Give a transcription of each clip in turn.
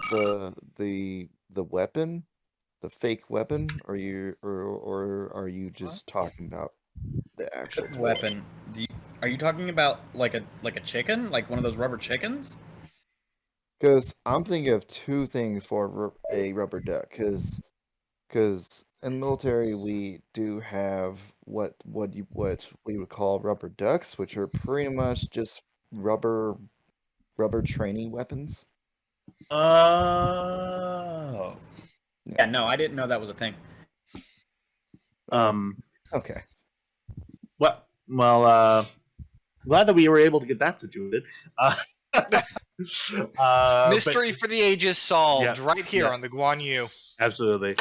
the weapon, the fake weapon, or are you What? just talking about the actual toy? Weapon. Are you talking about like a chicken, like one of those rubber chickens? Because I'm thinking of two things for a rubber duck. Because in the military we do have what we would call rubber ducks, which are pretty much just rubber training weapons. Oh. Yeah. Yeah, no, I didn't know that was a thing. Okay. Well, glad that we were able to get that situated. Mystery for the ages solved right here on the Guan Yu. Absolutely.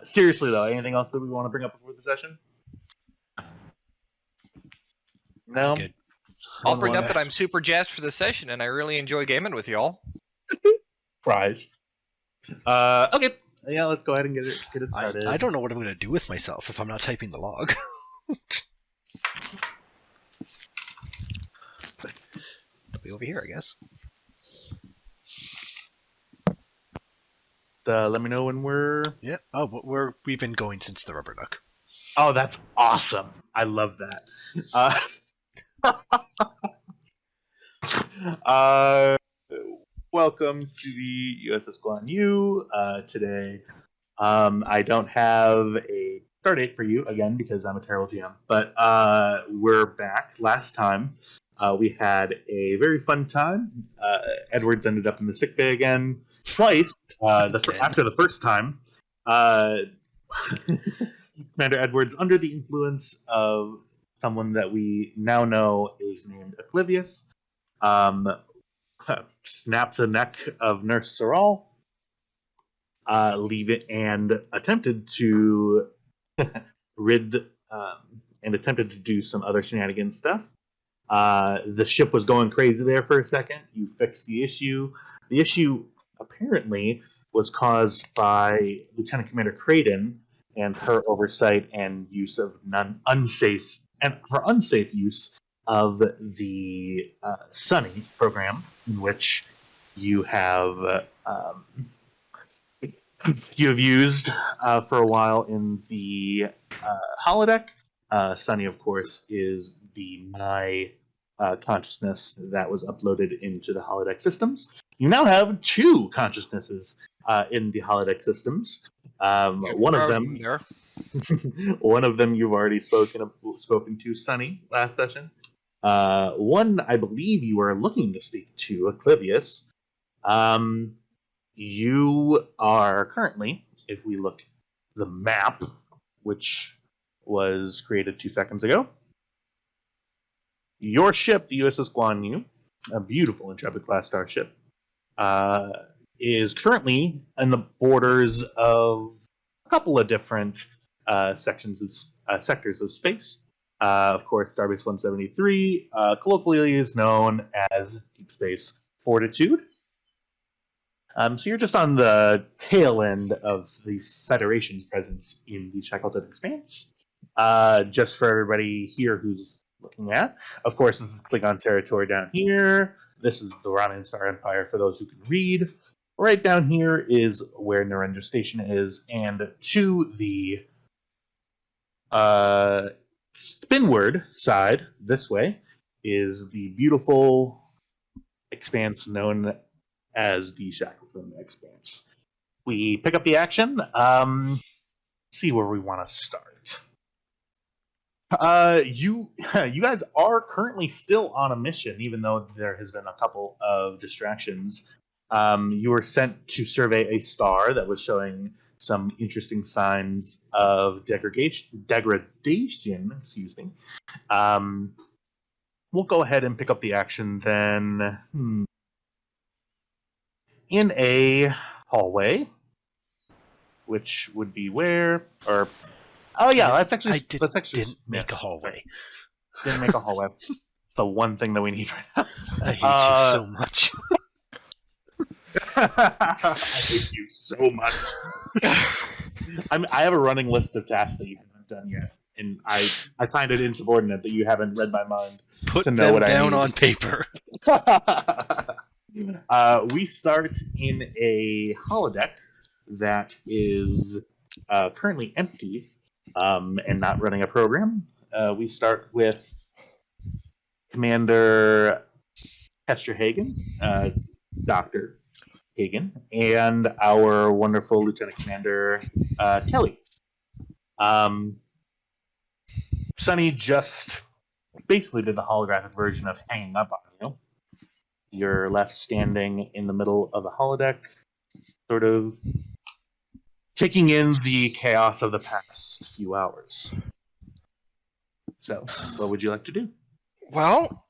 Seriously though, anything else that we want to bring up before the session? No. Good. I'll bring up that I'm super jazzed for the session, and I really enjoy gaming with y'all. Prize. Okay. Yeah, let's go ahead and get it started. I don't know what I'm going to do with myself if I'm not typing the log. It'll be over here, I guess. Let me know when we're... Yeah. Oh, we've been going since the rubber duck. Oh, that's awesome. I love that. Welcome to the USS Guan Yu. Today, I don't have a start date for you again because I'm a terrible GM, but we're back. Last time, we had a very fun time. Edwards ended up in the sick bay again twice. After the first time, Commander Edwards, under the influence of someone that we now know is named Oblivious, snapped the neck of Nurse Sorrel, leave it, and attempted to attempted to do some other shenanigan stuff. The ship was going crazy there for a second. You fixed the issue. The issue apparently was caused by Lieutenant Commander Creighton and her oversight and use of unsafe use of the Sunny program, in which you have used for a while in the holodeck. Sunny, of course, is the My consciousness that was uploaded into the holodeck systems. You now have two consciousnesses in the holodeck systems. One of them you've already spoken to, Sunny, last session. One, I believe you are looking to speak to, Oblivious. You are currently, if we look the map, which was created 2 seconds ago, your ship, the USS Guan Yu, a beautiful Intrepid class starship, is currently in the borders of a couple of different sectors of space. Of course, Starbase 173 colloquially is known as Deep Space Fortitude. So you're just on the tail end of the Federation's presence in the Shackleton Expanse. Just for everybody here who's looking at, of course, this is Klingon territory down here. This is the Ronin Star Empire for those who can read. Right down here is where Narendra Station is, and to the spinward side, this way, is the beautiful expanse known as the Shackleton Expanse. We pick up the action. See where we want to start. You guys are currently still on a mission, even though there has been a couple of distractions. You were sent to survey a star that was showing some interesting signs of degradation. Excuse me. We'll go ahead and pick up the action then. In a hallway, which would be where, or let's actually didn't make a hallway. Didn't make a hallway. It's the one thing that we need right now. I hate you so much. I hate you so much. I have a running list of tasks that you haven't done yet, and I find it insubordinate that you haven't read my mind. Put to know them what down I need. on paper. We start in a holodeck that is currently empty and not running a program. We start with Commander Hagen, Dr. Hagen, and our wonderful Lieutenant Commander Kelly. Sunny just basically did the holographic version of hanging up on you. You're left standing in the middle of the holodeck, sort of taking in the chaos of the past few hours. So, what would you like to do? Well,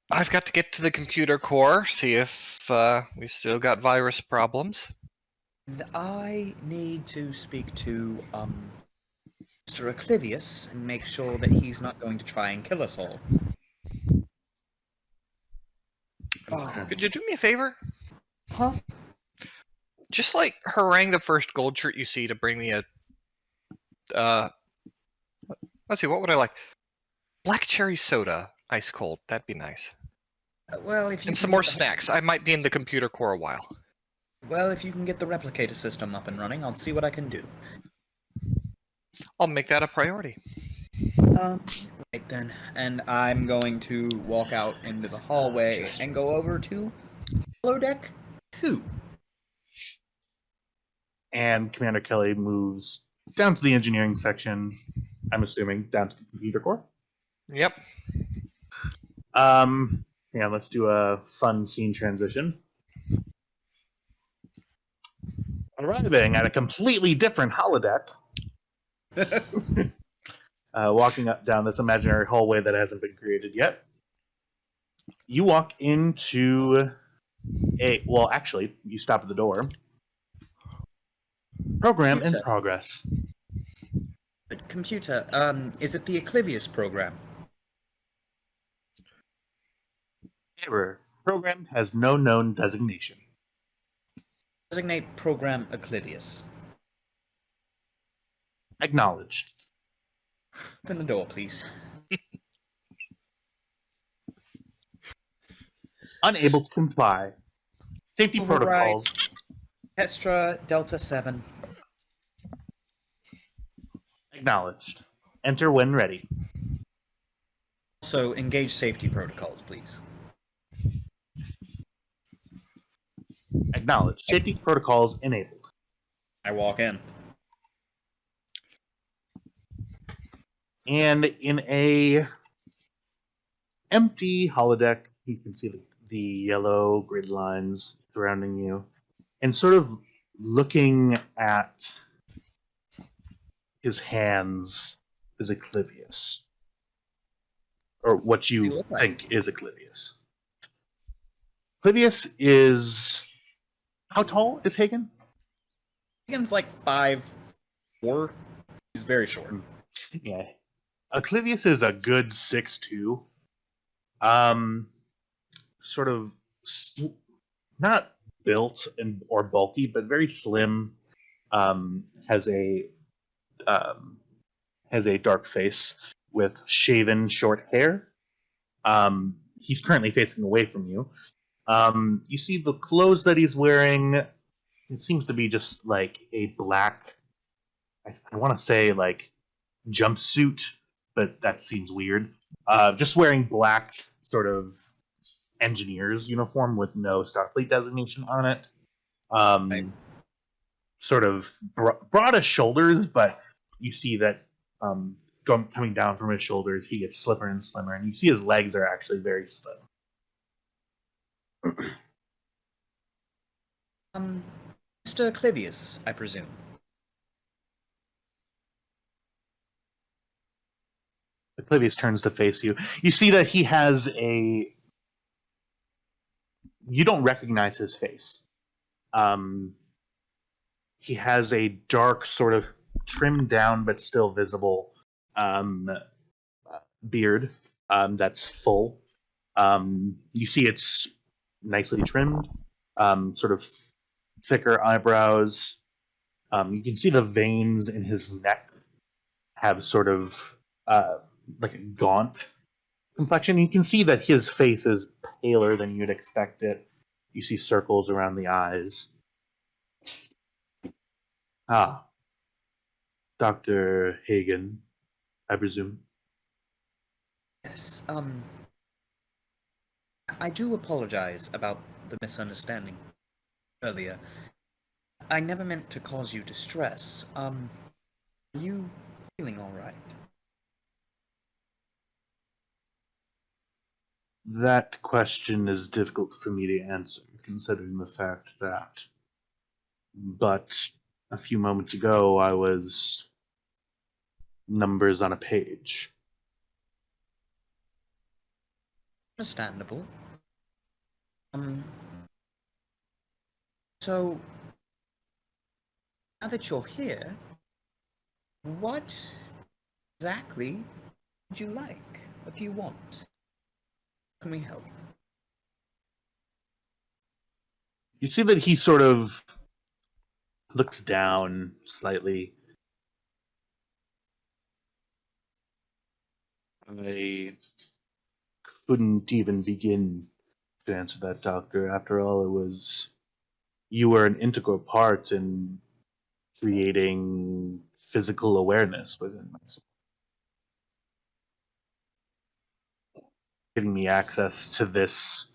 I've got to get to the computer core, see if we still got virus problems. I need to speak to Mr. Acclivius and make sure that he's not going to try and kill us all. Oh, Could you do me a favor? huh? Just like harangue the first gold shirt you see to bring me a let's see, what would I like? Black cherry soda, ice cold. That'd be nice. Well, if you And can some get more the- snacks. I might be in the computer core a while. Well, if you can get the replicator system up and running, I'll see what I can do. I'll make that a priority. Right then. And I'm going to walk out into the hallway and go over to holodeck 2. And Commander Kelly moves down to the engineering section. I'm assuming down to the computer core. Yep. Yeah, let's do a fun scene transition. Arriving at a completely different holodeck. Walking up down this imaginary hallway that hasn't been created yet. You walk into well, actually, you stop at the door. Program in progress. But computer, is it the Acclivius program? Error. Program has no known designation. Designate program Acclivius. Acknowledged. Open the door, please. Unable to comply. Safety Override. protocols. Extra Delta 7. Acknowledged. Enter when ready. Also, engage safety protocols, please. Acknowledged. Safety protocols enabled. I walk in. And in a empty holodeck, you can see the yellow grid lines surrounding you, and sort of looking at his hands is Acclivius, or what What do you you look like? think is Acclivius. Acclivius is how tall is Hagen? Hagen's like 5'4". He's very short. Yeah, Acclivius is a good 6'2". Sort of not built or bulky, but very slim. Has a dark face with shaven short hair. He's currently facing away from you. You see the clothes that he's wearing. It seems to be just like a black, I want to say like jumpsuit, but that seems weird. Just wearing black sort of engineer's uniform with no Starfleet designation on it. Right. Sort of broadish shoulders, but you see that coming down from his shoulders, he gets slimmer and slimmer, and you see his legs are actually very slim. Mr. Acclivius, I presume. Acclivius turns to face you. You see that he has a... You don't recognize his face. He has a dark, sort of trimmed down but still visible beard that's full. You see it's nicely trimmed, sort of thicker eyebrows. You can see the veins in his neck have sort of like a gaunt complexion. You can see that his face is paler than you'd expect it. You see circles around the eyes. Ah, Dr. Hagen, I presume. Yes, I do apologize about the misunderstanding earlier. I never meant to cause you distress. Are you feeling alright? That question is difficult for me to answer, considering the fact that but a few moments ago I was numbers on a page. Understandable. So, now that you're here, what exactly would you like? What do you want? Can we help? You see that he sort of looks down slightly. I couldn't even begin to answer that, Doctor. After all, you were an integral part in creating physical awareness within myself, giving me access to this.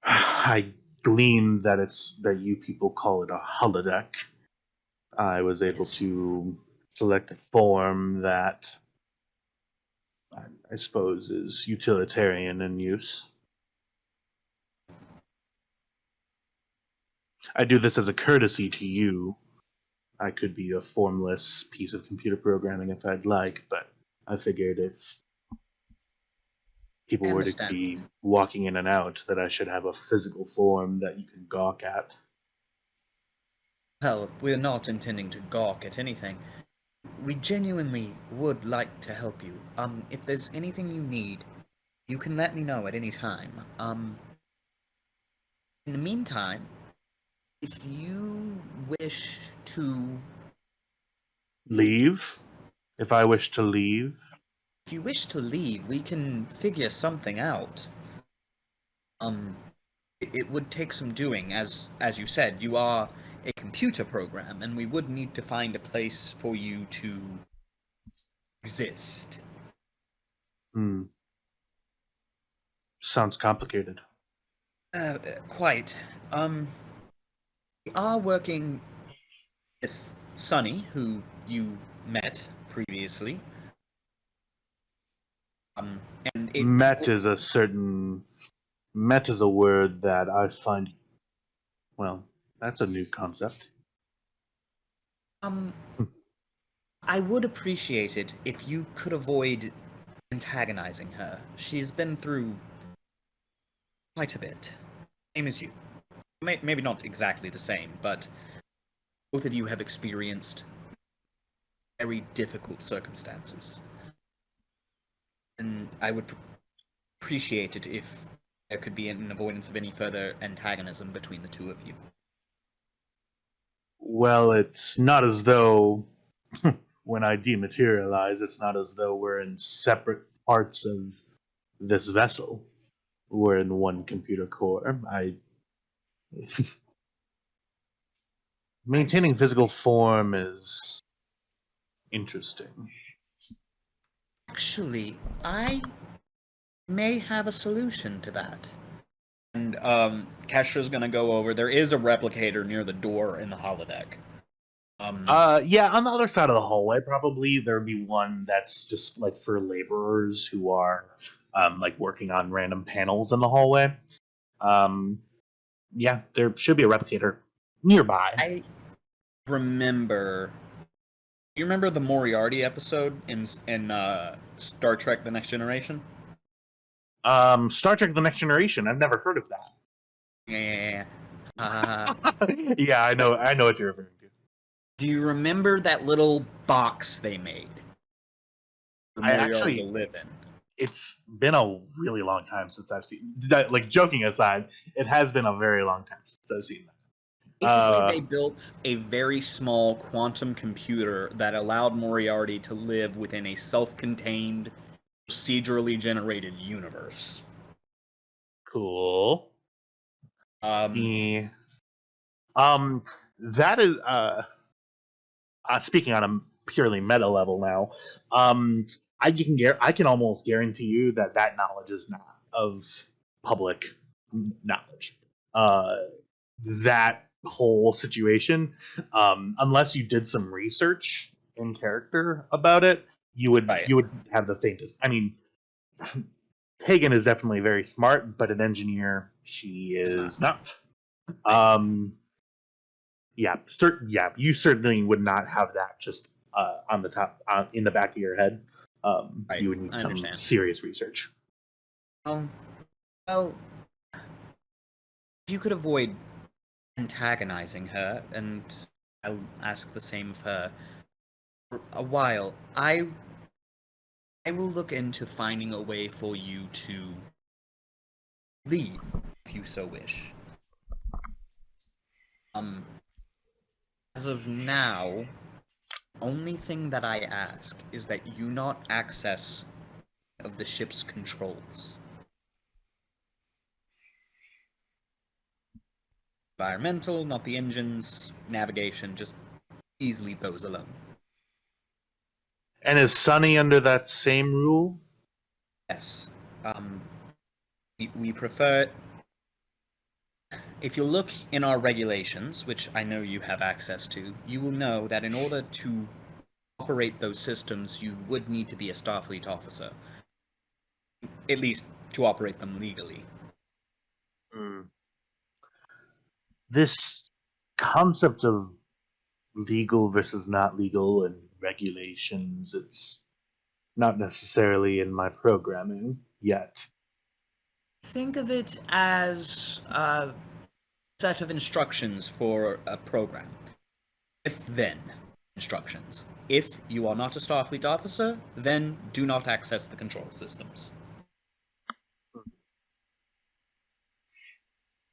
I gleaned that that you people call it a holodeck. I was able Yes. to select a form that I suppose is utilitarian in use. I do this as a courtesy to you. I could be a formless piece of computer programming if I'd like, but I figured if I people were to understand. be walking in and out, that I should have a physical form that you can gawk at. Well, we're not intending to gawk at anything. We genuinely would like to help you. If there's anything you need, you can let me know at any time. In the meantime, if you wish to, Leave? If I wish to leave? if you wish to leave, we can figure something out. It would take some doing, as you said, you are a computer program, and we would need to find a place for you to exist. Hmm. Sounds complicated. Quite. We are working with Sunny, who you met previously. And it Met is a certain. Met is a word that I find. Well, that's a new concept. um I would appreciate it if you could avoid antagonizing her. She's been through quite a bit. Same as you. Maybe not exactly the same, but both of you have experienced very difficult circumstances. And I would appreciate it if there could be an avoidance of any further antagonism between the two of you. Well, it's not as though when I dematerialize, it's not as though we're in separate parts of this vessel. We're in one computer core. Maintaining physical form is interesting. Actually, I may have a solution to that. And Kesha's gonna go over. There is a replicator near the door in the holodeck. Yeah, on the other side of the hallway, probably there'd be one that's just like for laborers who are like working on random panels in the hallway. Yeah, there should be a replicator nearby. I remember. You remember the Moriarty episode in Star Trek: The Next Generation? Star Trek: The Next Generation. I've never heard of that. Yeah. Yeah, I know what you're referring to. Do you remember that little box they made for I Moriarty actually, to live in? it's been a really long time since I've seen that. Like, joking aside, it has been a very long time since I've seen that. Basically, they built a very small quantum computer that allowed Moriarty to live within a self-contained, procedurally generated universe. Cool. The that is speaking on a purely meta level now. I can almost guarantee you that that knowledge is not of public knowledge. That whole situation, unless you did some research in character about it, you would Right. you would have the faintest. I mean, Hagen is definitely very smart, but an engineer she is not. Yeah, you certainly would not have that just on the top, in the back of your head. Right, You would need I some understand. serious research. Well, if you could avoid antagonizing her, and I'll ask the same of her, for a while, I will look into finding a way for you to leave, if you so wish. As of now, only thing that I ask is that you not access of the ship's controls. Environmental, not the engines, navigation, just please leave those alone. And is Sunny under that same rule? Yes. We prefer. If you look in our regulations, which I know you have access to, you will know that in order to operate those systems, you would need to be a Starfleet officer. At least to operate them legally. This concept of legal versus not legal and regulations, it's not necessarily in my programming yet. Think of it as a set of instructions for a program. If then instructions. If you are not a Starfleet officer, then do not access the control systems.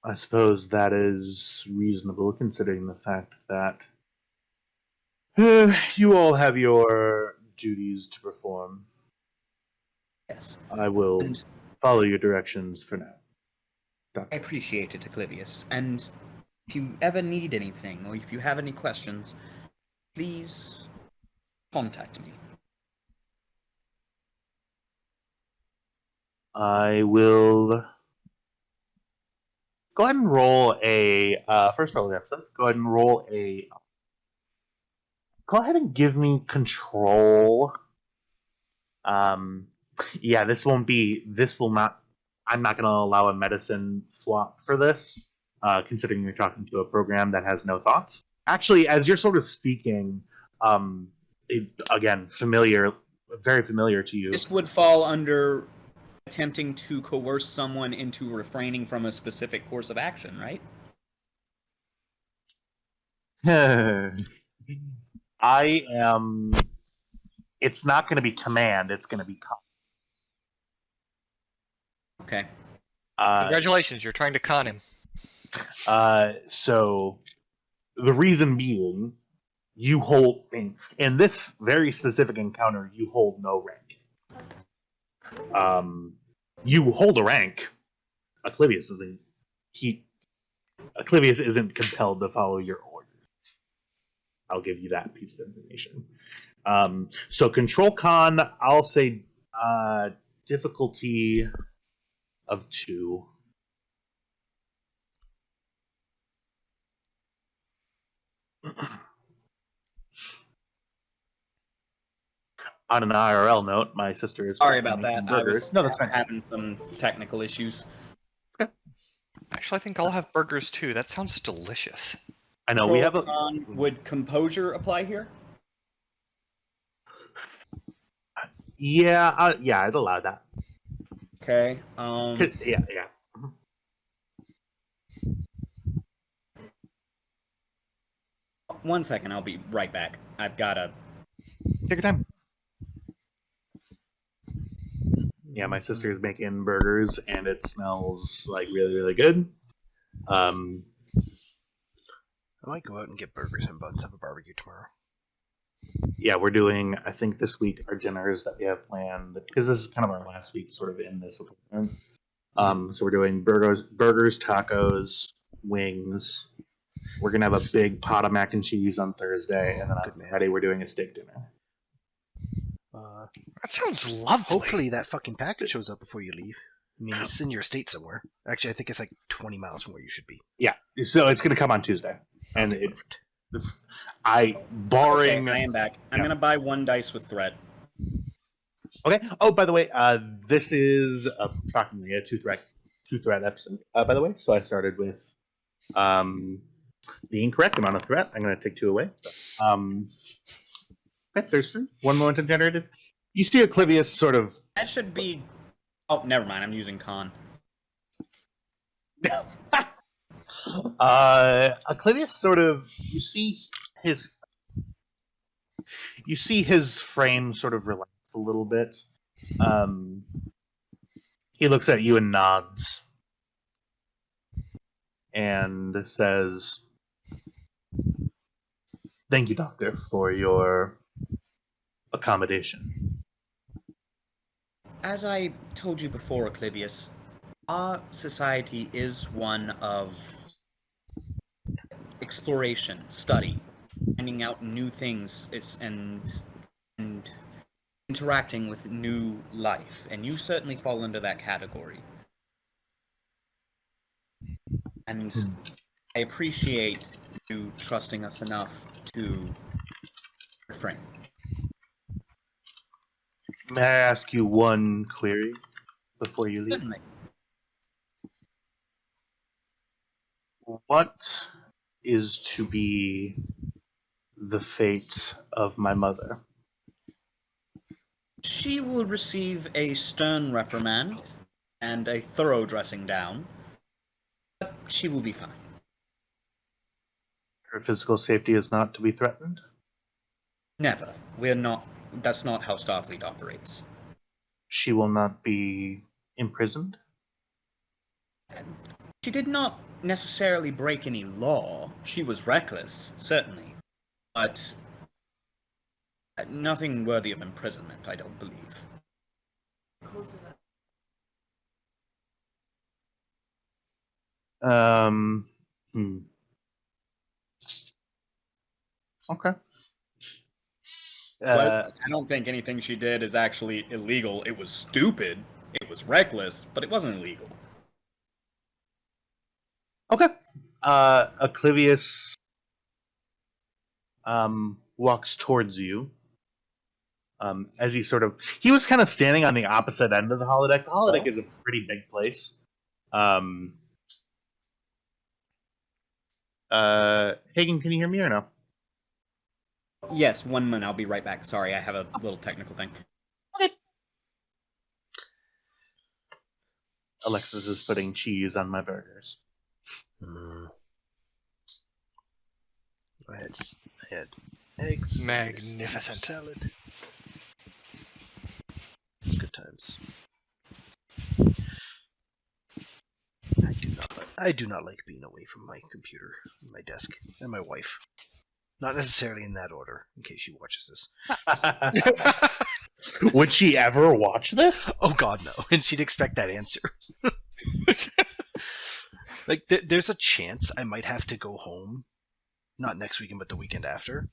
I suppose that is reasonable considering the fact that you all have your duties to perform. Yes. I will And follow your directions for now. I appreciate it, Eclivius. And if you ever need anything, or if you have any questions, please contact me. I will go ahead and roll a first roll of the episode. Go ahead and roll a. Go ahead and give me control. Yeah, this won't be. This will not. I'm not going to allow a medicine flop for this, considering you're talking to a program that has no thoughts. Actually, as you're sort of speaking, again, very familiar to you. This would fall under attempting to coerce someone into refraining from a specific course of action, right? I am. It's not going to be command. It's going to be. Okay. Congratulations, you're trying to con him. So the reason being, you hold in this very specific encounter, you hold no rank. You hold a rank. Eclivius isn't. Eclivius isn't compelled to follow your orders. I'll give you that piece of information. So control con, I'll say difficulty of 2. On an IRL note, my sister is Sorry about that. I burgers. was No, that's fine. having some technical issues. Actually, I think I'll have burgers too. That sounds delicious. I know we have a. Would composure apply here? Yeah, I'd allow that. Okay. Yeah. One second, I'll be right back. I've gotta. Take your time. Yeah, my sister is making burgers, and it smells like really, really good. I might go out and get burgers and buns. Have a barbecue tomorrow. Yeah, we're doing. I think this week our dinners that we have planned, because this is kind of our last week, sort of in this apartment. So we're doing burgers, tacos, wings. We're gonna have a big pot of mac and cheese on Thursday, and then on Friday we're doing a steak dinner. That sounds lovely. Hopefully that fucking package shows up before you leave. I mean, it's in your state somewhere. Actually, I think it's like 20 miles from where you should be. Yeah, so it's gonna come on Tuesday, and barring. Okay, I am back. I'm gonna buy 1 dice with threat. Okay. Oh, by the way, this is shockingly a two threat episode. By the way, so I started with the incorrect amount of threat. I'm going to take 2 away. Okay, there's 3. 1 momentum generated. You see Oblivious sort of. That should be. Oh, never mind. I'm using con. Oblivious sort of. You see his frame sort of relax a little bit. He looks at you and nods and says, "Thank you, Doctor, for your accommodation." As I told you before, Oblivious, our society is one of exploration, study, finding out new things, and interacting with new life, and you certainly fall into that category. And I appreciate you trusting us enough to refrain. May I ask you one query before you leave? Certainly. What is to be the fate of my mother? She will receive a stern reprimand and a thorough dressing down, but she will be fine. Her physical safety is not to be threatened? Never. We're not. That's not how Starfleet operates. She will not be imprisoned? She did not necessarily break any law. She was reckless, certainly. But nothing worthy of imprisonment, I don't believe. Okay. Well, I don't think anything she did is actually illegal. It was stupid, it was reckless, but it wasn't illegal. Okay. Oblivious walks towards you. As he was kind of standing on the opposite end of the holodeck. The holodeck is a pretty big place. Hagen, can you hear me or no? Yes, 1 minute, I'll be right back. Sorry, I have a little technical thing. Okay. Alexis is putting cheese on my burgers. I had eggs. Magnificent. Salad. Good times. I do not like being away from my computer, my desk, and my wife. Not necessarily in that order, in case she watches this. Would she ever watch this? Oh God, no. And she'd expect that answer. Like, there's a chance I might have to go home. Not next weekend, but the weekend after.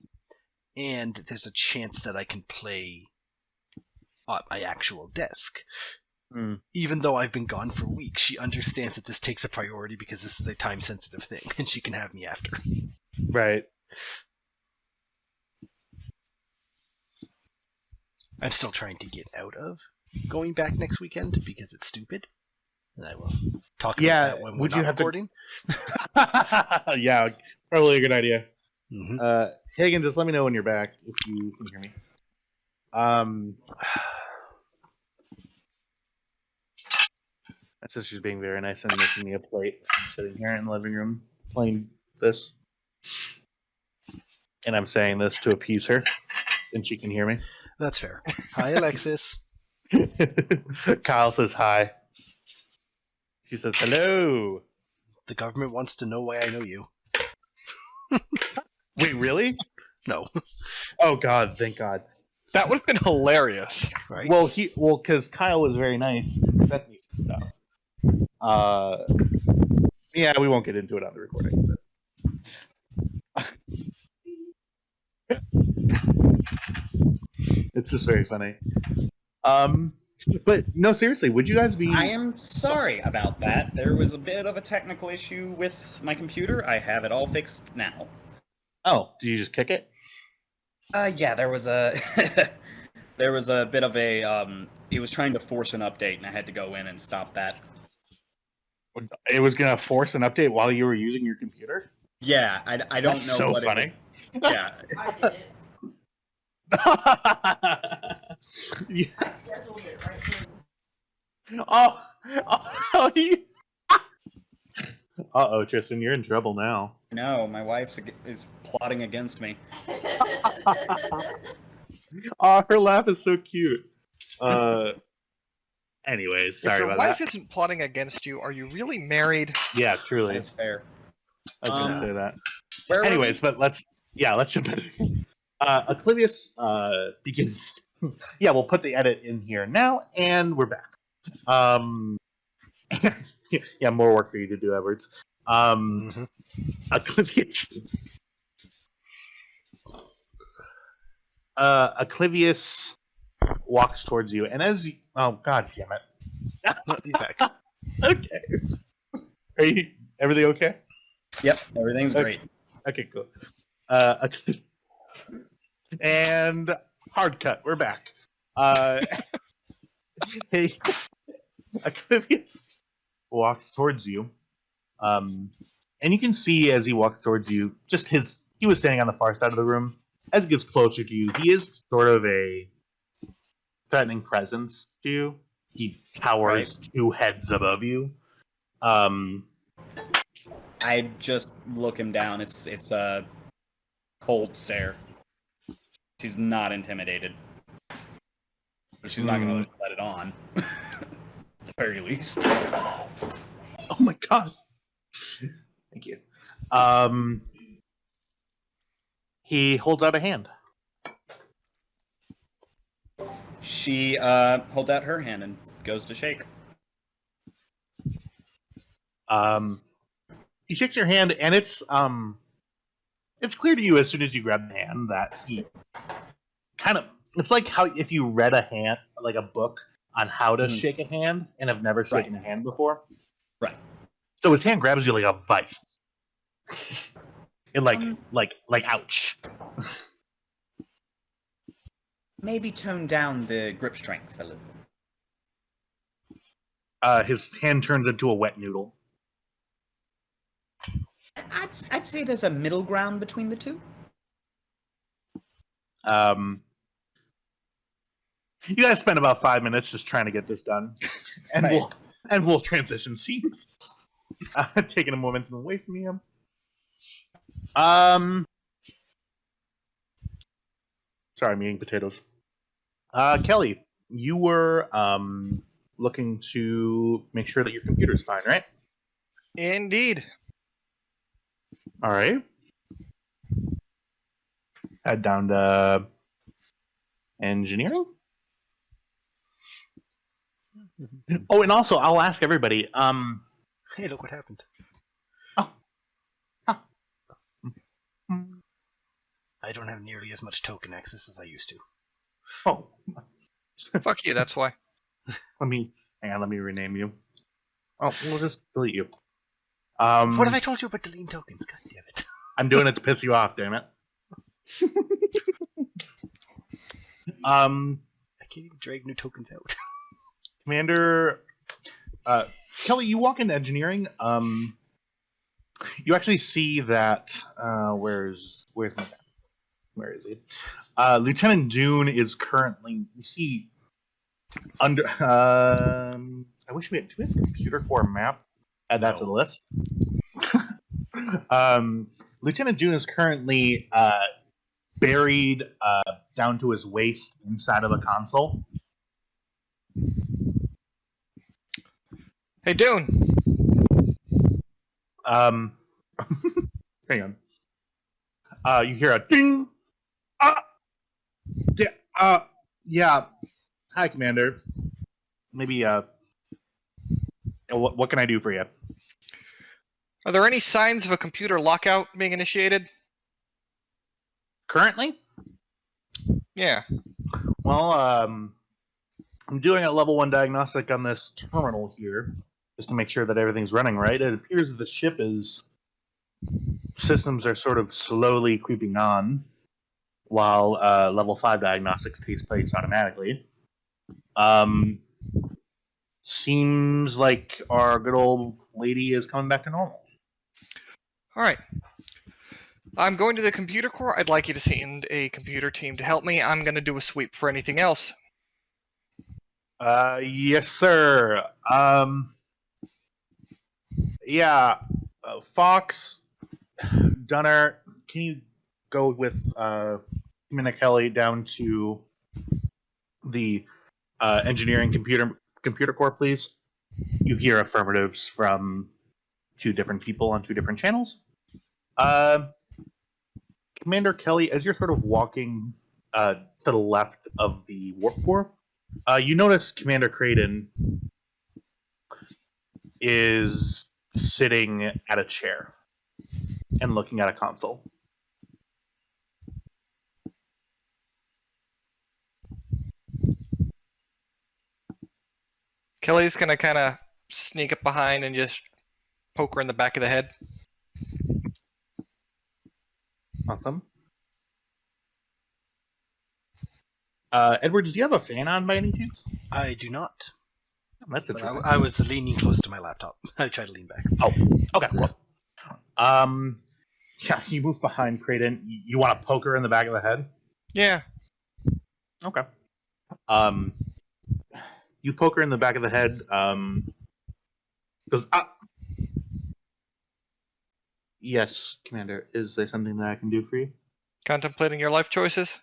And there's a chance that I can play at my actual desk. Even though I've been gone for weeks, she understands that this takes a priority because this is a time-sensitive thing, and she can have me after. Right. I'm still trying to get out of going back next weekend because it's stupid. And I will talk about that when we're not recording. Yeah, probably a good idea. Mm-hmm. Hagen, just let me know when you're back if you can hear me. My sister's being very nice and making me a plate. I'm sitting here in the living room playing this. And I'm saying this to appease her, and she can hear me. That's fair. Hi, Alexis. Kyle says hi. She says hello. The government wants to know why I know you. Wait, really? No. Oh God, thank God. That would have been hilarious. Right? Well, because Kyle was very nice and sent me some stuff. Yeah, we won't get into it on the recording. It's just very funny. But no, seriously, would you guys be? I am sorry about that. There was a bit of a technical issue with my computer. I have it all fixed now. Oh, did you just kick it? Yeah, there was a there was a bit of a it was trying to force an update, and I had to go in and stop that. It was gonna force an update while you were using your computer. Yeah, I don't That's know so what funny. it was. Yeah, I did it. Yeah. I scheduled it right here. Uh-oh, Tristan, you're in trouble now. no, my wife is plotting against me. Oh, her laugh is so cute. Anyways, If sorry your about wife that. isn't plotting against you, are you really married? Yeah, That truly. is fair. I was gonna Um, say that. Where were Anyways, but let's jump in. Acclivius begins. Yeah, we'll put the edit in here now, and we're back. Yeah, more work for you to do, Edwards. Acclivius. Acclivius walks towards you, and as you, oh god damn it! No, he's back. Okay, are you everything okay? Yep, everything's great. Okay, cool. And hard cut. We're back. Hey, Acclivius walks towards you, and you can see as he walks towards you, just he was standing on the far side of the room. As he gets closer to you, he is sort of a threatening presence to you. He towers 2 heads above you. I just look him down. It's a cold stare. She's not intimidated. But she's not going to let it on. At the very least. Oh my god. Thank you. He holds out a hand. She holds out her hand and goes to shake. He shakes your hand, and it's clear to you as soon as you grab the hand that he kind of, it's like how if you read a hand, like a book on how to shake a hand and have never shaken a hand before. Right. So his hand grabs you like a vice. And like ouch. Maybe tone down the grip strength a little. His hand turns into a wet noodle. I'd say there's a middle ground between the two. You guys spend about 5 minutes just trying to get this done, and we'll transition scenes, taking a momentum away from him. Sorry, I'm eating potatoes. Kelly, you were looking to make sure that your computer's fine, right? Indeed. All right. Head down to engineering. Oh, and also, I'll ask everybody. Hey, look what happened. I don't have nearly as much token access as I used to. Oh, Fuck you, that's why. let me rename you. Oh, we'll just delete you. What have I told you about deleting tokens? God damn it. I'm doing it to piss you off, damn it. I can't even drag new tokens out. Commander Kelly, you walk into engineering. You actually see that where's my map? Where is he? Lieutenant Dune is currently, you see under I wish we had a computer core map. Add that to the list. Lieutenant Dune is currently buried down to his waist inside of a console. Hey, Dune. Hang on. You hear a ding. Yeah. Hi, Commander. Maybe What can I do for you? Are there any signs of a computer lockout being initiated? Currently? Yeah. Well, I'm doing a level 1 diagnostic on this terminal here, just to make sure that everything's running right. It appears that the ship is... systems are sort of slowly creeping on, while level 5 diagnostics takes place automatically. Seems like our good old lady is coming back to normal. All right. I'm going to the computer core. I'd like you to send a computer team to help me. I'm going to do a sweep for anything else. Yes, sir. Yeah, Fox, Dunner, can you go with Commander Kelly down to the engineering computer core, please? You hear affirmatives from 2 different people on 2 different channels. Commander Kelly, as you're sort of walking to the left of the warp core, you notice Commander Creighton is sitting at a chair and looking at a console. Kelly's going to kind of sneak up behind and just poke her in the back of the head. Awesome. Edwards, do you have a fan on by any chance? I do not. That's But interesting. I was leaning close to my laptop. I tried to lean back. Oh, okay. Well, yeah, you move behind Creighton. You want to poke her in the back of the head? Yeah. Okay. You poke her in the back of the head. Goes, yes, Commander. Is there something that I can do for you? Contemplating your life choices?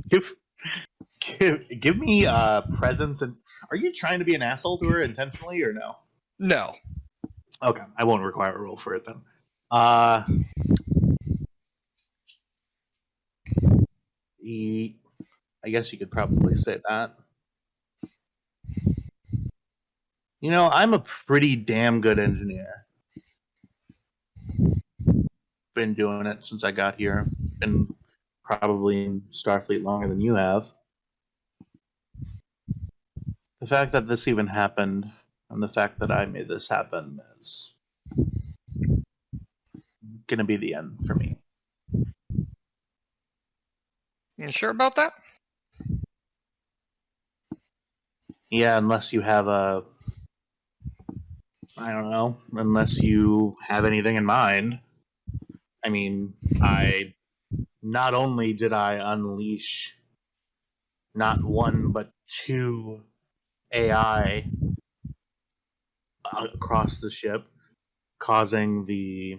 Give me presence. And are you trying to be an asshole to her intentionally or no? No. Okay, I won't require a roll for it then. I guess you could probably say that. You know, I'm a pretty damn good engineer. Been doing it since I got here. Been probably in Starfleet longer than you have. The fact that this even happened, and the fact that I made this happen, is gonna be the end for me. You sure about that? Yeah, unless you have a... I don't know. Unless you have anything in mind. I mean, not only did I unleash not 1 but 2 AI across the ship, causing the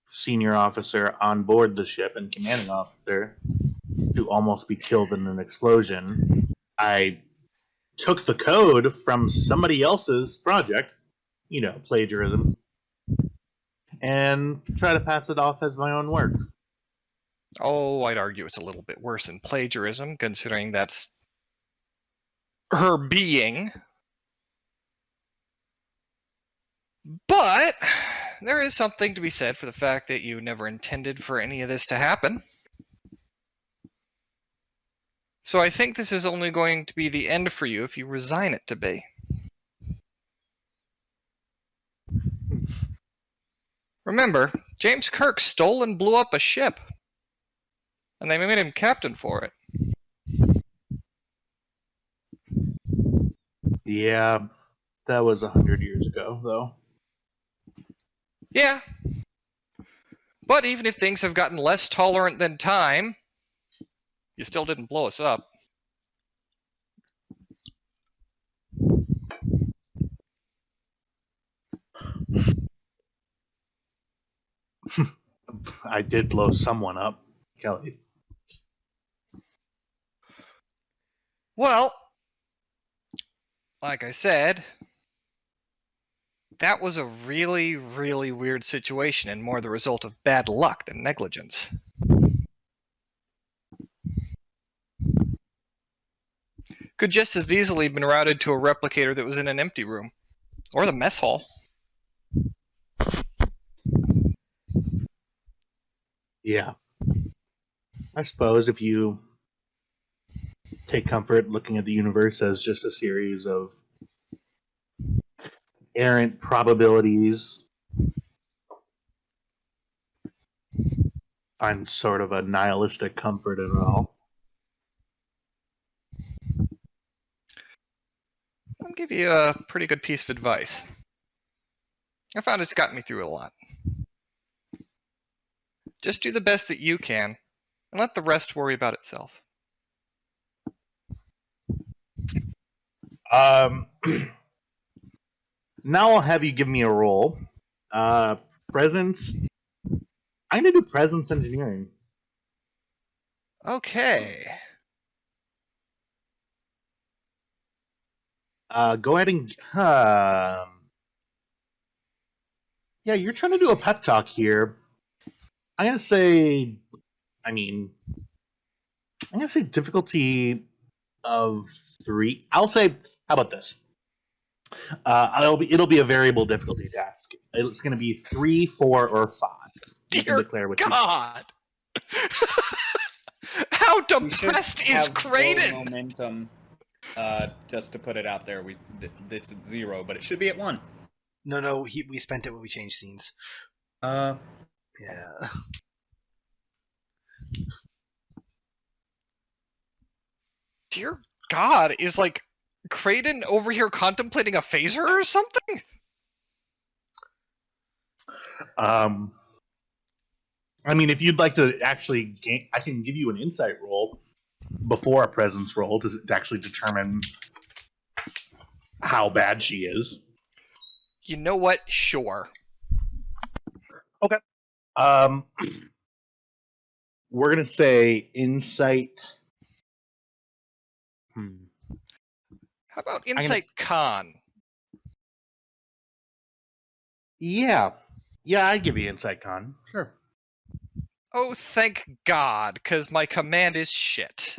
senior officer on board the ship and commanding officer to almost be killed in an explosion. I took the code from somebody else's project, you know, plagiarism, and try to pass it off as my own work. Oh, I'd argue it's a little bit worse than plagiarism, considering that's her being. But there is something to be said for the fact that you never intended for any of this to happen. So I think this is only going to be the end for you if you resign it to be. Remember, James Kirk stole and blew up a ship. And they made him captain for it. Yeah, that was 100 years ago, though. Yeah. But even if things have gotten less tolerant than time, you still didn't blow us up. I did blow someone up, Kelly. Well, like I said, that was a really, really weird situation and more the result of bad luck than negligence. Could just as easily been routed to a replicator that was in an empty room. Or the mess hall. Yeah. I suppose if you take comfort looking at the universe as just a series of errant probabilities, find sort of a nihilistic comfort in it all. I'll give you a pretty good piece of advice. I found it's gotten me through a lot. Just do the best that you can, and let the rest worry about itself. Now I'll have you give me a roll. Presence. I'm gonna do presence engineering. Okay. Go ahead and. Yeah, you're trying to do a pep talk here. I'm gonna say. I'm gonna say difficulty of 3. I'll say. How about this? It'll be a variable difficulty task. It's gonna be 3, 4, or 5. You can Dear declare what God! How We should depressed is have low Creighton? momentum. Just to put it out there, it's at 0, but it should be at 1. No, we spent it when we changed scenes. Uh, Yeah. Dear God, is like Creighton over here contemplating a phaser or something? If you'd like to actually gain, I can give you an insight roll before a presence roll to actually determine how bad she is. You know what? Sure. Okay. We're gonna say insight. How about Insight Con? Yeah, I'd give you insight con. Sure. Oh, thank God, because my command is shit.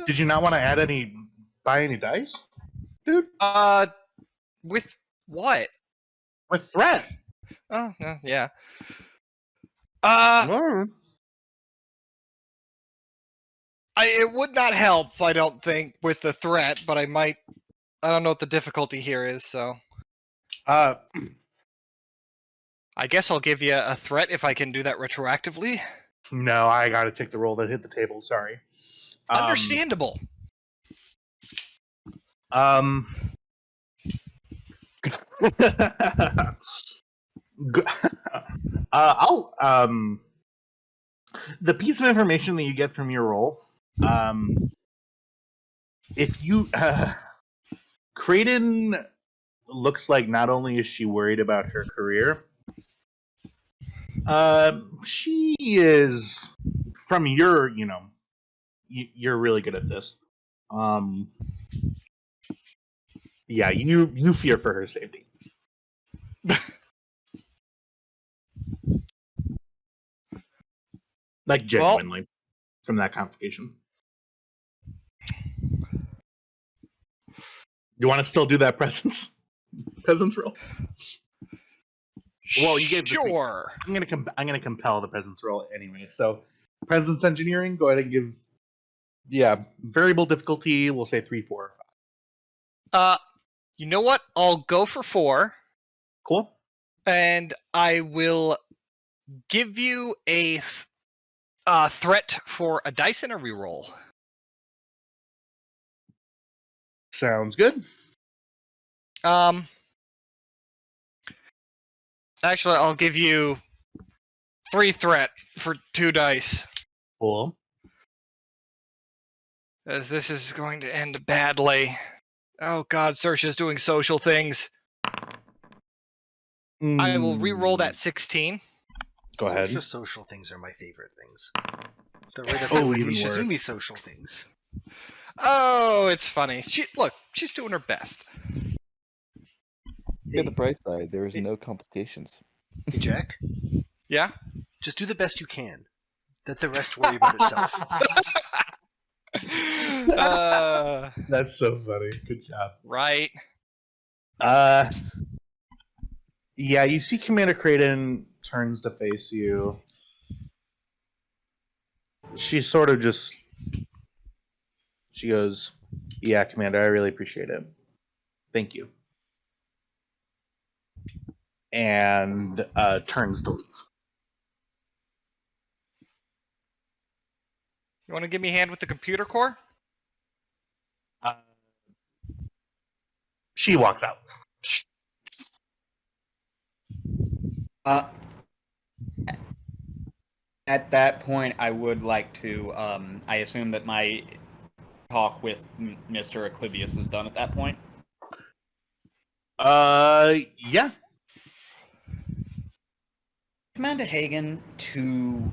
Did you not want to buy any dice, dude? With what? With threat. Oh, yeah. It would not help, I don't think, with the threat, but I might. I don't know what the difficulty here is, so. I guess I'll give you a threat if I can do that retroactively. No, I got to take the roll that hit the table. Sorry. Understandable. I'll the piece of information that you get from your roll, if you Creighton looks like not only is she worried about her career, she is from your, you're really good at this. Yeah, you fear for her safety. Like genuinely, from that complication. You want to still do that presence roll? Well, you gave sure. I'm gonna compel the presence roll anyway. So, presence engineering. Go ahead and give. Yeah, variable difficulty. We'll say 3, 4, 5. You know what? I'll go for 4. Cool. And I will give you a threat for a dice and a reroll. Sounds good. Actually, I'll give you 3 threat for 2 dice. Cool. As this is going to end badly. Oh God, Saoirse's doing social things. I will re-roll that 16. Go ahead. Just social things are my favorite things. The rate of even Shizumi worse. social things. Oh, it's funny. She's doing her best. Look at the bright side. There is no complications. Hey, Jack, Yeah. just do the best you can. Let the rest worry about itself. That's so funny. Good job. Right. Yeah, you see Commander Creighton turns to face you. She's sort of just... She goes, "Yeah, Commander, I really appreciate it. Thank you." And turns to leave. You want to give me a hand with the computer core? She walks out. At that point, I would like to. I assume that my talk with Mr. Acclivius is done at that point. Yeah. Commander Hagen to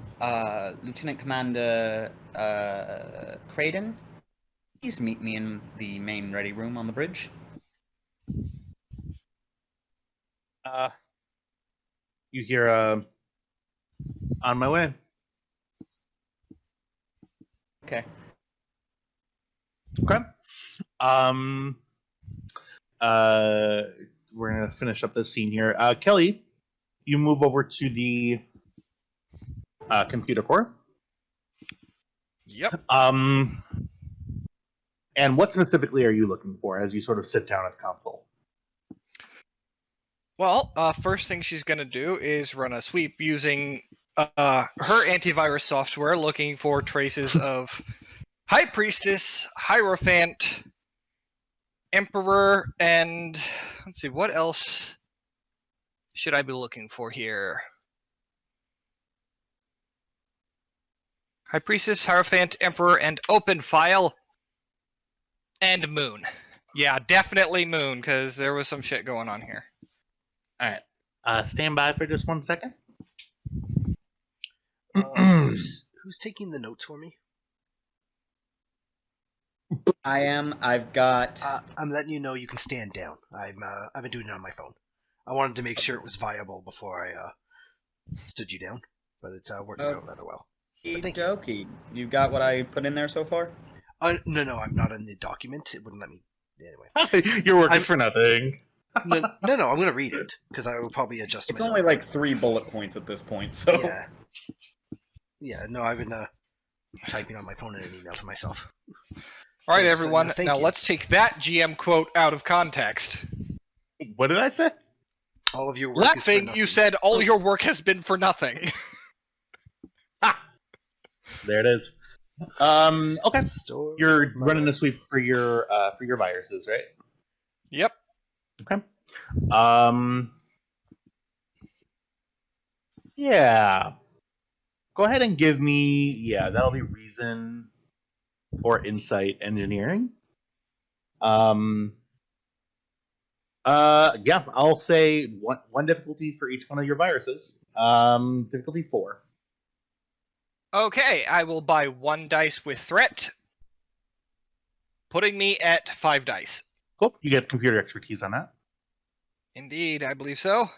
Lieutenant Commander Creighton. Please meet me in the main ready room on the bridge. You hear on my way. Okay. Okay. We're gonna finish up this scene here. Kelly, you move over to the computer core. Yep. And what specifically are you looking for as you sort of sit down at the console? Well, first thing she's gonna do is run a sweep using her antivirus software, looking for traces of High Priestess, Hierophant, Emperor, and let's see, what else should I be looking for here? High Priestess, Hierophant, Emperor, and Open File, and Moon. Yeah, definitely Moon, because there was some shit going on here. All right. Stand by for just 1 second. Who's taking the notes for me? I am. I've got. I'm letting you know you can stand down. I've been doing it on my phone. I wanted to make sure it was viable before I stood you down, but it's working out rather well. Okie. You got what I put in there so far? No, I'm not in the document. It wouldn't let me. Anyway. Your work is for nothing. No, I'm going to read it, because I will probably adjust It's myself. only like 3 bullet points at this point, so... Yeah, no, I've been typing on my phone in an email to myself. All right, Yes, everyone. thank Now you. let's take that GM quote out of context. What did I say? All of your work is for Laughing, nothing. you said all your work has been for nothing. There it is. Okay. Store You're my running a life. sweep for your viruses, right? Yep. Okay. Yeah. Go ahead and give me, that'll be reason or insight engineering. I'll say one difficulty for each one of your viruses. Difficulty 4. Okay, I will buy 1 dice with threat, putting me at 5 dice. Cool. You get computer expertise on that. Indeed, I believe so.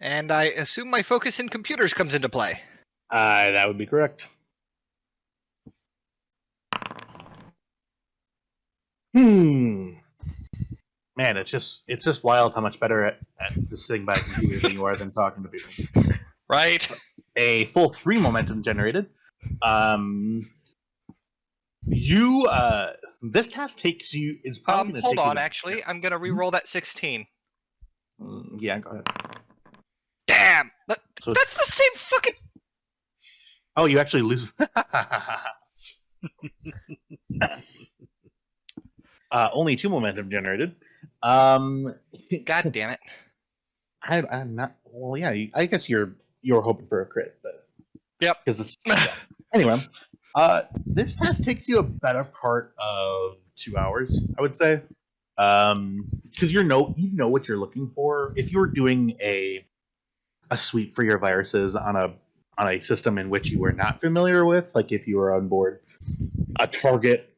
And I assume my focus in computers comes into play. That would be correct. Man, it's just wild how much better at just sitting by a computer than you are than talking to people. Right. A full 3 momentum generated. This task takes you is probably gonna Hold take you on, to- actually. I'm gonna re-roll that 16. Yeah, go ahead. Damn! So That's the same fucking... oh, you actually lose. Only 2 momentum generated. God damn it. I'm not. Well, yeah. I guess you're hoping for a crit, but Yep. Because this. Anyway, this task takes you a better part of 2 hours, I would say, because you know what you're looking for. If you were doing a sweep for your viruses on on a system in which you were not familiar with, like if you were on board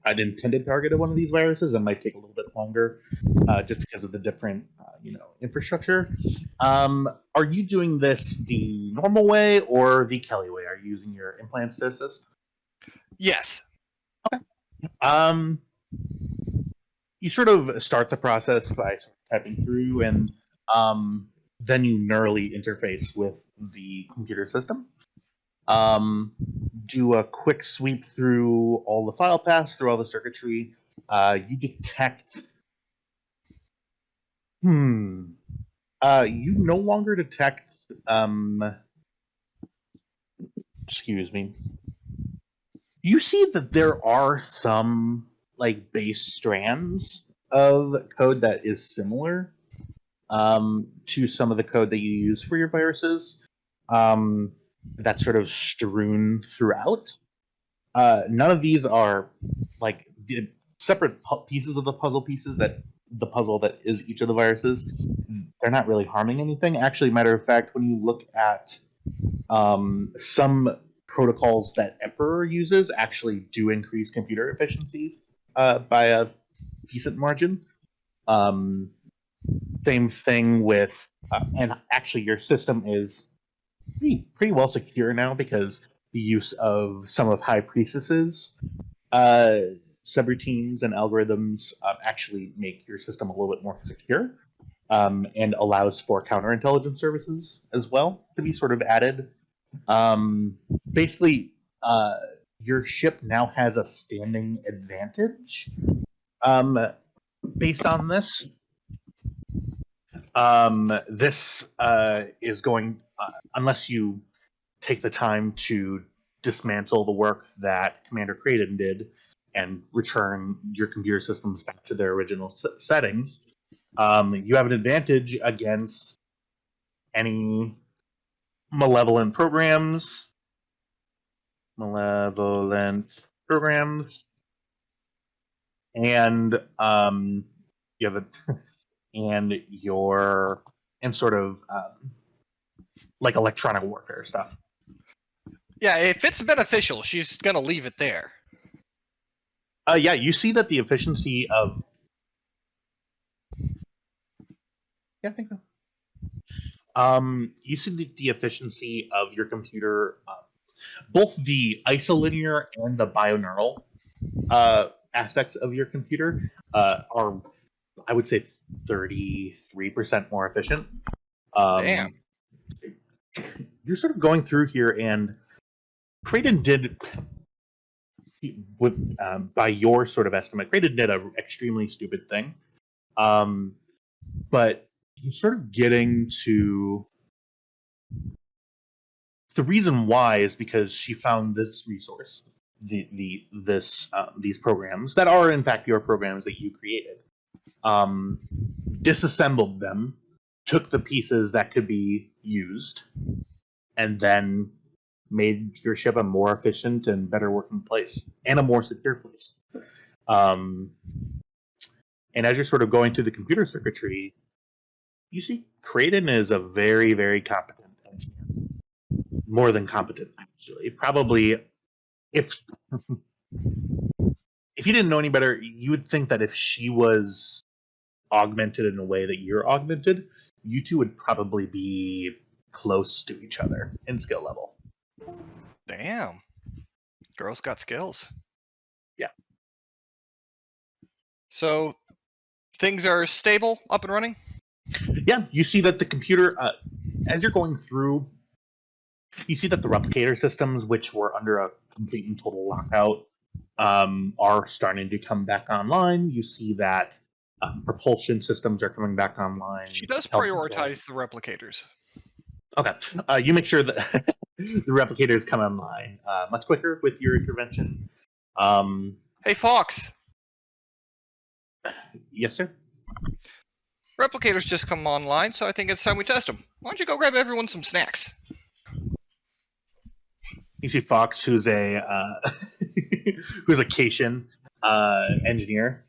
an intended target of one of these viruses, it might take a little bit longer, just because of the different, infrastructure. Are you doing this the normal way or the Kelly way? Are you using your implants to assist? Yes. You sort of start the process by sort of typing through, and then you neurally interface with the computer system. Do a quick sweep through all the file paths, through all the circuitry. You detect. You no longer detect. Excuse me. You see that there are some like base strands of code that is similar to some of the code that you use for your viruses. That's sort of strewn throughout. None of these are like the separate pieces of the puzzle pieces that the puzzle that is each of the viruses. They're not really harming anything. Actually, matter of fact, when you look at some protocols that Emperor uses, actually do increase computer efficiency by a decent margin. Same thing with, and actually, your system is pretty well secure now because the use of some of High Priestess's subroutines and algorithms actually make your system a little bit more secure, and allows for counterintelligence services as well to be sort of added. Basically, your ship now has a standing advantage based on this. This is going, unless you take the time to dismantle the work that Commander Creighton did and return your computer systems back to their original settings, you have an advantage against any malevolent programs. And you have a and sort of like electronic warfare stuff. Yeah, if it's beneficial, she's gonna leave it there. Yeah, you see that the efficiency of. Yeah, I think so. You see the efficiency of your computer, both the isolinear and the bioneural aspects of your computer are, I would say, 33% more efficient. Damn. You're sort of going through here, and Creighton did, with by your sort of estimate, Creighton did an extremely stupid thing. But you're sort of getting to the reason why is because she found this resource, these programs that are in fact your programs that you created, disassembled them, took the pieces that could be used, and then made your ship a more efficient and better working place and a more secure place. And as you're sort of going through the computer circuitry, you see Creighton is a very, very competent engineer. More than competent, actually. Probably, if you didn't know any better, you would think that if she was augmented in a way that you're augmented, you two would probably be close to each other in skill level. Damn. Girl's got skills. Yeah. So things are stable, up and running? Yeah, you see that the computer, as you're going through, you see that the replicator systems, which were under a complete and total lockout, are starting to come back online. You see that propulsion systems are coming back online. She does prioritize the replicators. Okay. You make sure that the replicators come online much quicker with your intervention. Hey, Fox. Yes, sir? Replicators just come online, so I think it's time we test them. Why don't you go grab everyone some snacks? You see Fox, who's a Cation engineer,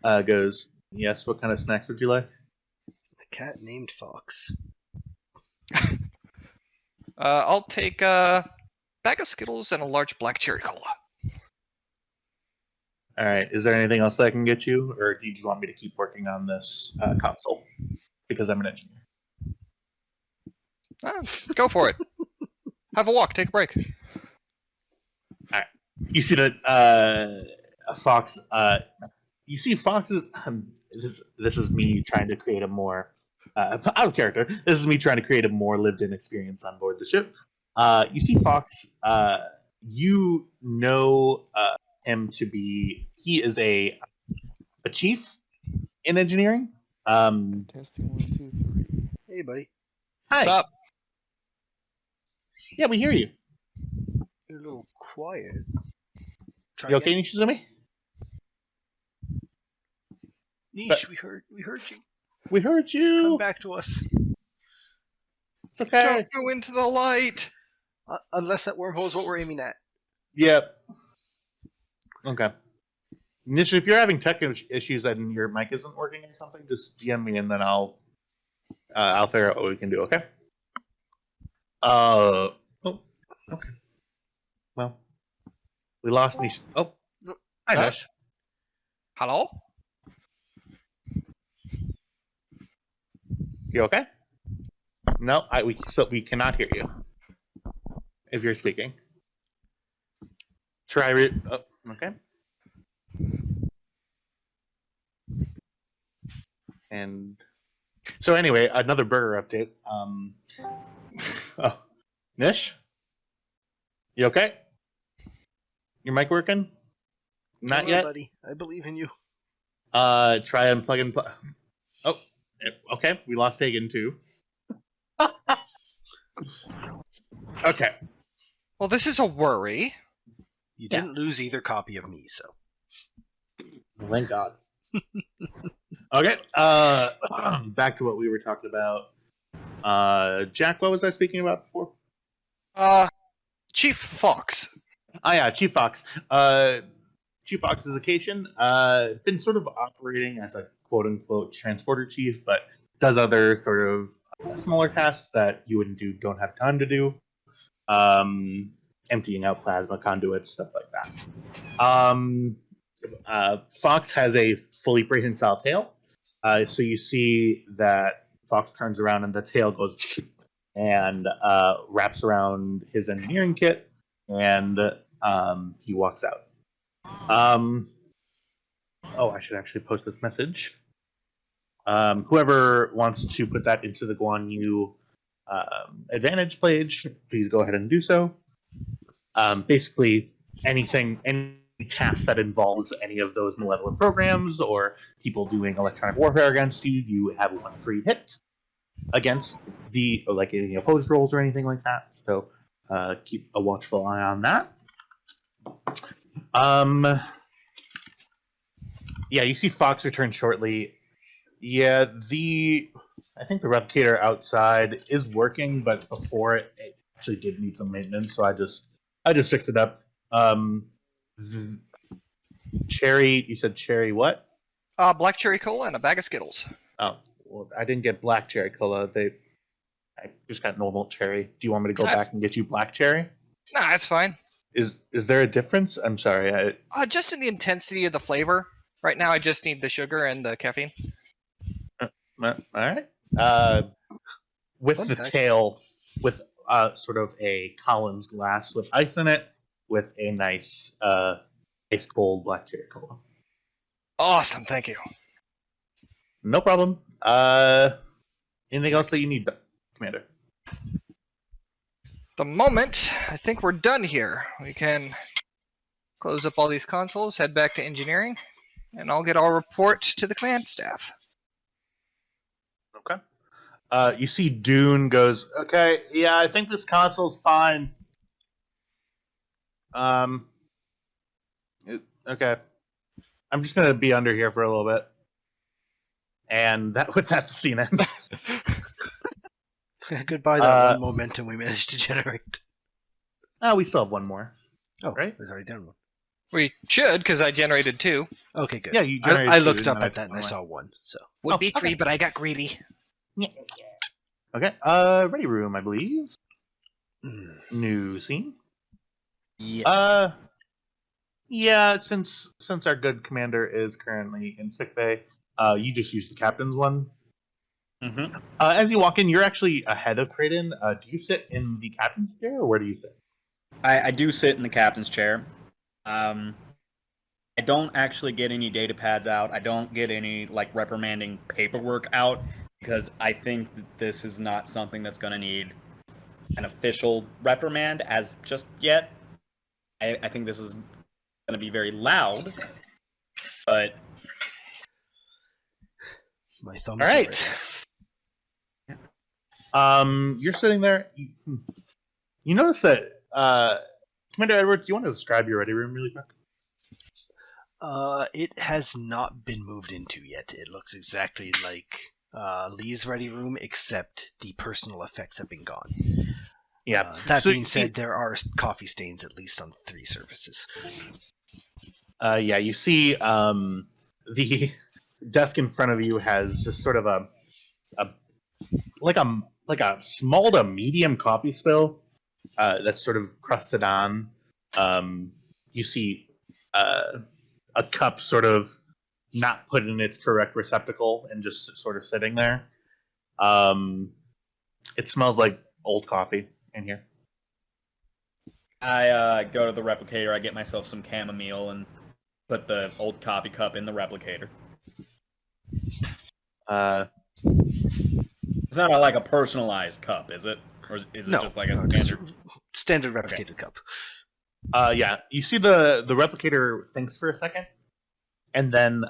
goes, "Yes, what kind of snacks would you like?" A cat named Fox. I'll take a bag of Skittles and a large black cherry cola. All right. Is there anything else that I can get you, or do you want me to keep working on this console? Because I'm an engineer. Go for it. Have a walk. Take a break. You see that a fox. You see foxes. This is me trying to create a more out of character. This is me trying to create a more lived-in experience on board the ship. You see Fox. You know him to be. He is a chief in engineering. Testing 1, 2, 3. Hey, buddy. Hi. What's up? Yeah, we hear you. You're a little quiet. Try You okay, again. Nishizumi? Niche, we heard you. We heard Come you. back to us. It's okay. Don't go into the light. Unless that wormhole is what we're aiming at. Yep. Okay. Nish, if you're having tech issues and your mic isn't working or something, just DM me and then I'll figure out what we can do. Okay. Oh. Okay. Well, we lost Nish. Oh. Hi, Huh? Nish. Hello? You okay? No, we cannot hear you. If you're speaking. Try okay. And so anyway, another burger update. Oh, Nish, you okay? Your mic working? Not Come on, yet, buddy. I believe in you. Try and plug and play. Oh, okay. We lost Hagen too. Okay. Well, this is a worry. You didn't lose either copy of me, so. Thank God. Okay. Back to what we were talking about. Jack, what was I speaking about before? Chief Fox. Oh yeah, Chief Fox. Chief Fox is occasion. Been sort of operating as a quote unquote transporter chief, but does other sort of smaller tasks that you wouldn't do, don't have time to do. Emptying out plasma conduits, stuff like that. Fox has a fully prehensile tail. So you see that Fox turns around and the tail goes and wraps around his engineering kit, and he walks out. Oh, I should actually post this message. Whoever wants to put that into the Guan Yu advantage page, please go ahead and do so. Basically, any task that involves any of those malevolent programs or people doing electronic warfare against you, you have 1 free hit against any opposed rolls or anything like that. So keep a watchful eye on that. Yeah, you see Fox return shortly. Yeah, I think the replicator outside is working, but before it actually did need some maintenance, so I just fixed it up. Cherry, you said cherry what? Black cherry cola and a bag of Skittles. Oh, well, I didn't get black cherry cola. I just got normal cherry. Do you want me to go back and get you black cherry? Nah, that's fine. Is there a difference? I'm sorry. Just in the intensity of the flavor. Right now, I just need the sugar and the caffeine. All right. With Fun the fact. tail, with sort of a Collins glass with ice in it, with a nice ice cold black cherry cola. Awesome, thank you. No problem. Anything else that you need, Commander? The moment, I think we're done here. We can close up all these consoles, head back to engineering, and I'll get our report to the command staff. Okay. You see Dune goes, okay, yeah, I think this console's fine. Okay. I'm just going to be under here for a little bit. And with that, the scene ends. Goodbye, that one momentum we managed to generate. We still have 1 more. Oh, Right? there's already done one. We should, because I generated 2. Okay, good. Yeah, you generated I 2, looked and up then at that and I saw 1, so. Would Oh, be 3, okay. but I got greedy. Okay. Ready room, I believe. New scene. Yes. Yeah. Since our good commander is currently in sick bay, you just use the captain's one. Mm-hmm. As you walk in, you're actually ahead of Creighton. Do you sit in the captain's chair, or where do you sit? I do sit in the captain's chair. I don't actually get any data pads out. I don't get any like reprimanding paperwork out because I think that this is not something that's going to need an official reprimand as just yet. I think this is going to be very loud, but My thumb. All right. You're sitting there. You notice that Commander Edwards. Do you want to describe your ready room really quick? It has not been moved into yet. It looks exactly like Lee's ready room, except the personal effects have been gone. Yeah. That being said, there are coffee stains at least on 3 surfaces. Yeah. You see, the desk in front of you has just sort of a small to medium coffee spill that's sort of crusted on. You see a cup sort of not put in its correct receptacle and just sort of sitting there. It smells like old coffee in here. I go to the replicator. I get myself some chamomile and put the old coffee cup in the replicator. It's not like a personalized cup, is it? Or is it just like a standard replicated cup? Yeah, you see the replicator thinks for a second, and then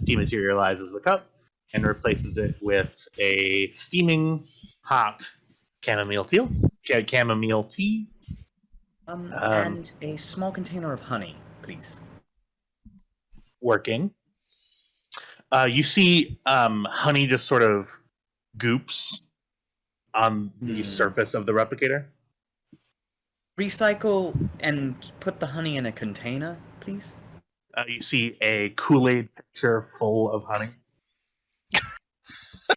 dematerializes the cup and replaces it with a steaming hot chamomile tea. And a small container of honey, please. Working. You see honey just sort of goops on the surface of the replicator. Recycle and put the honey in a container, please. You see a Kool-Aid pitcher full of honey.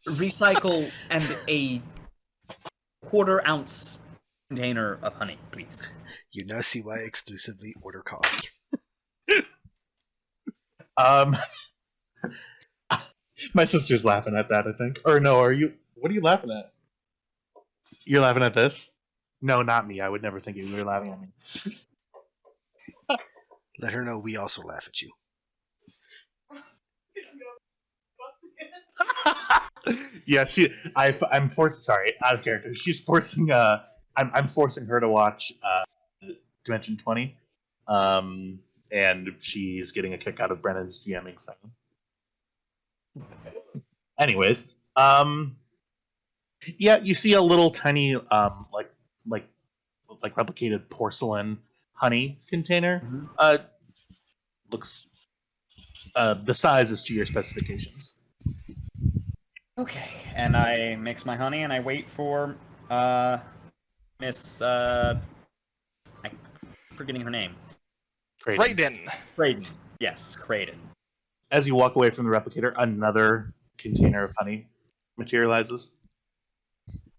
Recycle and a 1/4 ounce container of honey, please. You now see why I exclusively order coffee. My sister's laughing at that, I think. Or no, are you? What are you laughing at? You're laughing at this? No, not me. I would never think you were laughing at me. Let her know we also laugh at you. Yeah, I'm forced. Sorry, out of character. She's forcing. I'm forcing her to watch Dimension 20, and she's getting a kick out of Brennan's GMing segment. Anyways, yeah, you see a little tiny like replicated porcelain honey container. Looks the size is to your specifications. Okay, and I mix my honey and I wait for Miss I'm forgetting her name. Creighton. Yes, Creighton. As you walk away from the replicator, another container of honey materializes.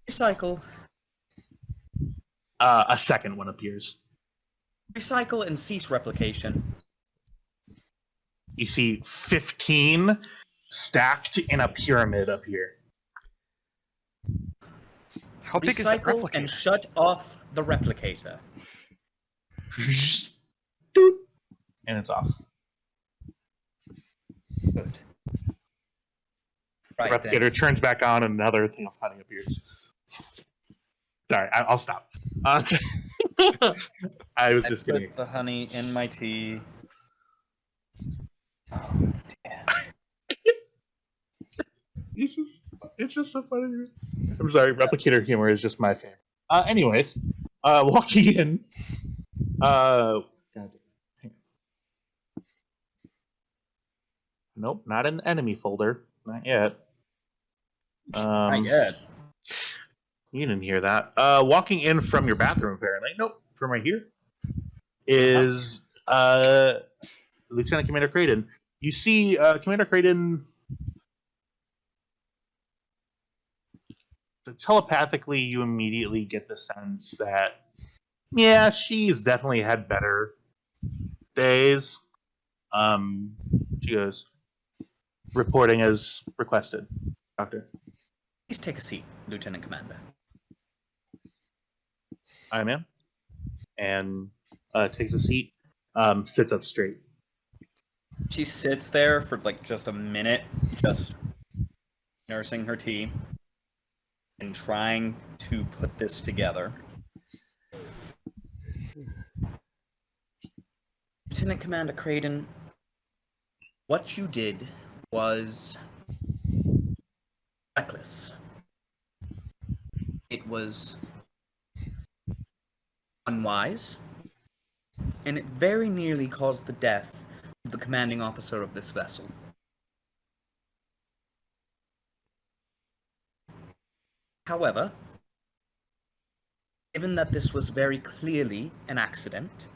Recycle. A second one appears. Recycle and cease replication. You see 15 stacked in a pyramid up here. How big is that Recycle replicator? and shut off the replicator. And it's off. Good. The Right replicator then. turns back on and another thing of honey appears. Sorry, I'll stop. I was just kidding. Put the honey in my tea. Oh, damn. It's just so funny. I'm sorry, replicator humor is just my favorite. Anyways, walking in. Nope, not in the enemy folder. Not yet. Not yet. You didn't hear that. Walking in from your bathroom, apparently. Nope, from right here. Is Lieutenant Commander Creighton. You see Commander Creighton telepathically, you immediately get the sense that, yeah, she's definitely had better days. She goes, reporting as requested, Doctor. Please take a seat, Lieutenant Commander. I am. And takes a seat, sits up straight. She sits there for like just a minute, just nursing her tea and trying to put this together. Lieutenant Commander Creighton, what you did was reckless. It was unwise, and it very nearly caused the death of the commanding officer of this vessel. However, given that this was very clearly an accident,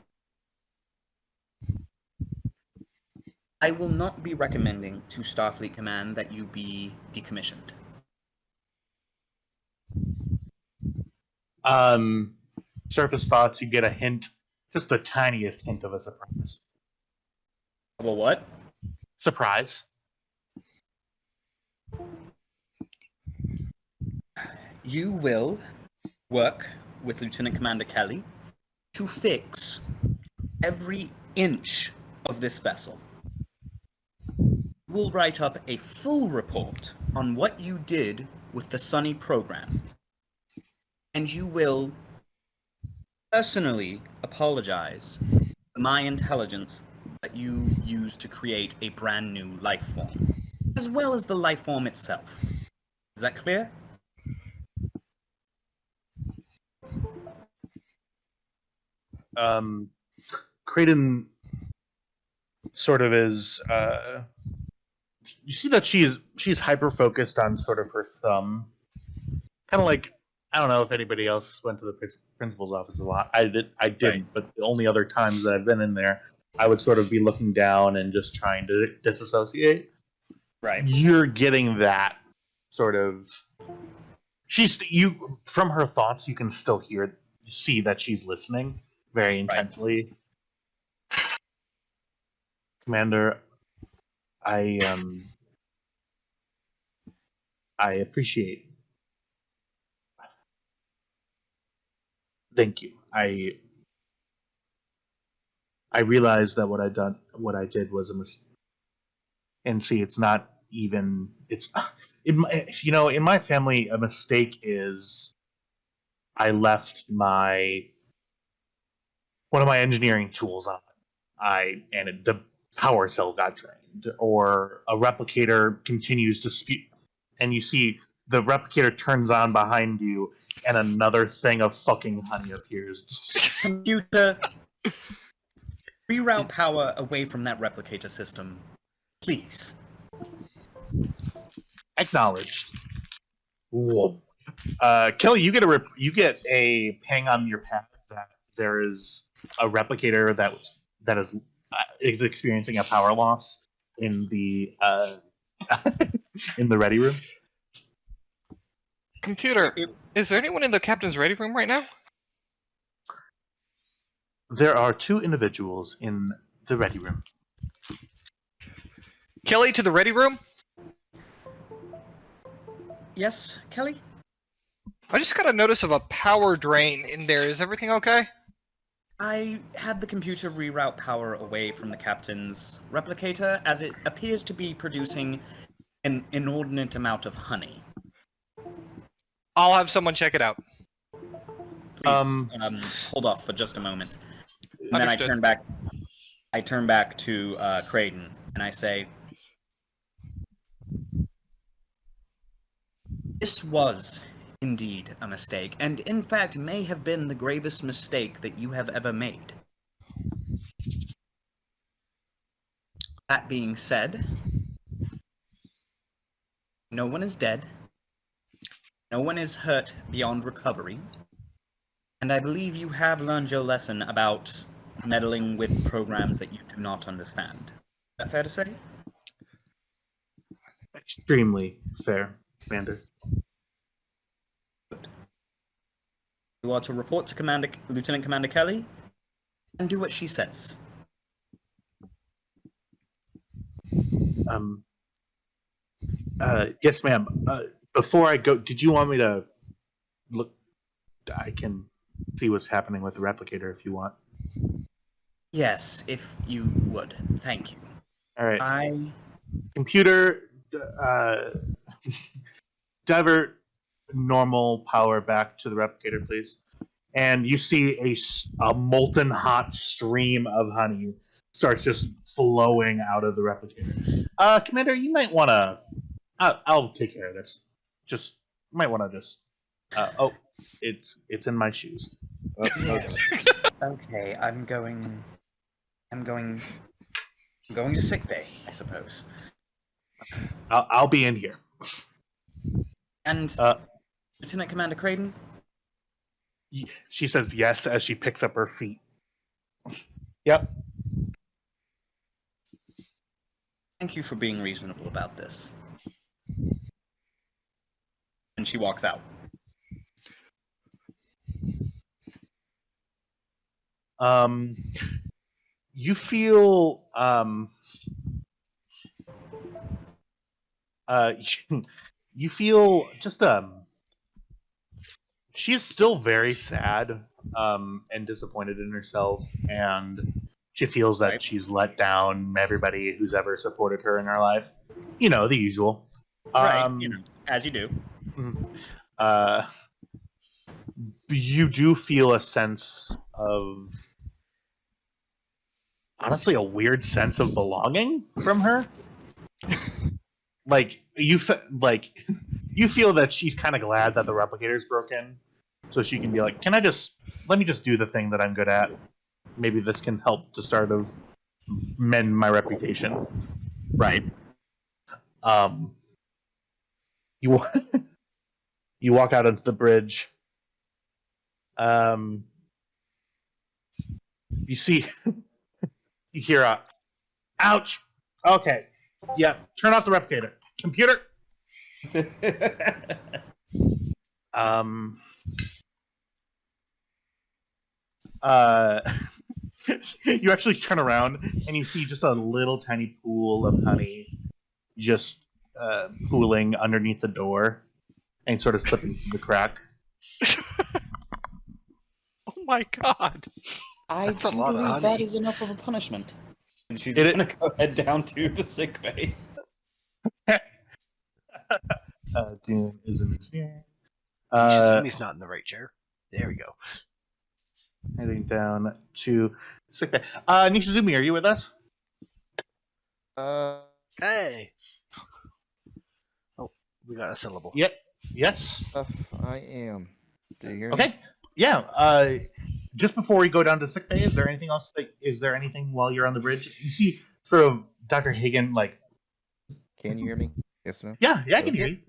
I will not be recommending to Starfleet Command that you be decommissioned. Surface thoughts, you get a hint, just the tiniest hint of a surprise. Well, what? Surprise. You will work with Lieutenant Commander Kelly to fix every inch of this vessel. We'll write up a full report on what you did with the Sunny program. And you will personally apologize for my intelligence that you used to create a brand new life form, as well as the life form itself. Is that clear? Creighton sort of is. You see that she's hyper focused on sort of her thumb, kind of like, I don't know if anybody else went to the principal's office a lot. I didn't, Right. but the only other times that I've been in there, I would sort of be looking down and just trying to disassociate. Right. You're getting that sort of. You from her thoughts, you can still see that she's listening very intensely. Right. Commander, I appreciate. Thank you. I realized that what I did was a mistake. And see, it's not even. In my family, a mistake is I left one of my engineering tools on. The power cell got drained, or a replicator continues to speak, and you see the replicator turns on behind you, and another thing of fucking honey appears. Computer, reroute power away from that replicator system, please. Acknowledged. Whoa. Kelly, you get a ping on your path that there is a replicator that is experiencing a power loss in the in the ready room. Computer, is there anyone in the captain's ready room right now? There are 2 individuals in the ready room. Kelly, to the ready room? Yes, Kelly? I just got a notice of a power drain in there. Is everything okay? I had the computer reroute power away from the captain's replicator, as it appears to be producing an inordinate amount of honey. I'll have someone check it out. Please, hold off for just a moment. And then I turn back to Creighton, and I say, this was indeed a mistake, and in fact may have been the gravest mistake that you have ever made. That being said, no one is dead, no one is hurt beyond recovery, and I believe you have learned your lesson about meddling with programs that you do not understand. Is that fair to say? Extremely fair, Commander. You are to report to Lieutenant Commander Kelly and do what she says. Yes, ma'am. Before I go, did you want me to look? I can see what's happening with the replicator if you want. Yes, if you would. Thank you. All right. I Computer, divert normal power back to the replicator, please. And you see a molten hot stream of honey starts just flowing out of the replicator. Commander, you might want to. I'll take care of this. Just might want to just. Oh, it's in my shoes. Oh, yes. Okay, I'm going to sickbay, I suppose. I'll be in here. And Lieutenant Commander Creighton? She says yes as she picks up her feet. Yep. Thank you for being reasonable about this. And she walks out. You feel you feel just she is still very sad and disappointed in herself, and she feels that she's let down everybody who's ever supported her in her life. You know, the usual. Right, as you do. You do feel a sense of, honestly, a weird sense of belonging from her. Like you feel that she's kind of glad that the replicator's broken, so she can be like, let me just do the thing that I'm good at. Maybe this can help to sort of mend my reputation. Right. You you walk out onto the bridge. You see, you hear a, ouch. Okay, yeah. Turn off the replicator. Computer. You actually turn around and you see just a little tiny pool of honey just pooling underneath the door and sort of slipping through the crack. Oh my god. I That's a do lot of believe that honey. is enough of a punishment. And she's It- gonna go head down to the sick bay. Doom is an experience. Nishizumi's not in the right chair. There we go. Heading down to sick bay. Nishizumi, are you with us? Hey! Oh, we got a syllable. Yep. Yes. I am. Do you hear me? Okay. Yeah. Just before we go down to sick bay, is there anything else? Is there anything while you're on the bridge? You see, sort of Dr. Hagen, like. Can you hear me? Yes or no? Yeah, I can hear you.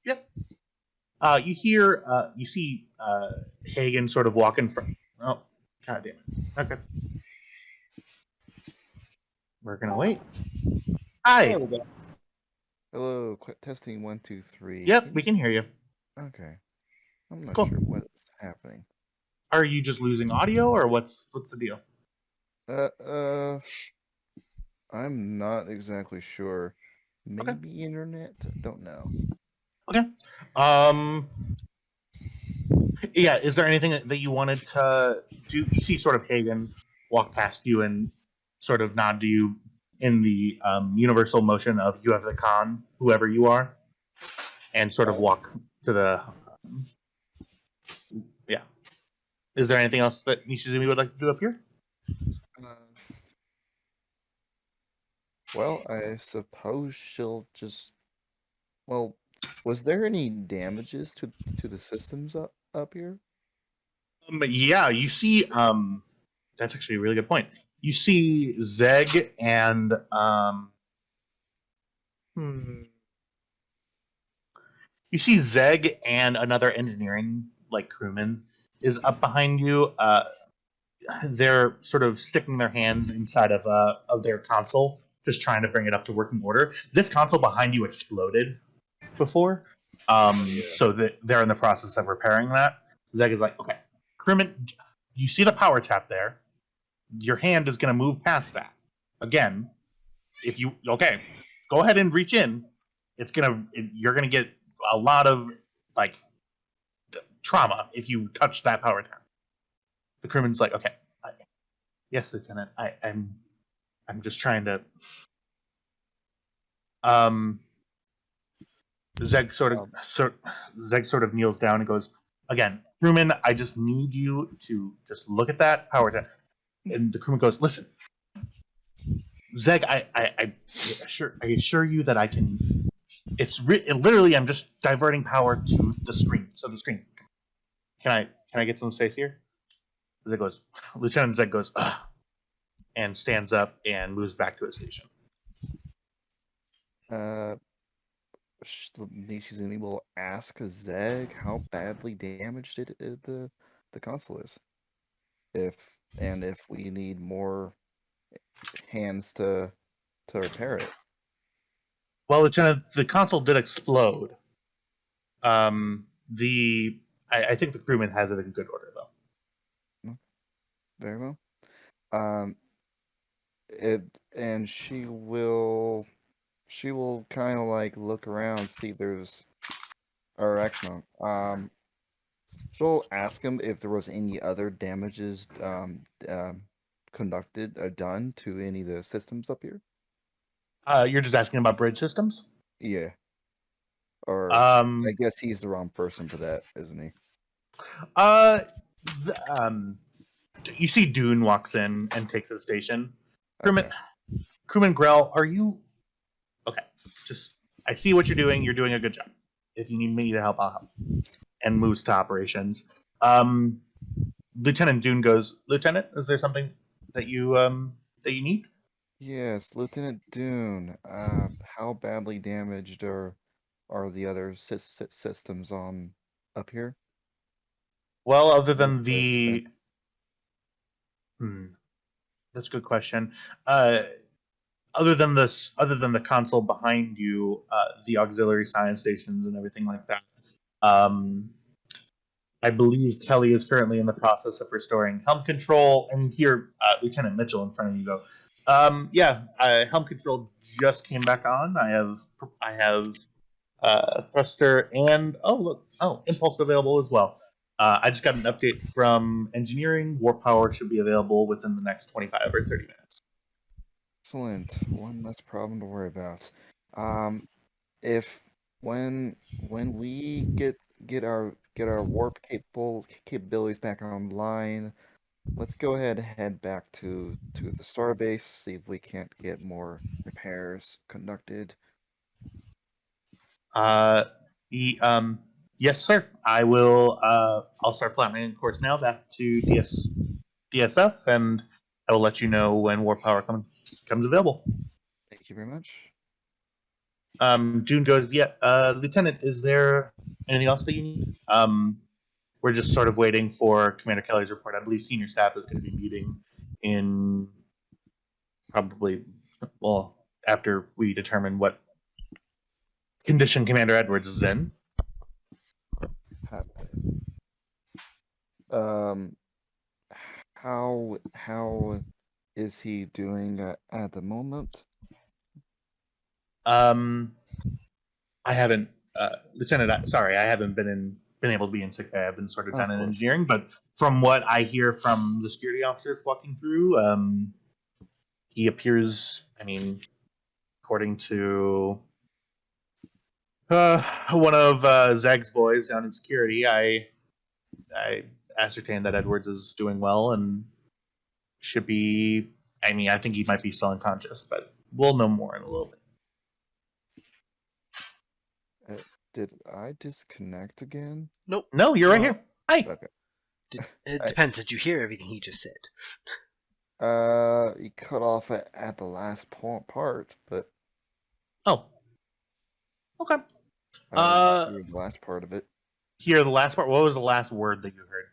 Yep. You hear, you see Hagen sort of walking from. Oh, god damn it. Okay. We're gonna wait. Hi. There we go. Hello, testing 1, 2, 3. Yep, we can hear you. Okay. I'm not Cool. sure what's happening. Are you just losing audio, or what's the deal? I'm not exactly sure. Maybe internet? Don't know. Okay. Yeah, is there anything that you wanted to do? You see sort of Hagen walk past you and sort of nod to you in the universal motion of you have the con, whoever you are, and sort of walk to the... yeah. Is there anything else that Nishizumi would like to do up here? Well, I suppose she'll just... Well, was there any damages to the systems up here? Yeah, you see... that's actually a really good point. You see Zeg and... You see Zeg and another engineering crewman is up behind you. They're sort of sticking their hands inside of their console, just trying to bring it up to working order. This console behind you exploded before, so that they're in the process of repairing that. Zeg is like, okay, Crewman, you see the power tap there. Your hand is going to move past that. Again, if you go ahead and reach in. You're gonna get a lot of like trauma if you touch that power tap. The crewman's like, okay, yes, Lieutenant, I'm just trying to. Zeg sort of kneels down and goes, again, crewman, I just need you to just look at that power tap. And the crewman goes, listen, Zeg, I assure you that I can. Literally, I'm just diverting power to the screen. So the screen. Can I get some space here? Zeg goes. Lieutenant Zeg goes, ugh, and stands up and moves back to his station. Nishi's enemy will ask Zeg how badly damaged the console is. If we need more hands to repair it. Well, Lieutenant, the console did explode. I think the crewman has it in good order, though. Very well. And she will kind of like look around, see if there's, or actually, no. She'll ask him if there was any other damages conducted or done to any of the systems up here. You're just asking about bridge systems? Yeah. Or I guess he's the wrong person for that, isn't he? You see Dune walks in and takes his station. Okay. Crewman Grell, are you okay? I see what you're doing. You're doing a good job. If you need me to help, I'll help. And moves to operations. Lieutenant Dune goes, Lieutenant, is there something that you need? Yes, Lieutenant Dune. How badly damaged are the other systems on up here? Well, other than What do you think? That's a good question. Other than the console behind you, the auxiliary science stations and everything like that. I believe Kelly is currently in the process of restoring helm control, and here, Lieutenant Mitchell in front of you go. Helm control just came back on. I have thruster and impulse available as well. I just got an update from engineering. Warp power should be available within the next 25 or 30 minutes. Excellent. One less problem to worry about. If when we get our warp capabilities back online, let's go ahead and head back to the starbase, see if we can't get more repairs conducted. Yes, sir. I will. I'll start planning a course now back to DSF, and I will let you know when warp power comes available. Thank you very much. June goes, Lieutenant, is there anything else that you need? We're just sort of waiting for Commander Kelly's report. I believe senior staff is going to be meeting in probably, after we determine what condition Cmdr Edwards is in. How is he doing at the moment? I haven't, Lieutenant. Sorry, I haven't been able to be in sick bay. I've been sort of down in engineering, but from what I hear from the security officers walking through, he appears. I mean, according to one of Zeg's boys down in security, I ascertained that Edwards is doing well and should be. I mean, I think he might be still unconscious, but we'll know more in a little bit. Did I disconnect again? Nope. No, you're right here. Hi. Okay. It depends. Did you hear everything he just said? He cut off at the last part, but Oh. Okay. I didn't hear the last part of it. Hear the last part. What was the last word that you heard?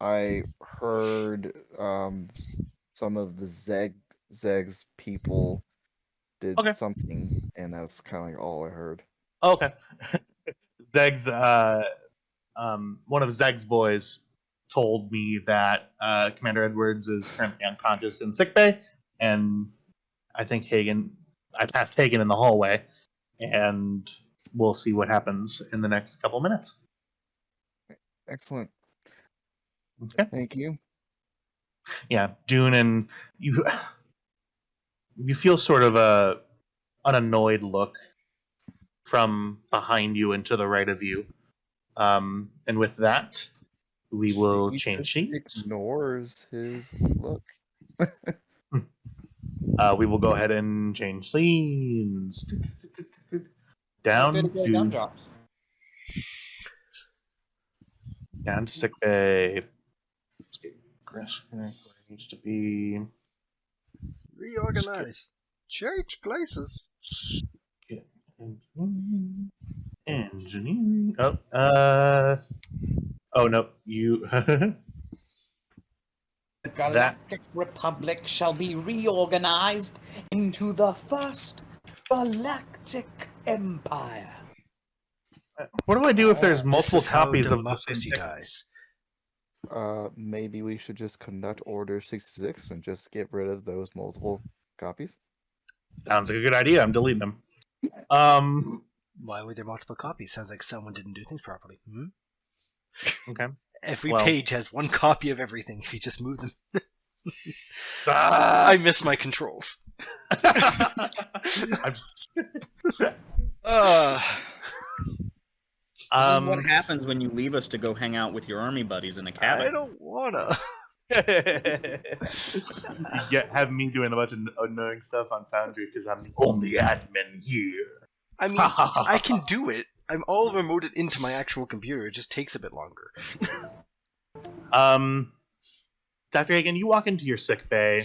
I heard some of the Zeg's people did something, and that's kind of like all I heard. Okay. Zeg's one of Zeg's boys told me that Commander Edwards is currently unconscious in sickbay, and I think I passed Hagen in the hallway, and we'll see what happens in the next couple minutes. Excellent. Okay. Thank you. Yeah, Dune, and you feel sort of an annoyed look from behind you and to the right of you. And with that, we will He change just sheets. ignores his look. We will go ahead and change scenes. Down to sick bay. Needs to be Reorganize. Change places. Engineering. Oh no, you. The Galactic Republic shall be reorganized into the First Galactic Empire. What do I do if there's multiple This is how copies of the democracy same dies. Maybe we should just conduct Order 66 and just get rid of those multiple copies. Sounds like a good idea. I'm deleting them. Why were there multiple copies? Sounds like someone didn't do things properly. Okay. Every Well- page has one copy of everything. If you just move them, Ah! I miss my controls. I'm just. This is what happens when you leave us to go hang out with your army buddies in a cabin. I don't wanna. Have me doing a bunch of annoying stuff on Foundry because I'm the only admin here. I mean, I can do it. I'm all remoted into my actual computer. It just takes a bit longer. Dr. Hagen, you walk into your sick bay.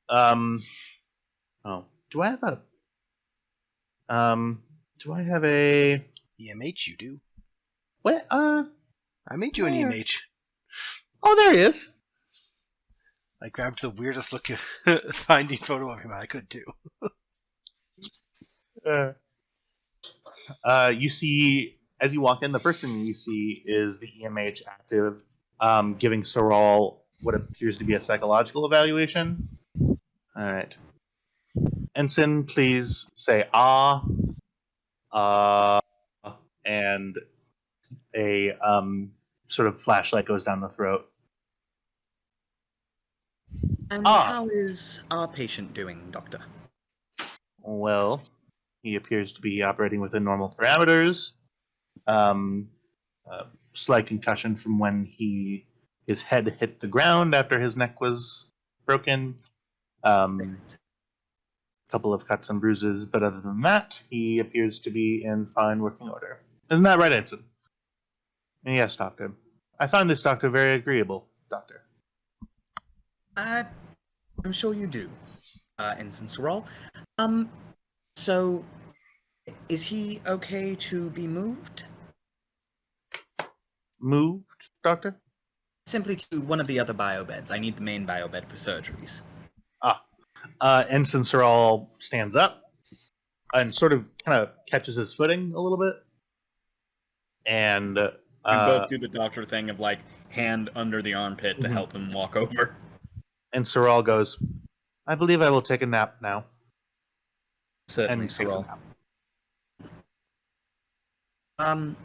Do I have a EMH, you do. what? I made you an Where? EMH. Oh, there he is. I grabbed the weirdest looking finding photo of him I could too. You see, as you walk in, the first thing you see is the EMH active, giving Sorrel what appears to be a psychological evaluation. All right. Ensign, please say and a sort of flashlight goes down the throat. And how is our patient doing, Doctor? Well, he appears to be operating within normal parameters. Slight concussion from when his head hit the ground after his neck was broken. Couple of cuts and bruises, but other than that, he appears to be in fine working order. Isn't that right, Ensign? Yes, Doctor. I find this doctor very agreeable, Doctor. I'm sure you do, Ensign Sorrel. So, is he okay to be moved? Moved, Doctor? Simply to one of the other biobeds. I need the main biobed for surgeries. Ensign Sorrel stands up and sort of kind of catches his footing a little bit. And We both do the doctor thing of like hand under the armpit to help him walk over. And Sorrel goes, I believe I will take a nap now. Certainly, And takes a Sorrel. nap.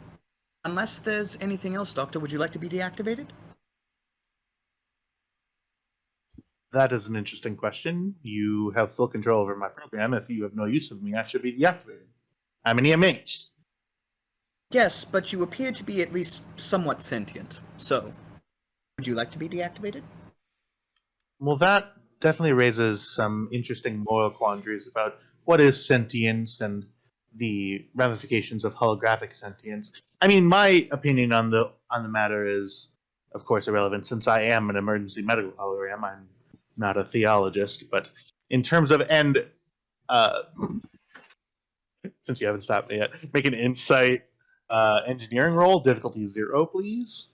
Unless there's anything else, Doctor, would you like to be deactivated? That is an interesting question. You have full control over my program. If you have no use of me, I should be deactivated. I'm an EMH. Yes, but you appear to be at least somewhat sentient. So, would you like to be deactivated? Well, that definitely raises some interesting moral quandaries about what is sentience and the ramifications of holographic sentience. I mean, my opinion on the matter is, of course, irrelevant since I am an emergency medical hologram. I'm not a theologist, but in terms of since you haven't stopped me yet, make an insight engineering roll, difficulty 0, please.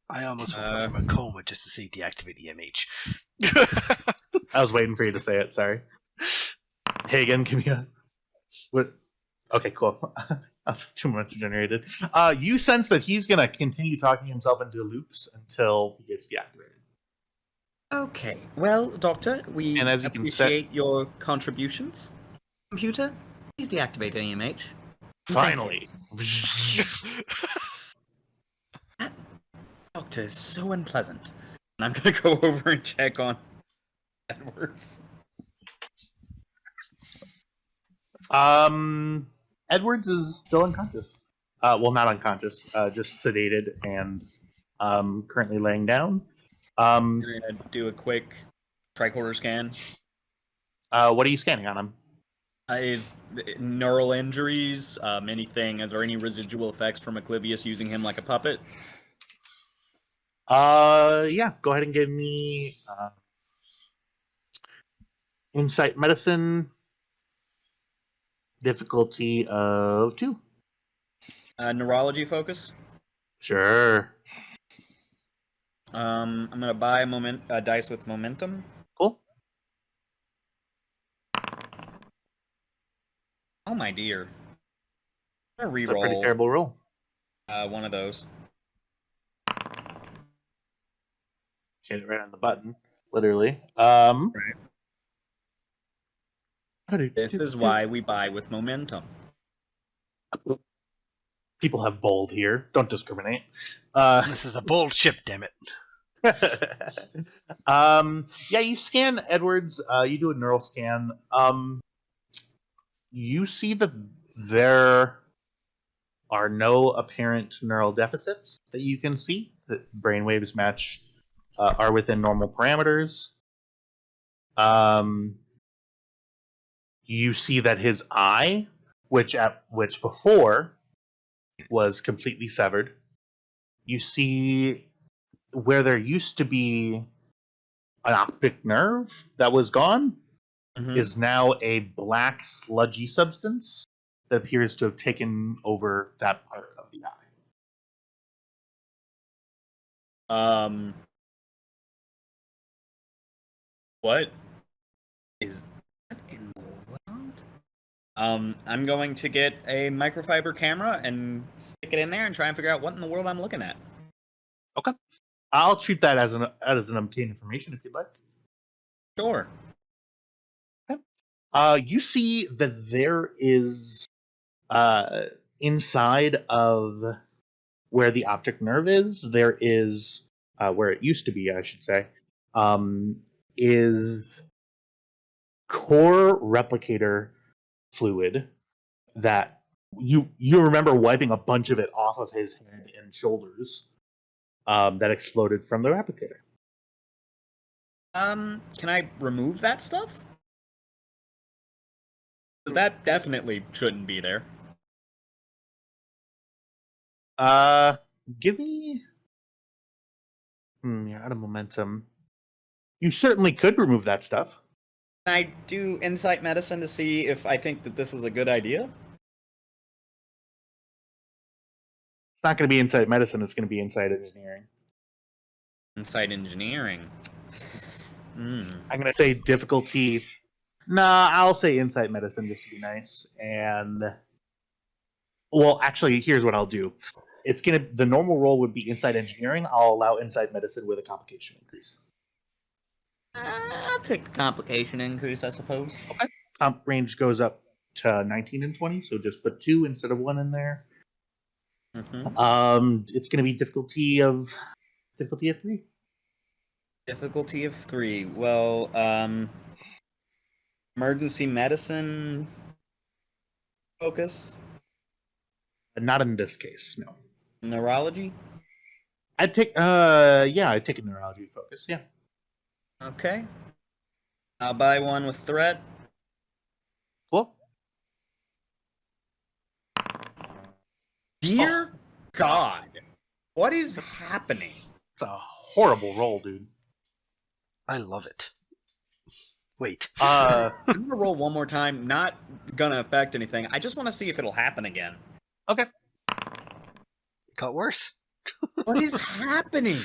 I almost woke up from a coma just to say deactivate EMH. I was waiting for you to say it. Sorry. Hagen, give me a. What? Okay, cool. Too much generated. You sense that he's going to continue talking himself into loops until he gets deactivated. Okay. Well, Doctor, we And as you can set- appreciate your contributions. Computer, please deactivate AMH. Finally. That doctor is so unpleasant. And I'm gonna go over and check on Edwards. Edwards is still unconscious. Well, not unconscious, just sedated and currently laying down. I'm gonna do a quick tricorder scan. What are you scanning on him? Is neural injuries, anything? Are there any residual effects from Oblivious using him like a puppet? Yeah. Go ahead and give me insight medicine. Difficulty of 2. Neurology focus. Sure. I'm gonna buy a dice with momentum. Cool. Oh my dear. I'm gonna That's a pretty reroll terrible roll. one of those. Hit it right on the button, literally. This is why we buy with momentum. People have bold here. Don't discriminate. This is a bold ship, damn it. Yeah, you scan Edwards. You do a neural scan. You see that there are no apparent neural deficits that you can see. That brainwaves match are within normal parameters. You see that his eye, which before was completely severed, you see where there used to be an optic nerve that was gone is now a black sludgy substance that appears to have taken over that part of the eye. What is that in the world? I'm going to get a microfiber camera and stick it in there and try and figure out what in the world I'm looking at. Okay. I'll treat that as an obtained information if you'd like. Sure. You see that there is inside of where the optic nerve is, there is where it used to be, I should say, is core replicator fluid that you remember wiping a bunch of it off of his head and shoulders that exploded from the replicator. Can I remove that stuff? That definitely shouldn't be there. Give me. You're out of momentum. You certainly could remove that stuff. Can I do insight medicine to see if I think that this is a good idea? It's not going to be insight medicine. It's going to be insight engineering. Insight engineering. I'm going to say difficulty. Nah, I'll say insight medicine just to be nice. And well, actually, here's what I'll do. The normal roll would be insight engineering. I'll allow insight medicine with a complication increase. I'll take the complication increase, I suppose. Okay. Comp range goes up to 19 and 20, so just put 2 instead of 1 in there. It's going to be difficulty of 3. Difficulty of 3. Well, emergency medicine focus? But not in this case, no. Neurology? I'd take I'd take a neurology focus, yeah. Okay. I'll buy one with threat. Cool. Dear God, what is happening? It's a horrible roll, dude. I love it. Wait. I'm gonna roll one more time. Not gonna affect anything. I just want to see if it'll happen again. Okay. It got worse. What is happening?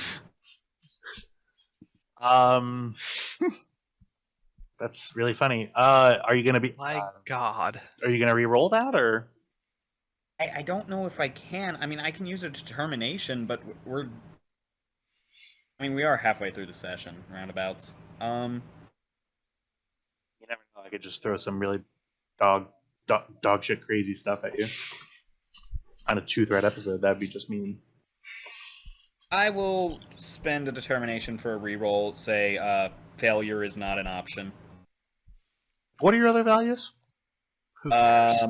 That's really funny. Are you gonna be? My God. Are you gonna re-roll that or? I don't know if I can. I mean, I can use a determination, but we are halfway through the session, roundabouts. You never know. I could just throw some really dog shit crazy stuff at you on a 2-thread episode. That'd be just mean. I will spend a determination for a reroll. Say, failure is not an option. What are your other values? Who cares?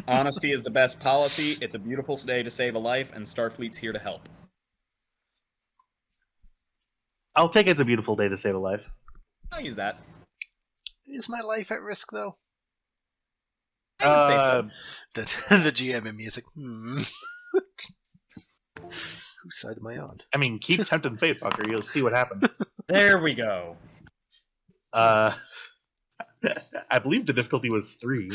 Honesty is the best policy. It's a beautiful day to save a life, and Starfleet's here to help. I'll take it's a beautiful day to save a life. I'll use that. Is my life at risk though? I would say so. The GM in me is like, whose side am I on? I mean, keep tempting fate, fucker. You'll see what happens. There we go. I believe the difficulty was 3.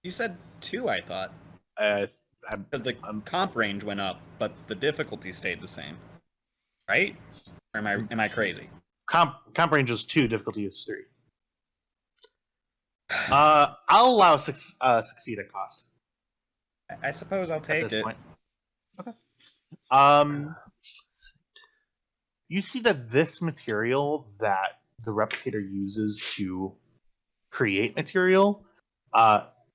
You said 2, I thought. Because Because the comp range went up, but the difficulty stayed the same. Right? Or am I crazy? comp range is 2, difficulty is 3. I'll allow succeed at cost. I suppose I'll At take this it. point. Okay. You see that this material that the replicator uses to create material,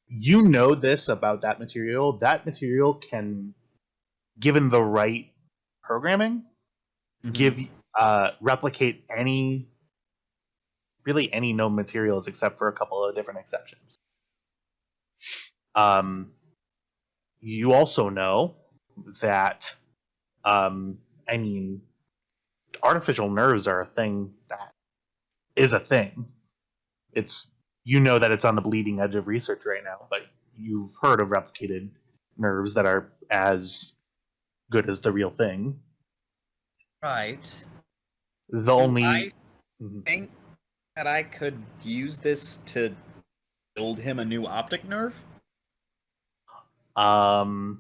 you know this about that material. That material can, given the right programming, replicate any known materials except for a couple of different exceptions. You also know that, artificial nerves are a thing that is a thing. You know that it's on the bleeding edge of research right now, but you've heard of replicated nerves that are as good as the real thing. Right. The only I think that I could use this to build him a new optic nerve? The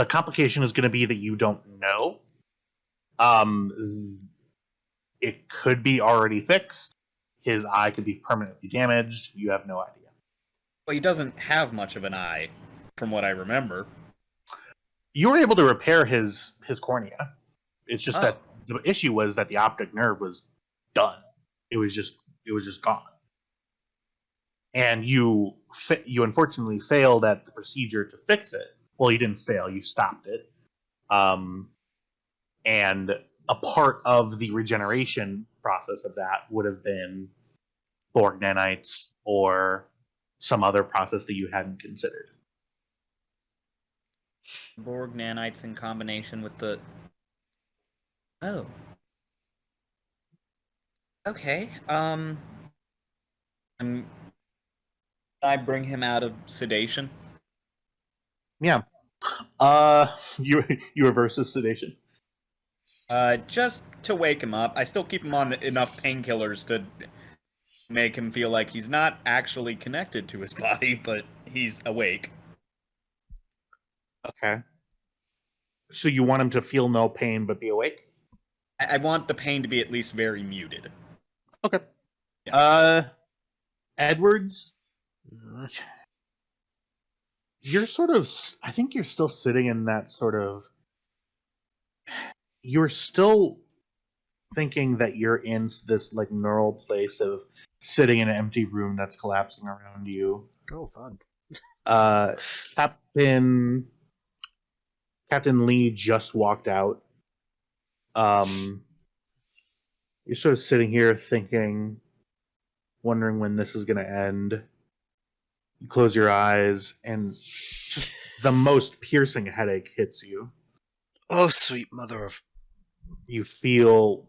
complication is going to be that you don't know. It could be already fixed. His eye could be permanently damaged. You have no idea. Well, he doesn't have much of an eye, from what I remember. You were able to repair his cornea. It's just that the issue was that the optic nerve was done. It was just gone. And you unfortunately failed at the procedure to fix it. Well, you didn't fail. You stopped it. And a part of the regeneration process of that would have been Borg nanites or some other process that you hadn't considered. Borg nanites in combination with the... Oh. Okay, Can I bring him out of sedation? Yeah. You reverse his sedation. Just to wake him up. I still keep him on enough painkillers to make him feel like he's not actually connected to his body, but he's awake. Okay. So you want him to feel no pain but be awake? I want the pain to be at least very muted. Okay. Yeah. Edwards, you're sort of... I think you're still sitting in that sort of... You're still thinking that you're in this like neural place of sitting in an empty room that's collapsing around you. Oh, fun. Captain Lee just walked out. You're sort of sitting here thinking, wondering when this is going to end. You close your eyes, and just the most piercing headache hits you. Oh, sweet mother of... You feel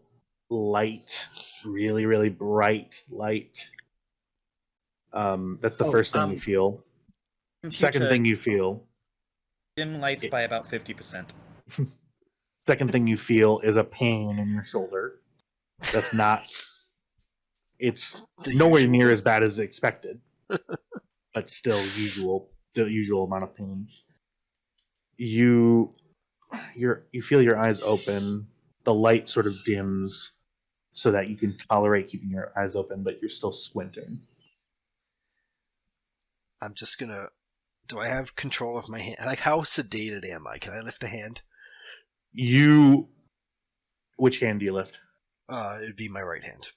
light, really, really bright light. That's the first thing you feel. Second thing you feel... Dim lights by about 50%. Second thing you feel is a pain in your shoulder. That's not... It's nowhere near as bad as expected. But still the usual amount of pain. You feel your eyes open. The light sort of dims so that you can tolerate keeping your eyes open, but you're still squinting. I'm just gonna Do I have control of my hand? Like, how sedated am I? Can I lift a hand? Which hand do you lift? It'd be my right hand.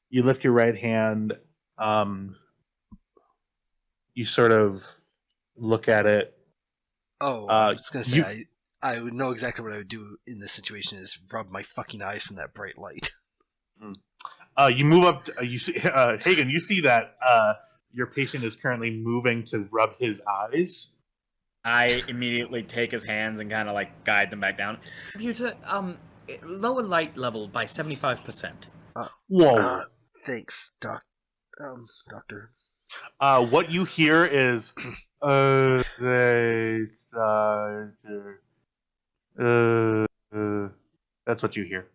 You lift your right hand. You sort of look at it. Oh, I was gonna say I would know exactly what I would do in this situation is rub my fucking eyes from that bright light. You move up. You see, Hagen. You see that your patient is currently moving to rub his eyes. I immediately take his hands and kind of like guide them back down. Computer, lower light level by 75%. Whoa. Thanks, doctor. What you hear is, they that's what you hear.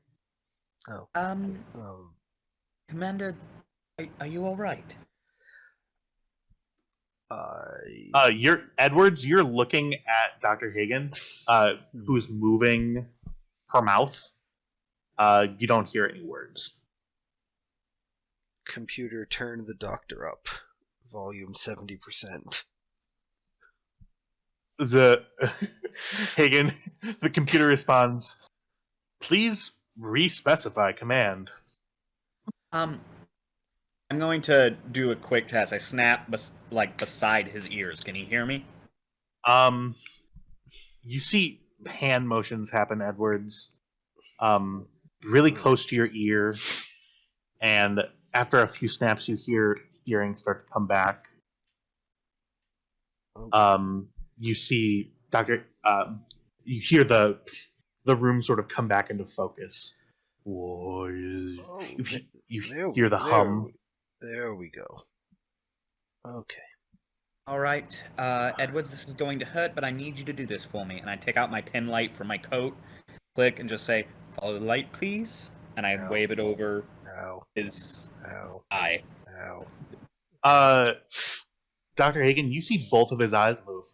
Commander, are you all right? You're Edwards. You're looking at Dr. Hagen, who's moving her mouth. You don't hear any words. Computer, turn the doctor up. Volume 70%. The Hagen, the computer responds, "Please re-specify command." I'm going to do a quick test. I snap beside his ears. Can he hear me? You see hand motions happen, Edwards, really close to your ear, and after a few snaps, you hear hearing start to come back. You see you hear the room sort of come back into focus. You hear the hum. There we go. Okay. All right, Edwards, this is going to hurt, but I need you to do this for me. And I take out my pen light from my coat, click, and just say, "Follow the light, please." And I wave it over his eye. Dr. Hagen, you see both of his eyes move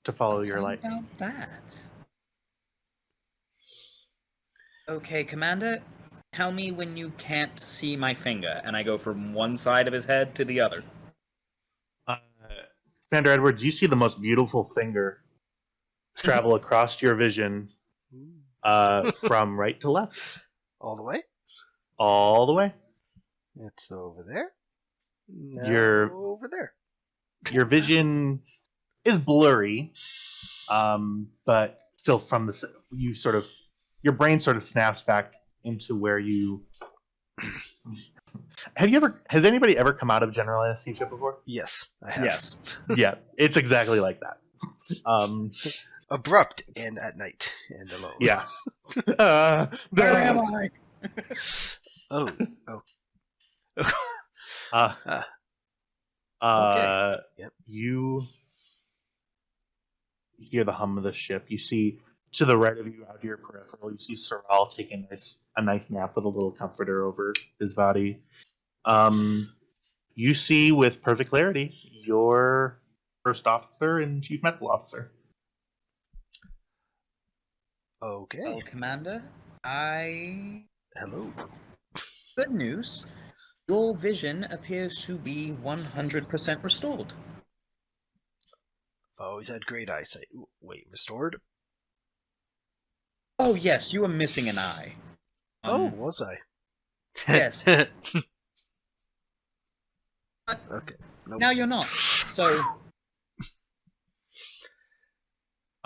to follow your light. How about that? Okay, Commander, tell me when you can't see my finger, and I go from one side of his head to the other. Commander Edwards, you see the most beautiful finger travel across your vision from right to left. All the way? All the way. It's over there. You're over there. Your vision is blurry, but still from your brain sort of snaps back into where you. Has anybody ever come out of general anesthesia before? Yes, I have. Yes. Yeah, it's exactly like that. Abrupt and at night and alone. Yeah. Where am I? Oh. Okay. Yep. You hear the hum of the ship. You see to the right of you, out of your peripheral, you see Sorrel taking a nice nap with a little comforter over his body. You see with perfect clarity your first officer and chief medical officer. Okay. Well, Commander, Hello. Good news. Your vision appears to be 100% restored. I've always had great eyesight. Wait, restored? Oh, yes, you were missing an eye. Was I? Yes. Okay. Nope. Now you're not. So.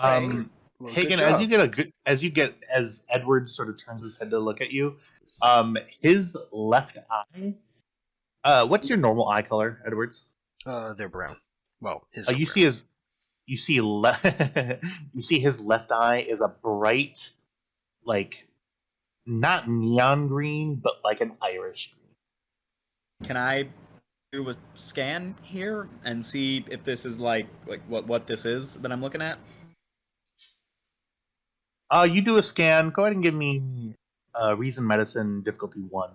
Hagen, as Edward sort of turns his head to look at you, his left eye. What's your normal eye color, Edwards? They're brown. Well, his. You see his left eye is a bright, like, not neon green, but like an Irish green. Can I do a scan here and see if this is like what this is that I'm looking at? You do a scan. Go ahead and give me Reason Medicine difficulty 1.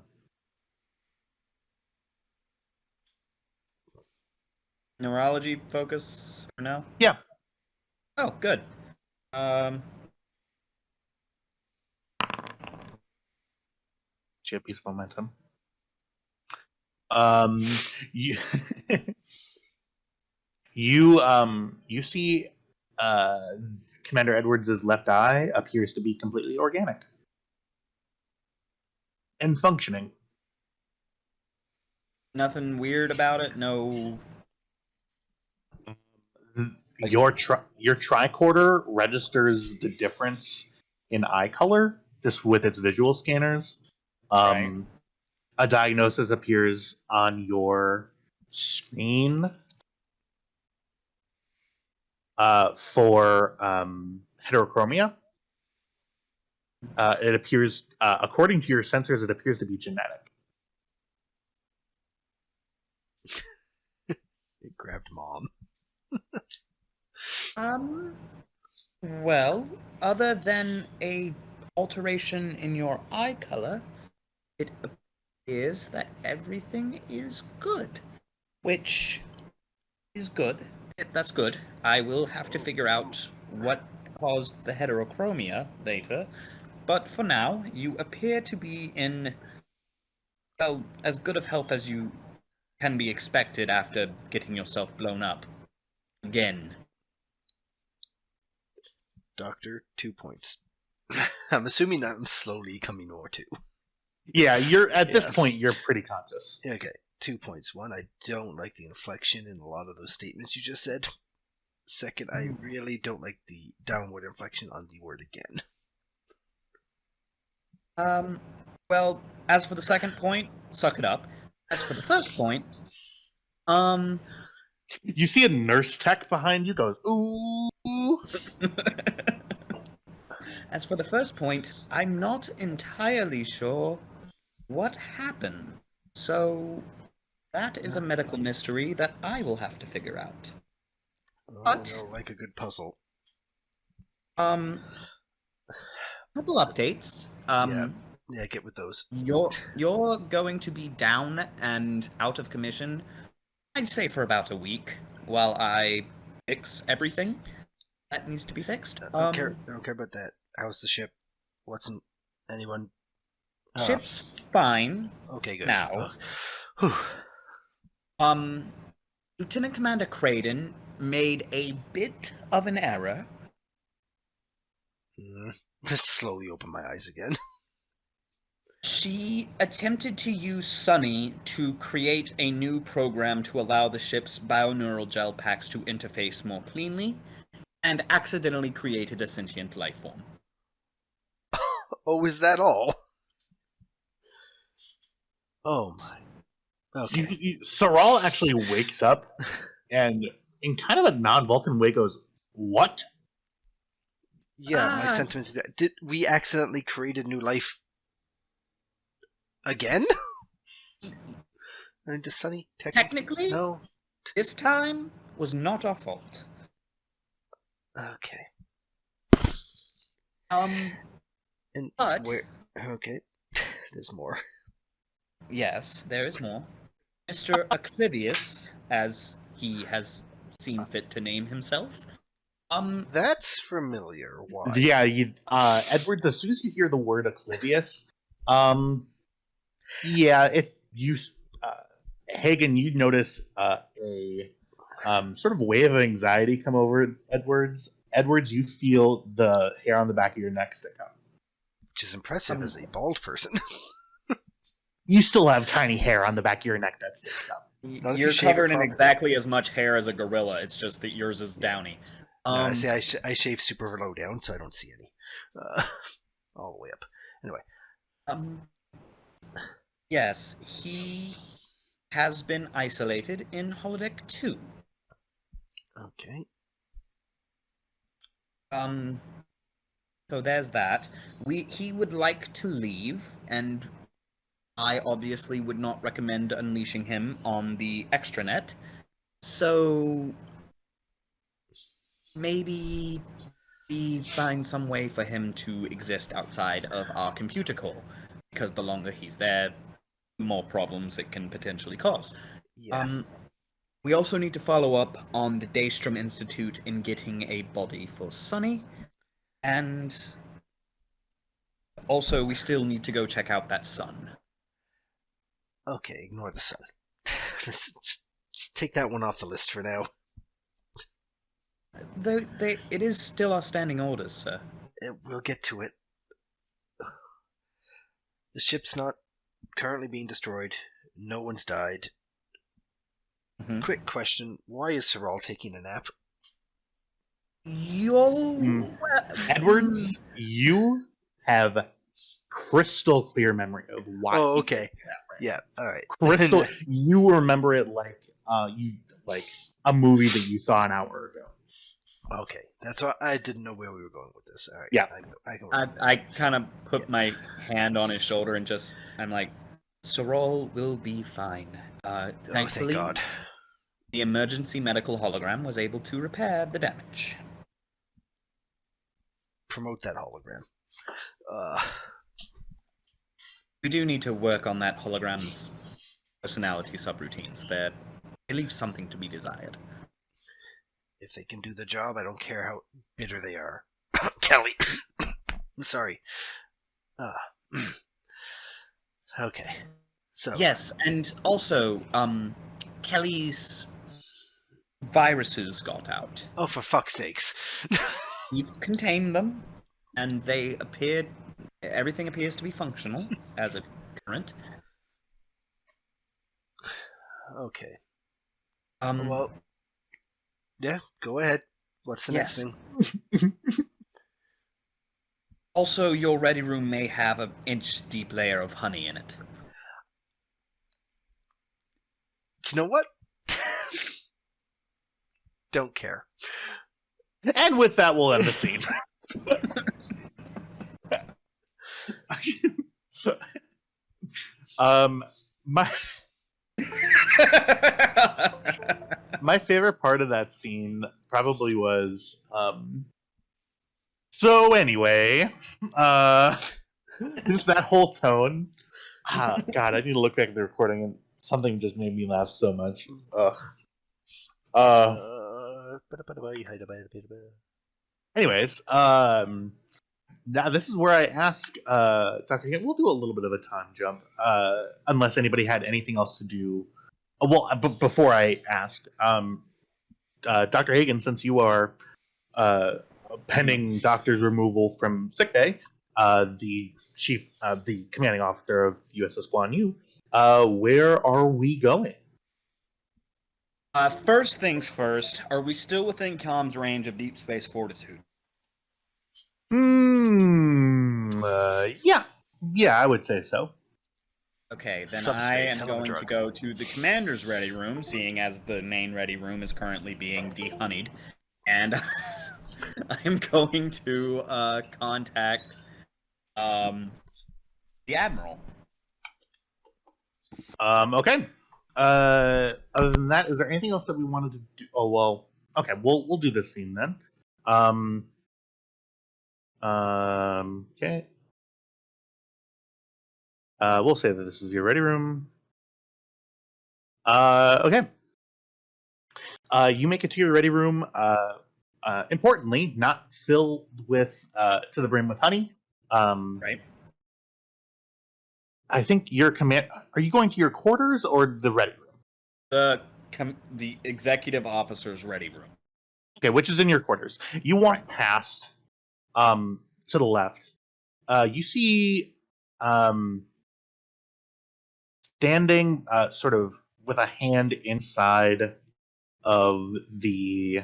Neurology focus or no? Yeah. Oh, good. Piece of momentum. You You see Commander Edwards' left eye appears to be completely organic and functioning. Nothing weird about it. No. Your tricorder registers the difference in eye color just with its visual scanners. Right. A diagnosis appears on your screen for heterochromia. It appears, according to your sensors, it appears to be genetic. It grabbed mom. Well, other than a alteration in your eye color, it appears that everything is good. Which is good. That's good. I will have to figure out what caused the heterochromia later. But for now, you appear to be in, well, as good of health as you can be expected after getting yourself blown up. Again. Doctor, 2 points. I'm assuming I'm slowly coming over to. Yeah, you're at this Yeah. point you're pretty conscious. Okay, 2 points. One, I don't like the inflection in a lot of those statements you just said. Second, I really don't like the downward inflection on the word again. Well, as for the second point, suck it up. As for the first point, You see a nurse tech behind you goes, ooh. as for the first point, I'm not entirely sure what happened. So, that is a medical mystery that I will have to figure out. Oh, But- no, like a good puzzle. Couple updates. Yeah, get with those. You're going to be down and out of commission, I'd say for about a week, while I fix everything that needs to be fixed. I don't care about that. How's the ship? Anyone? Ship's fine. Okay, good. Now. Whew. Lieutenant Commander Craden made a bit of an error. Just slowly open my eyes again. She attempted to use Sunny to create a new program to allow the ship's bioneural gel packs to interface more cleanly, and accidentally created a sentient life form. Oh, is that all? Oh my. Okay. Saral actually wakes up and in kind of a non-Vulcan way goes, what? Yeah, my sentiments. Did we accidentally create a new life again? I mean, does Sunny Technically, No. this time was not our fault. Okay. And But- where? Okay. There's more. Yes, there is more. Mr. Acclivius, as he has seen fit to name himself. That's familiar. Why? Yeah, Edwards, as soon as you hear the word Acclivius, Hagen, you notice a sort of wave of anxiety come over Edwards. Edwards, you feel the hair on the back of your neck stick up. Which is impressive as a bald person. You still have tiny hair on the back of your neck that sticks up. Not if You're you shave it covered in properly. exactly as much hair as a gorilla. It's just that yours is downy. I shave super low down, so I don't see any. All the way up. Anyway. Yes, he has been isolated in holodeck 2. Okay. So there's that. He would like to leave, and I obviously would not recommend unleashing him on the extranet. So maybe we find some way for him to exist outside of our computer core, because the longer he's there, the more problems it can potentially cause. Yeah. We also need to follow up on the Daystrom Institute in getting a body for Sunny, and also we still need to go check out that sun. Okay, ignore the sun. Just take that one off the list for now. It is still our standing orders, sir. We'll get to it. The ship's not currently being destroyed. No one's died. Mhm. Quick question: why is Sorrel taking a nap? Edwards, you have crystal clear memory of why. Oh, he's okay. doing that, right? Yeah. All right. Crystal. You remember it like a movie that you saw an hour ago. Okay, that's why I didn't know where we were going with this. All right. Yeah. I can work with that. I kind of put my hand on his shoulder and I'm like, Sorol will be fine. Oh, Thankfully, thank God. the emergency medical hologram was able to repair the damage. Promote that hologram. We do need to work on that hologram's personality subroutines. They leave something to be desired. If they can do the job, I don't care how bitter they are. Kelly. I'm sorry. Okay. So Yes, and also, Kelly's viruses got out. Oh, for fuck's sakes. We've contained them, and everything appears to be functional as of current. Okay. Um, Well, yeah, go ahead. What's the next Yes. thing? Also, your ready room may have an inch-deep layer of honey in it. You know what? Don't care. And with that, we'll end the scene. My favorite part of that scene probably was so anyway, just that whole tone. God, I need to look back at the recording, and something just made me laugh so much. Ugh. Anyways, now this is where I ask Dr. Hagen. We'll do a little bit of a time jump, unless anybody had anything else to do. Well, before I ask, Dr. Hagen, since you are pending doctor's removal from sickbay, the chief, the commanding officer of USS Guan Yu, where are we going? First things first, are we still within comms range of deep space fortitude? Yeah, I would say so. Okay, then Subspace, I am hell of a going to drug. go to the commander's ready room, seeing as the main ready room is currently being de-honeyed, and I'm going to contact the admiral. Okay. Other than that, is there anything else that we wanted to do? Oh well. Okay, we'll do this scene then. Okay. We'll say that this is your ready room. Okay. You make it to your ready room. Importantly, not filled with to the brim with honey. Right. I think your command. Are you going to your quarters or the ready room? The executive officer's ready room. Okay, which is in your quarters. You walk past to the left. You see standing sort of with a hand inside of the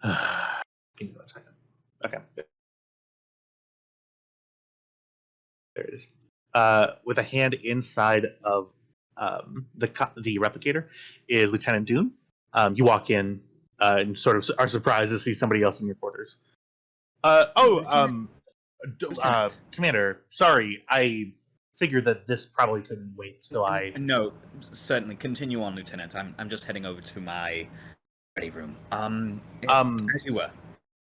give me 1 second. Okay. There it is. With a hand inside of the replicator is Lieutenant Dune. You walk in and sort of are surprised to see somebody else in your quarters. Lieutenant. Commander, sorry, I figured that this probably couldn't wait, so I... No, certainly. Continue on, Lieutenant. I'm just heading over to my ready room. As you were.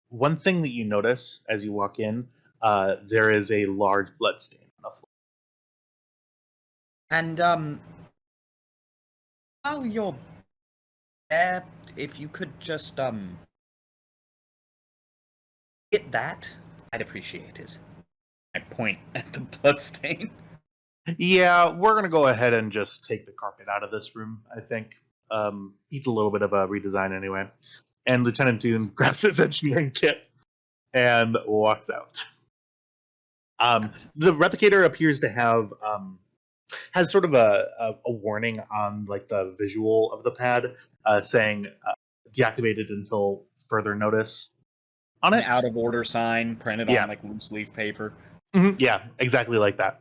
One thing that you notice as you walk in, there is a large blood stain on the floor. And, while you're there, if you could just, get that, I'd appreciate it. I point at the bloodstain. Yeah, we're gonna go ahead and just take the carpet out of this room, I think. Needs a little bit of a redesign anyway. And Lieutenant Dune grabs his engineering kit and walks out. The replicator appears to have has sort of a warning on like the visual of the pad saying deactivated until further notice on An it. out of order sign printed Yeah. on like loose leaf paper. Yeah, exactly like that.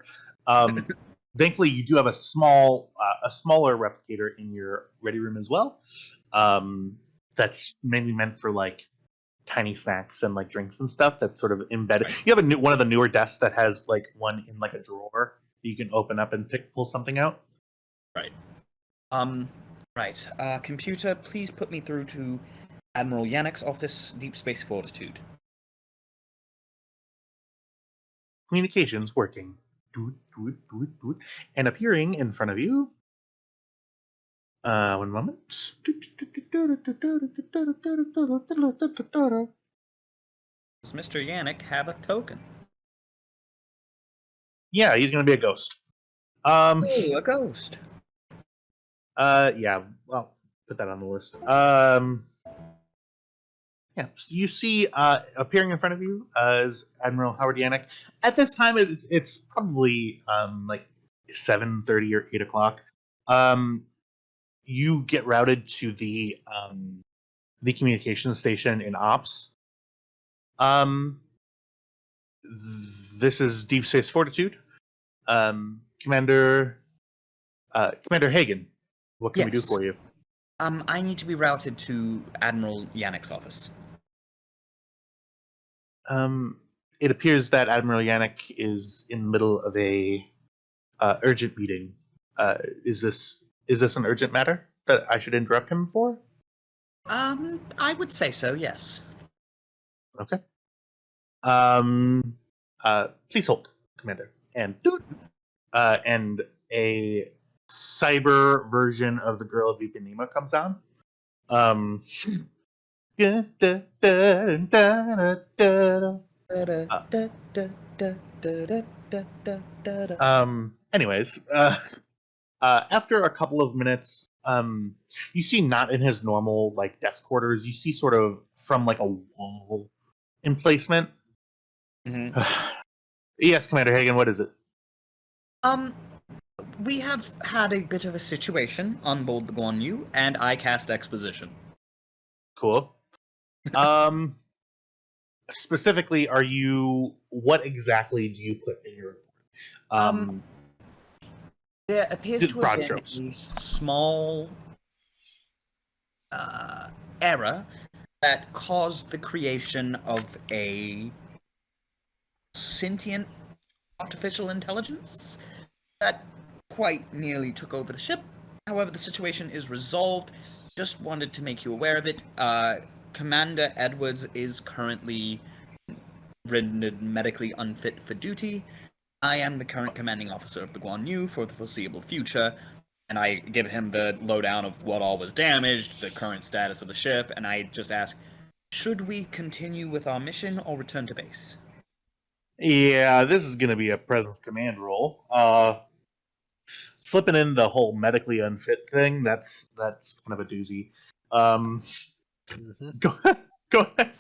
Thankfully, you do have a smaller replicator in your ready room as well. That's mainly meant for like tiny snacks and like drinks and stuff. That's sort of embedded. Right. You have one of the newer desks that has like one in like a drawer you can open up and pull something out. Right. Right. Computer, please put me through to Admiral Yannick's office, Deep Space Fortitude. Communications working. And appearing in front of you. One moment. Does Mr. Yannick have a token? Yeah, he's gonna be a ghost. Oh, a ghost. Yeah, well, put that on the list. Yeah, so you see appearing in front of you is Admiral Howard Yannick. At this time, it's probably like 7:30 or 8 o'clock. You get routed to the communications station in Ops. This is Deep Space Fortitude. Commander Hagen, what can we do Yes. for you? I need to be routed to Admiral Yannick's office. It appears that Admiral Yannick is in the middle of a urgent meeting. Is this an urgent matter that I should interrupt him for? I would say so, yes. Okay. Please hold, Commander. And a cyber version of the Girl of Ipanema comes on. Anyways, after a couple of minutes, you see not in his normal like desk quarters. You see sort of from like a wall emplacement. Mm-hmm. Yes, Commander Hagen. What is it? We have had a bit of a situation on board the Guan Yu, and I cast exposition. Cool. Specifically, what exactly do you put in your report? There appears to broad have been strokes. a small error that caused the creation of a sentient artificial intelligence that quite nearly took over the ship. However, the situation is resolved. Just wanted to make you aware of it. Commander Edwards is currently rendered medically unfit for duty. I am the current commanding officer of the Guan Yu for the foreseeable future, and I give him the lowdown of what all was damaged, the current status of the ship, and I just ask, should we continue with our mission or return to base? Yeah, this is going to be a presence command role. Slipping in the whole medically unfit thing, that's kind of a doozy. Go ahead.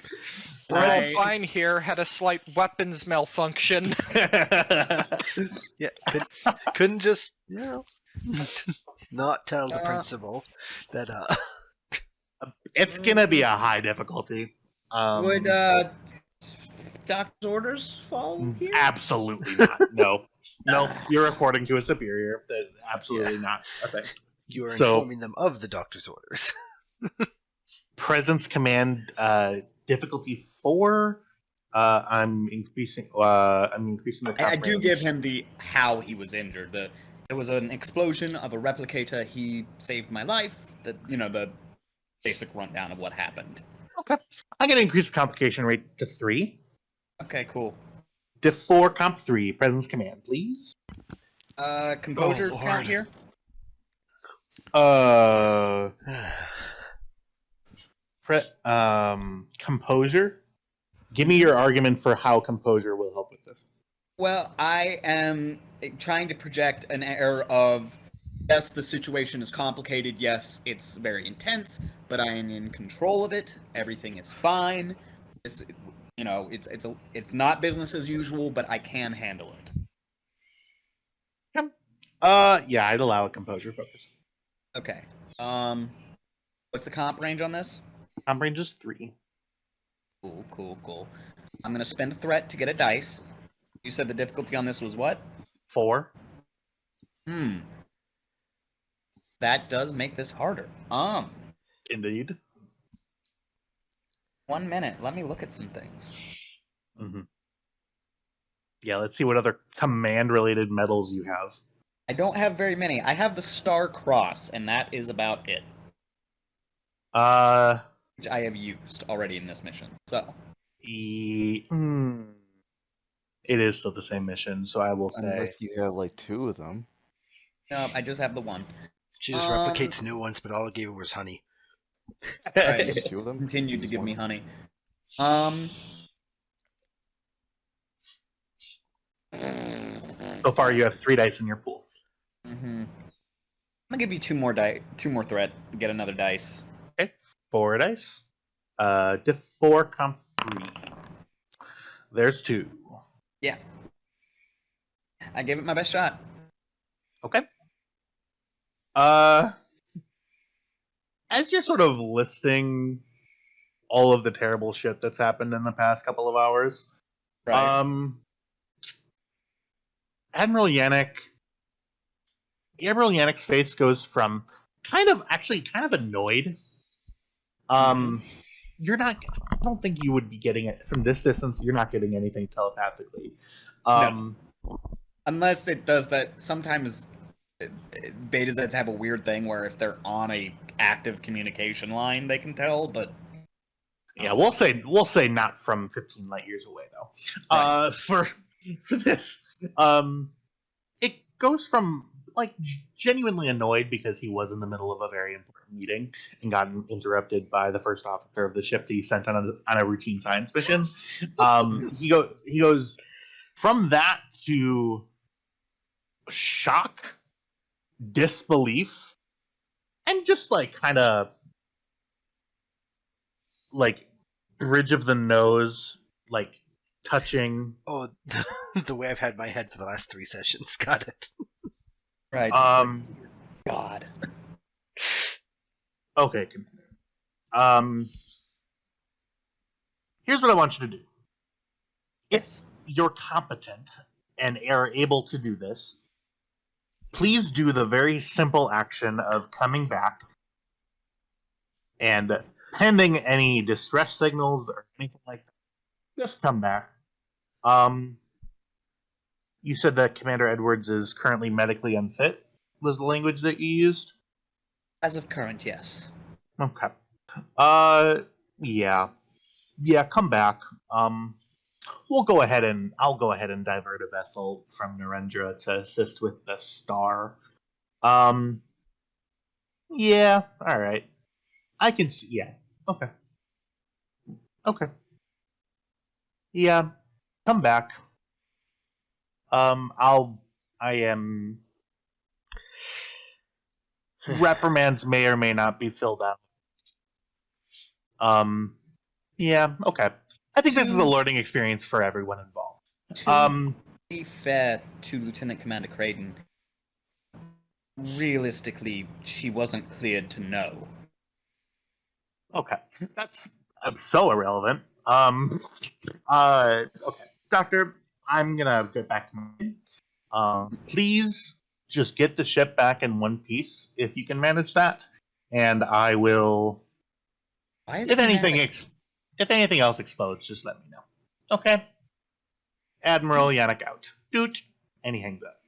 Roll fine here, had a slight weapons malfunction. Yeah, couldn't just not tell the principal that It's gonna be a high difficulty. Would doctor's orders fall here? Absolutely not. No, you're reporting to a superior. That's absolutely not a thing. you are informing them of the doctor's orders. Presence command difficulty 4. I'm increasing the. I do give him the how he was injured. There was an explosion of a replicator. He saved my life. The basic rundown of what happened. Okay, I'm gonna increase the complication rate to 3. Okay, cool. Diff 4, comp 3, presence command, please. Composure Oh, count Lord. here. Composure. Give me your argument for how composure will help with this. Well, I am trying to project an air of yes, the situation is complicated. Yes, it's very intense, but I am in control of it. Everything is fine. It's, it's not business as usual, but I can handle it. Yeah, I'd allow a composure focus. Okay. What's the comp range on this? Comp range is 3. Cool. I'm gonna spend a threat to get a dice. You said the difficulty on this was what? 4. That does make this harder. Indeed. 1 minute. Let me look at some things. Mm-hmm. Yeah, let's see what other command-related medals you have. I don't have very many. I have the Star Cross, and that is about it. Which I have used already in this mission. So. It is still the same mission, so I will say. Unless you have like 2 of them. No, I just have the one. She just replicates new ones, but all it gave her was honey. Right. Just 2 of them. Continued to Use give me one. honey. So far, you have 3 dice in your pool. I'm gonna give you 2 more threat. Get another dice. Okay, 4 dice. Diff 4, comp 3. There's 2. Yeah. I gave it my best shot. Okay. As you're sort of listing all of the terrible shit that's happened in the past couple of hours, Right. Admiral Yannick's face goes from kind of annoyed. You're not. I don't think you would be getting it from this distance. You're not getting anything telepathically. No. Unless it does that. Sometimes Beta Zeds have a weird thing where if they're on a active communication line, they can tell. But yeah, we'll say not from 15 light years away though. Right. For this, it goes from like genuinely annoyed because he was in the middle of a very important meeting and got interrupted by the first officer of the ship that he sent on a routine science mission. He goes from that to shock, disbelief, and just like kind of like bridge of the nose, like touching. Oh, the way I've had my head for the last 3 sessions. Got it. right. God. Okay. Here's what I want you to do. Yes. If you're competent and are able to do this, please do the very simple action of coming back and pending any distress signals or anything like that, just come back. You said that Cmdr Edwards is currently medically unfit, was the language that you used? As of current, yes. Okay. Yeah. Yeah, come back. I'll go ahead and divert a vessel from Narendra to assist with the star. Yeah, alright. I can see, yeah. Okay. Yeah, come back. Reprimands may or may not be filled out. Yeah, okay. I think this is a learning experience for everyone involved. To be fair to Lieutenant Commander Creighton, realistically, she wasn't cleared to know. Okay, that's so irrelevant. Okay, Doctor, I'm gonna get back to my. Please just get the ship back in one piece if you can manage that, and I will. Why is If anything else explodes, just let me know. Okay. Admiral Yannick out. Doot, and he hangs up.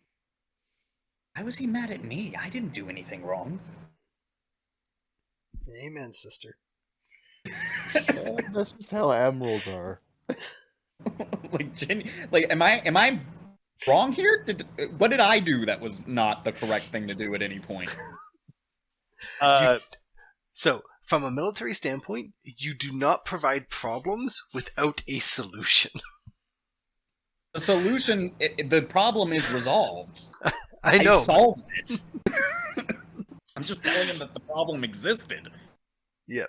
Why was he mad at me? I didn't do anything wrong. Amen, sister. That's just how admirals are. Am I wrong here? What did I do that was not the correct thing to do at any point? So, from a military standpoint, you do not provide problems without a solution. The solution, the problem is resolved. I know. I solved it. I'm just telling him that the problem existed. Yeah.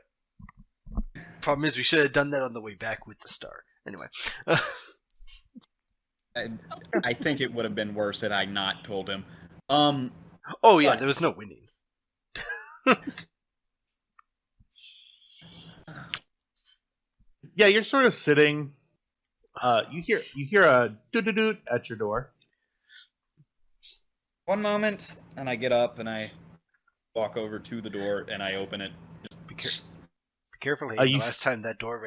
Problem is, we should have done that on the way back with the star. Anyway. I think it would have been worse had I not told him. Oh yeah, But- there was no winning. Yeah, you're sort of sitting. You hear a doot at your door. One moment, and I get up and I walk over to the door and I open it. Be careful, Hayden. you- The last time that door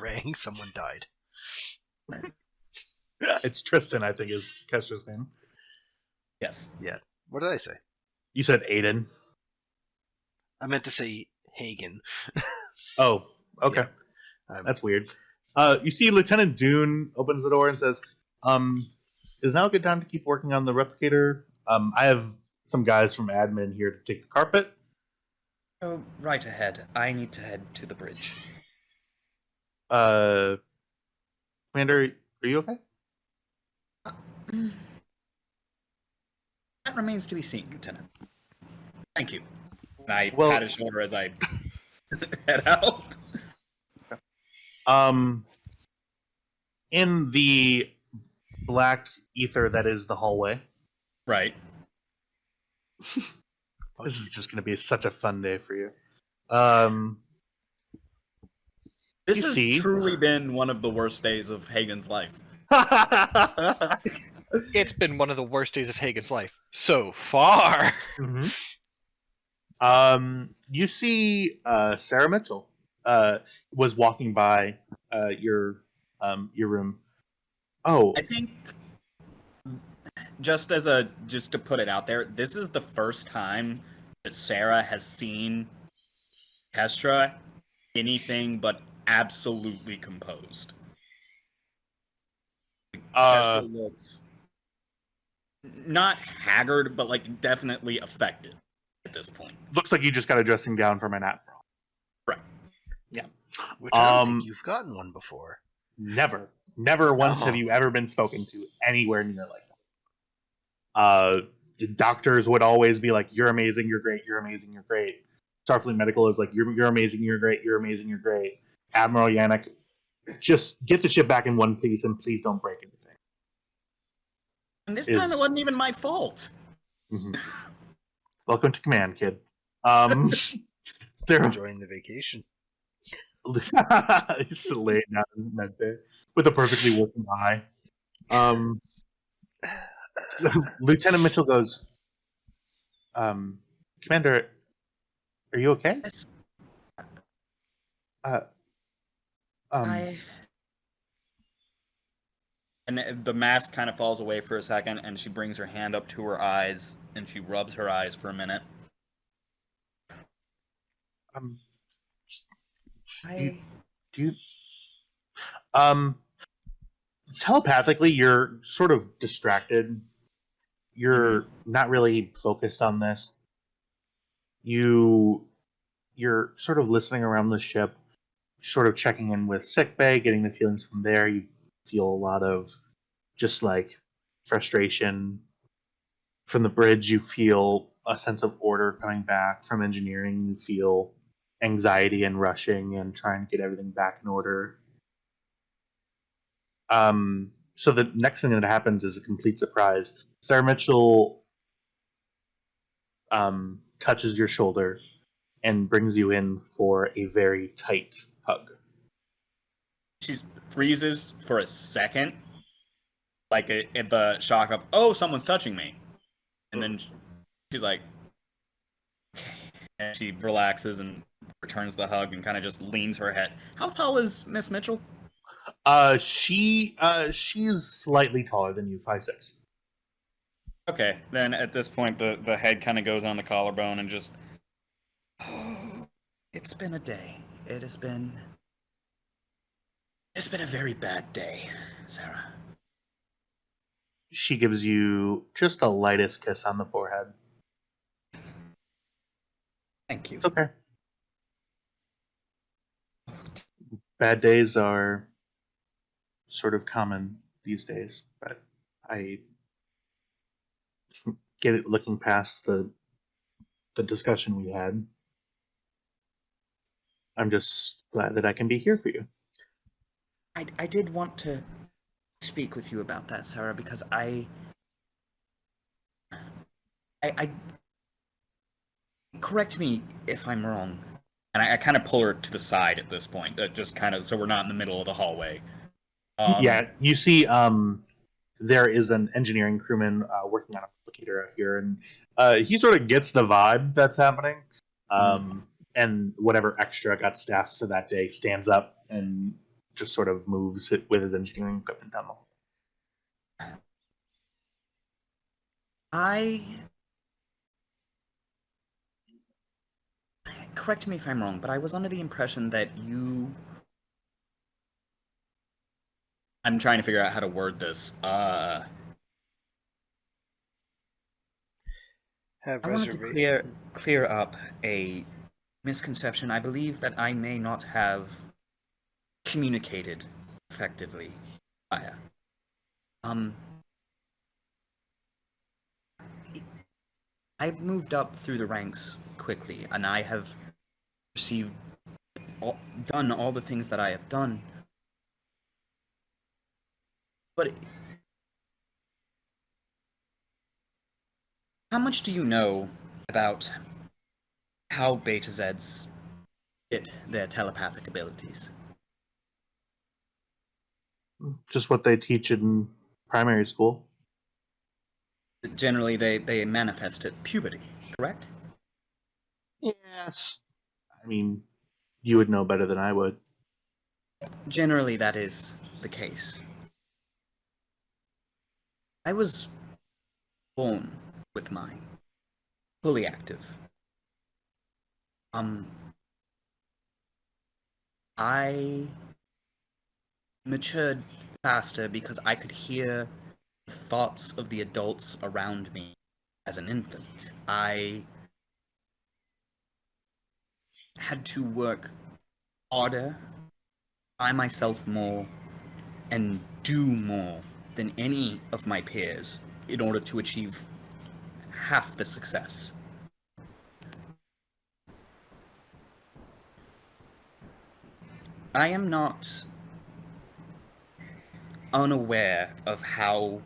rang, someone died. It's Tristan, I think, is Kestra's name. Yes. Yeah. What did I say? You said Aiden. I meant to say Hagen. Oh, okay. Yeah. That's weird. You see Lieutenant Dune opens the door and says, is now a good time to keep working on the replicator? I have some guys from admin here to take the carpet. Oh, right ahead. I need to head to the bridge. Commander, are you okay? That remains to be seen, Lieutenant. Thank you. And I Well- pat his shoulder as I head out. In the black ether that is the hallway. Right. This is just going to be such a fun day for you. This You has see? truly been one of the worst days of Hagen's life. It's been one of the worst days of Hagen's life so far. Mhm. You see Sarah Mitchell was walking by your room. Oh, I think just to put it out there, this is the first time that Sarah has seen Kestra anything but absolutely composed. Kestra looks not haggard, but like definitely affected at this point. looks like you just got a dressing down from an app. Which I don't Um, think you've gotten one before. Never once have Oh. you ever been spoken to anywhere near like that. The doctors would always be like, "You're amazing, you're great, you're amazing, you're great." Starfleet Medical is like, "You're amazing, you're great, you're amazing, you're great." Admiral Yannick, just get the ship back in one piece and please don't break anything. And this Is- time it wasn't even my fault. Mhm. Welcome to command, kid. There, Enjoying the vacation. he's still laying down in that bed with a perfectly working eye. Lieutenant Mitchell goes, Commander, are you okay? Yes, Um, And the mask kind of falls away for a second, and she brings her hand up to her eyes, and she rubs her eyes for a minute. do you, telepathically, you're sort of distracted. You're not really focused on this. You're sort of listening around the ship, sort of checking in with sickbay, getting the feelings from there. You feel a lot of just like frustration. From the bridge, you feel a sense of order coming back. From engineering, you feel anxiety and rushing and trying to get everything back in order. So the next thing that happens is a complete surprise. Sarah Mitchell touches your shoulder and brings you in for a very tight hug. She freezes for a second, like at the shock of, "Oh, someone's touching me," and then she's like, "Okay," and she relaxes and returns the hug and kind of just leans her head. How tall is Miss Mitchell? She's slightly taller than you, 5'6". Okay, then at this point, the head kind of goes on the collarbone and just. Oh, it's been a day. It's been a very bad day, Sarah. She gives you just the lightest kiss on the forehead. Thank you. It's okay. Bad days are sort of common these days, but I get it looking past the the discussion we had. I'm just glad that I can be here for you. I did want to speak with you about that, Sarah, because I correct me if I'm wrong, and I kind of pull her to the side at this point, just kind of so we're not in the middle of the hallway. Yeah, you see, there is an engineering crewman working on a replicator out here, and he sort of gets the vibe that's happening. And whatever extra got staffed for that day stands up and just sort of moves it with his engineering equipment down the hall. Correct me if I'm wrong, but I was under the impression that you... I'm trying to figure out how to word this. I wanted to clear up a misconception. I believe that I may not have communicated effectively. I've moved up through the ranks quickly, and I have done all the things that I have done. But how much do you know about how Beta Zeds get their telepathic abilities? Just what they teach in primary school. Generally, they manifest at puberty, correct? Yes. I mean, you would know better than I would. Generally, that is the case. I was born with mine, fully active. I matured faster because I could hear the thoughts of the adults around me as an infant. I had to work harder, by myself more, and do more than any of my peers in order to achieve half the success. I am not unaware of how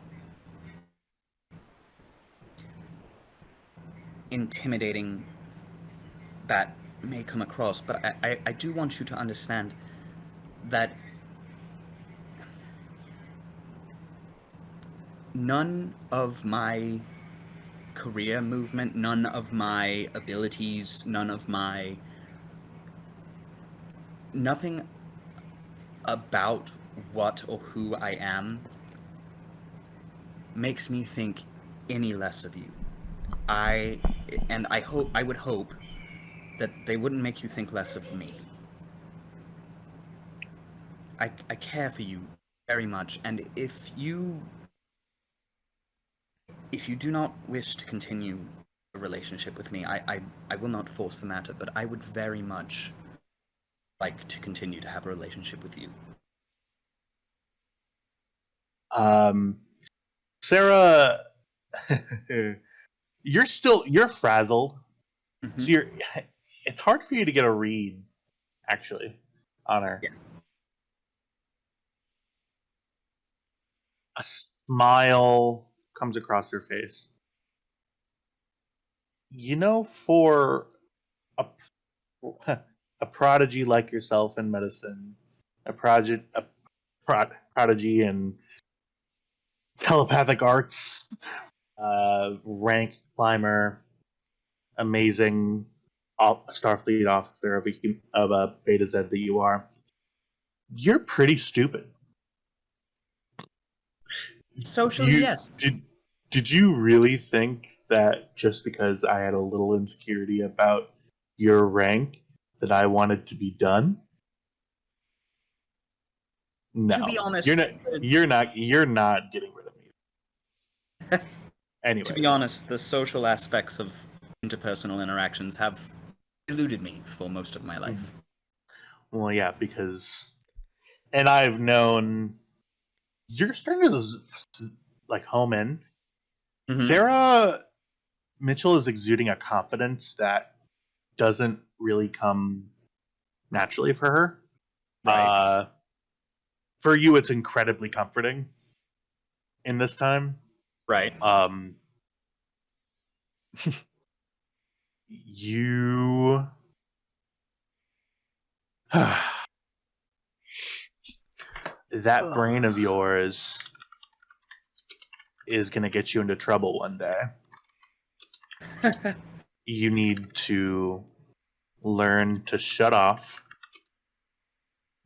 intimidating that may come across, but I do want you to understand that none of my career movement, none of my abilities, nothing about what or who I am makes me think any less of you. I would hope that they wouldn't make you think less of me. I care for you very much, and if you do not wish to continue a relationship with me, I will not force the matter, but I would very much like to continue to have a relationship with you. Sarah, you're frazzled. Mm-hmm. So it's hard for you to get a read, actually, on her. Yeah. A smile comes across her face. You know, for a prodigy like yourself in medicine, a prodigy in telepathic arts, rank climber, amazing Starfleet officer of a Beta Z that you are, you're pretty stupid. Socially, yes. Did you really think that just because I had a little insecurity about your rank that I wanted to be done? No. To be honest, you're not getting rid of me. Anyways. To be honest, the social aspects of interpersonal interactions have eluded me for most of my life. Well, yeah, and I've known you're starting to like home in. Mm-hmm. Sarah Mitchell is exuding a confidence that doesn't really come naturally for her. Right. For you, it's incredibly comforting in this time. Right. You that brain of yours is going to get you into trouble one day. You need to learn to shut off,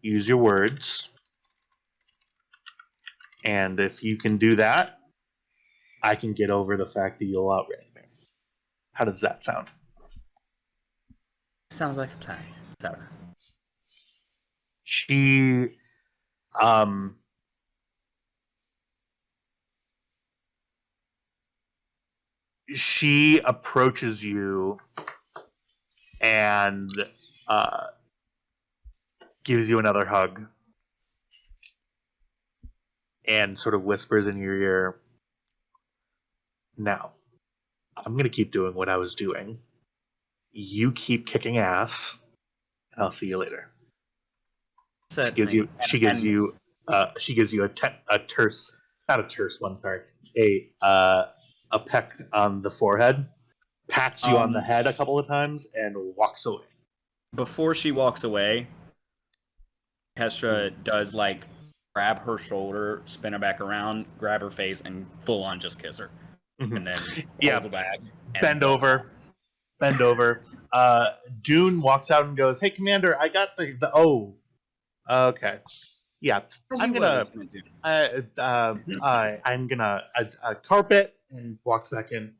use your words, and if you can do that, I can get over the fact that you'll outrun me. How does that sound? Sounds like a plan, Sarah. She approaches you and gives you another hug and sort of whispers in your ear, now, I'm going to keep doing what I was doing. You keep kicking ass, and I'll see you later. Certainly. She gives you a terse, not a terse one, sorry, a peck on the forehead, pats you on the head a couple of times, and walks away. Before she walks away, Kestra does like grab her shoulder, spin her back around, grab her face, and full on just kiss her, and then pulls her back. Bend over. Dune walks out and goes, "Hey, Commander, I got the O." Okay. Yeah, I'm gonna carpet, and walks back in.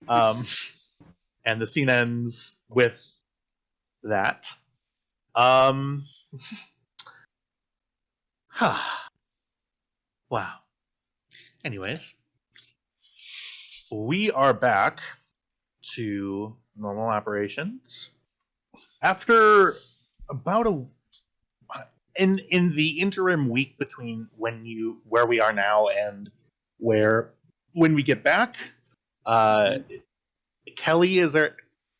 And the scene ends with that. Wow. Anyways, we are back to normal operations after about in the interim week between where we are now and when we get back. Kelly, is there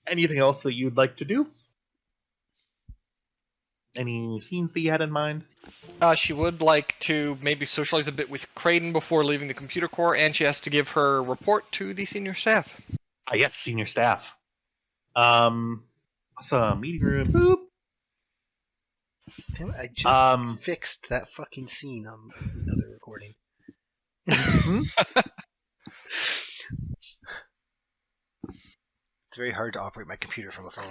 anything else that you'd like to do? Any scenes that you had in mind? She would like to maybe socialize a bit with Creighton before leaving the computer core, and she has to give her report to the senior staff. Yes, senior staff. Awesome. Meeting room. Boop. Damn it, I just fixed that fucking scene on the other recording. It's very hard to operate my computer from a phone.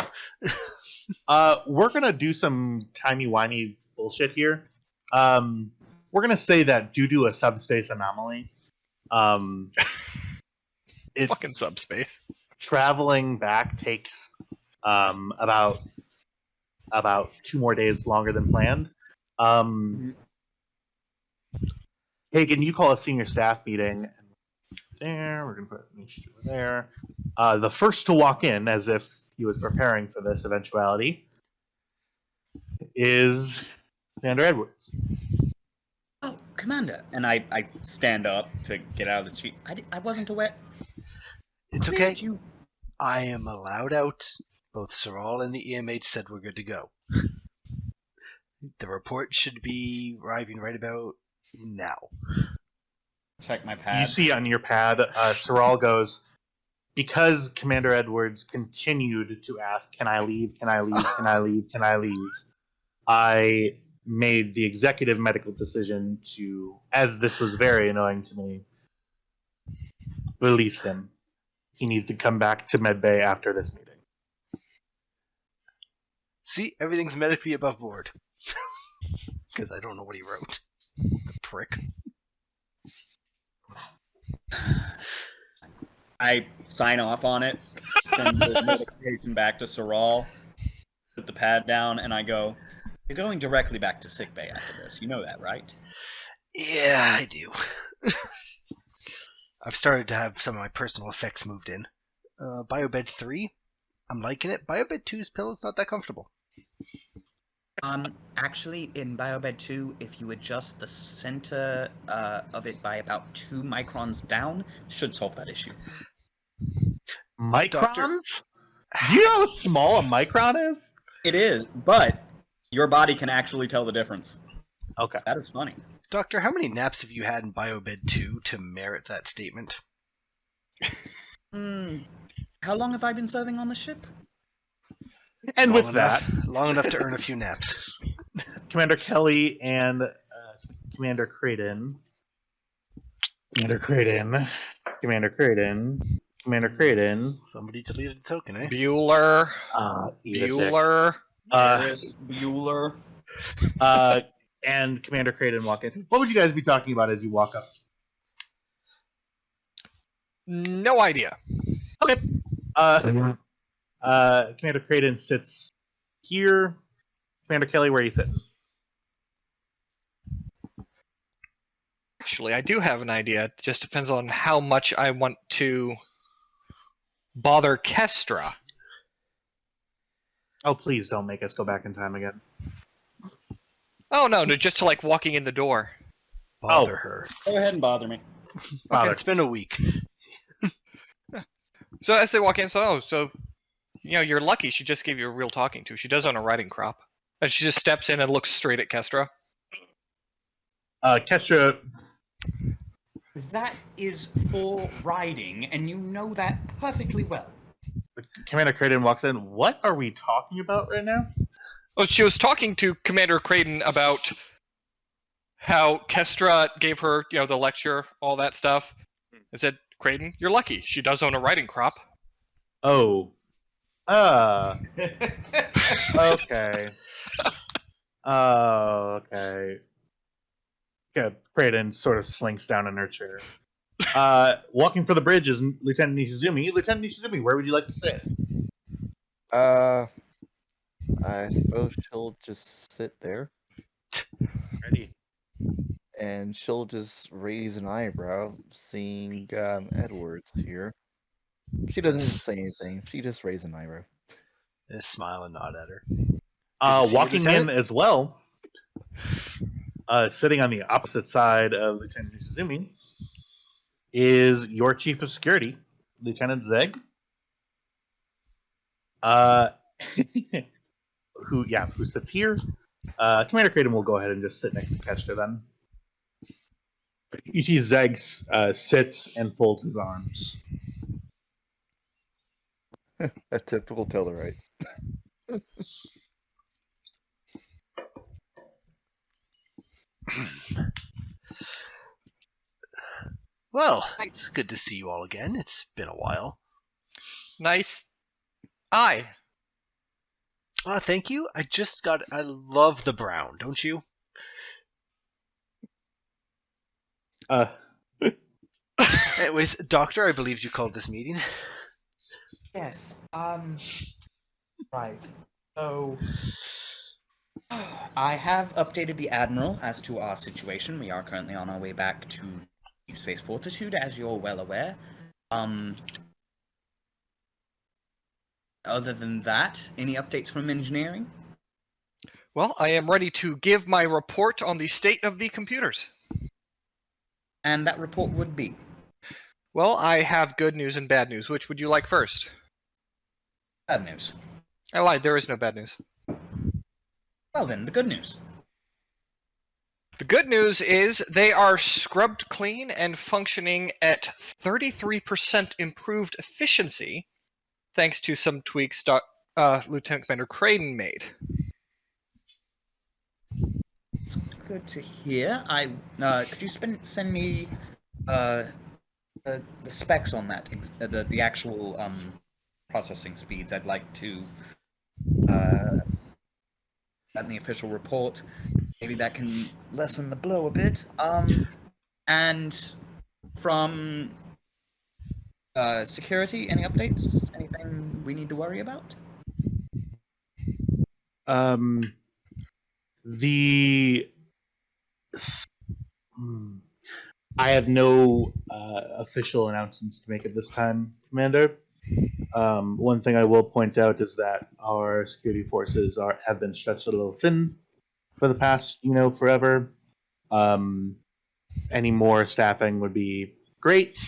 We're gonna do some timey-wimey bullshit here. We're gonna say that due to a subspace anomaly, Fucking subspace. Traveling back takes about 2 more days longer than planned. Hagen, you call a senior staff meeting. There, we're gonna put Nietzsche there. The first to walk in, as if he was preparing for this eventuality, is Cmdr Edwards. Oh, Commander! And I stand up to get out of the seat. I wasn't aware. It's okay. I am allowed out. Both Saral and the EMH said we're good to go. The report should be arriving right about now. Check my pad. You see on your pad, Saral goes, because Cmdr Edwards continued to ask, "Can I leave? Can I leave? Can I leave? Can I leave?" I made the executive medical decision to, as this was very annoying to me, release him. He needs to come back to medbay after this meeting. See, everything's medically above board. Because I don't know what he wrote. The prick. I sign off on it, send the notification back to Saral, put the pad down, and I go, "You're going directly back to sickbay after this. You know that, right?" Yeah, I do. I've started to have some of my personal effects moved in. Biobed 3, I'm liking it. Biobed 2's pillow's not that comfortable. Actually, in Biobed 2, if you adjust the center of it by about 2 microns down, should solve that issue. Microns? Doctor- Do you know how small a micron is? It is, but your body can actually tell the difference. Okay. That is funny. Doctor, how many naps have you had in Biobed 2 to merit that statement? How long have I been serving on the ship? And Long with that, long enough to earn a few naps. Commander Kelly and Commander Creighton. Commander Creighton. Commander Creighton. Commander Creighton. Somebody deleted the token, eh? Bueller. Eat a dick. Bueller. Harris, Bueller. And Commander Creighton walk in. What would you guys be talking about as you walk up? No idea. Okay. Commander Creighton sits here. Commander Kelly, where are you sitting? Actually, I do have an idea. It just depends on how much I want to bother Kestra. Oh, please don't make us go back in time again. Oh no, just to like walking in the door. Bother her. Go ahead and bother me. Bother. It's been a week. So as they walk in, so you're lucky she just gave you a real talking to. She does own a riding crop. And she just steps in and looks straight at Kestra. Kestra. That is for riding, and you know that perfectly well. Commander Creighton walks in. What are we talking about right now? Oh, she was talking to Commander Creighton about how Kestra gave her, the lecture, all that stuff. And said, Creighton, you're lucky. She does own a riding crop. Oh. Okay. Okay. Good. Creighton sort of slinks down in her chair. Walking for the bridge is Lieutenant Nishizumi. Lieutenant Nishizumi, where would you like to sit? I suppose she'll just sit there Ready. and she'll just raise an eyebrow seeing Edwards here. She doesn't even say anything. She just raised an eyebrow. Just smile and nod at her. to see you, Walking in Lieutenant. as well, sitting on the opposite side of Lieutenant Nishizumi, is your chief of security, Lieutenant Zeg. Who sits here. Commander Creighton will go ahead and just sit next to Kestra then. You see Zeg sits and folds his arms. A typical Tellarite. Well, it's good to see you all again. It's been a while. Nice eye. Thank you. I love the brown, don't you? Anyways, Doctor, I believe you called this meeting. Yes. Right. So, I have updated the Admiral as to our situation. We are currently on our way back to Deep Space Fortitude, as you're well aware. Other than that, any updates from engineering? Well, I am ready to give my report on the state of the computers. And that report would be? Well, I have good news and bad news. Which would you like first? Bad news. I lied, there is no bad news. Well then, the good news. The good news is they are scrubbed clean and functioning at 33% improved efficiency, thanks to some tweaks Lieutenant Commander Creighton made. It's good to hear. Could you send me the specs on that, the actual processing speeds? I'd like to in the official report. Maybe that can lessen the blow a bit. And from security, any updates? Anything we need to worry about? I have no official announcements to make at this time, Commander. One thing I will point out is that our security forces have been stretched a little thin for the past, forever. Any more staffing would be great.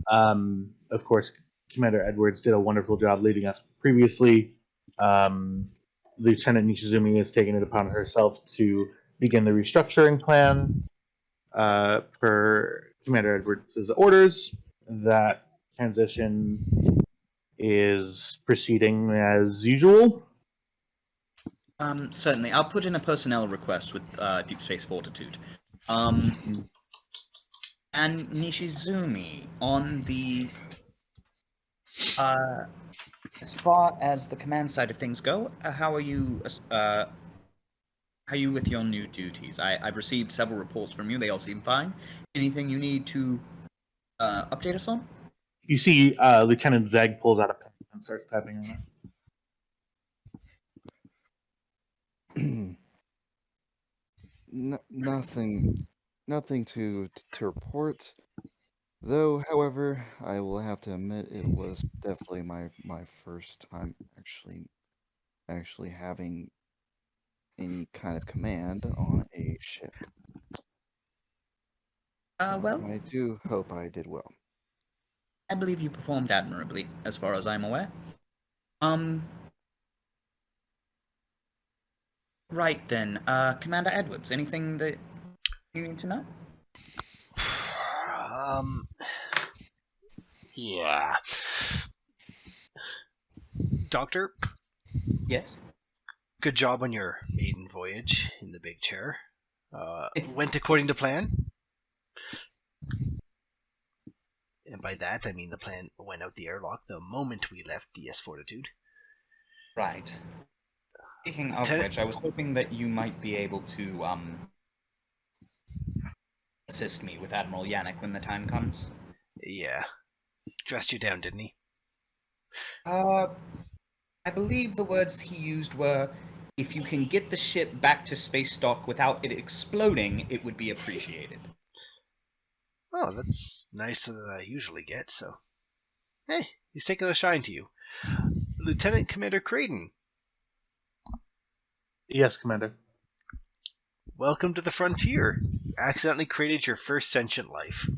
Of course, Cmdr Edwards did a wonderful job leading us previously. Lieutenant Nishizumi has taken it upon herself to begin the restructuring plan per Cmdr Edwards' orders. That transition is proceeding as usual. Certainly. I'll put in a personnel request with Deep Space Fortitude. And Nishizumi, on the as far as the command side of things go, how are you with your new duties? I've received several reports from you. They all seem fine. Anything you need to update us on? You see Lieutenant Zeg pulls out a pen and starts typing on it. Nothing to report. Though, however, I will have to admit it was definitely my first time actually having any kind of command on a ship. So Well, I do hope I did well. I believe you performed admirably, as far as I'm aware. Right then, Commander Edwards, anything that you need to know? Yeah. Doctor, Yes? good job on your maiden voyage in the big chair. Went according to plan. And by that, I mean the plan went out the airlock the moment we left DS Fortitude. Right. Speaking of Lieutenant- which, I was hoping that you might be able to, assist me with Admiral Yannick when the time comes. Yeah. Dressed you down, didn't he? I believe the words he used were, if you can get the ship back to space dock without it exploding, it would be appreciated. Oh, that's nicer than I usually get, so... Hey, he's taking a shine to you. Lieutenant Commander Creighton, Yes, Commander. welcome to the frontier. You accidentally created your first sentient life.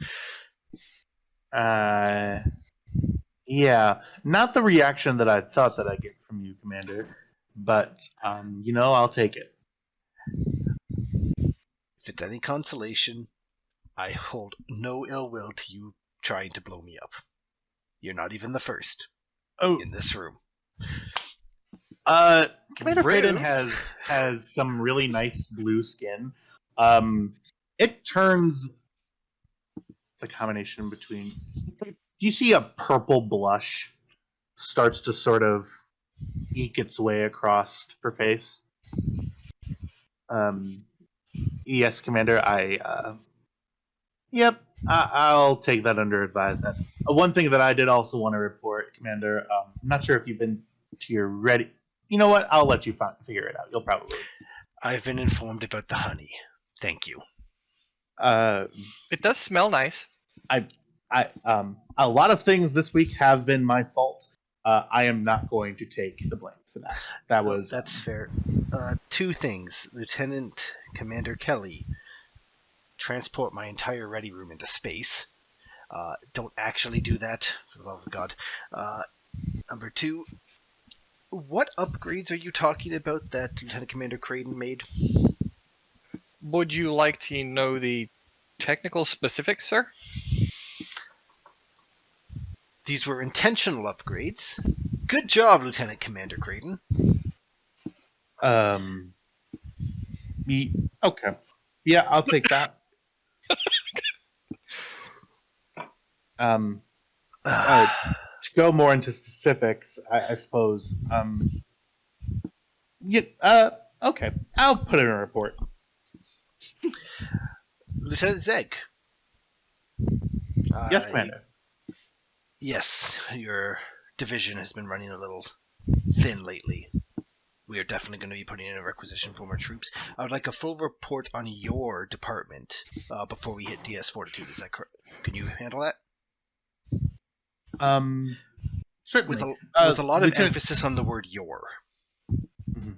Yeah, not the reaction that I thought that I'd get from you, Commander, but, I'll take it. If it's any consolation, I hold no ill will to you trying to blow me up. You're not even the first Oh, in this room. Commander Rude. Creighton has some really nice blue skin. It turns the combination between... You see a purple blush starts to sort of eke its way across her face. Yes, Commander, I'll take that under advisement. One thing that I did also want to report, Commander, I'm not sure if you've been to your ready... You know what? I'll let you figure it out. You'll probably... I've been informed about the honey. Thank you. It does smell nice. A lot of things this week have been my fault. I am not going to take the blame for that. That's fair. Two things. Lieutenant Commander Kelly, transport my entire ready room into space. Don't actually do that, for the love of God. Number two, what upgrades are you talking about that Lieutenant Commander Creighton made? Would you like to know the technical specifics, sir? These were intentional upgrades. Good job, Lieutenant Commander Creighton. Okay. Yeah, I'll take that. To go more into specifics, I suppose. Okay. I'll put in a report. Lieutenant Zeg. Yes, Commander. Yes, your division has been running a little thin lately. We are definitely going to be putting in a requisition for more troops. I would like a full report on your department before we hit DS Fortitude. Is that correct? Can you handle that? Certainly. With a lot of Lieutenant... emphasis on the word "your." Mm-hmm.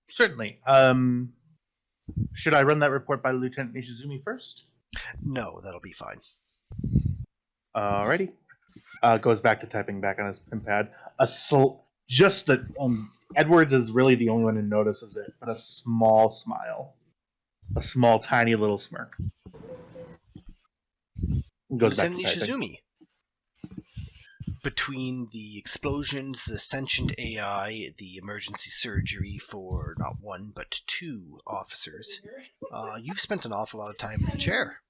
Certainly. Should I run that report by Lieutenant Nishizumi first? No, that'll be fine. Alrighty. Goes back to typing back on his pen pad. Just that Edwards is really the only one who notices it, but a small smile, a small, tiny little smirk. Goes back to Lieutenant typing. Ishizumi. Between the explosions, the sentient AI, the emergency surgery for not one but 2 officers, you've spent an awful lot of time in the chair.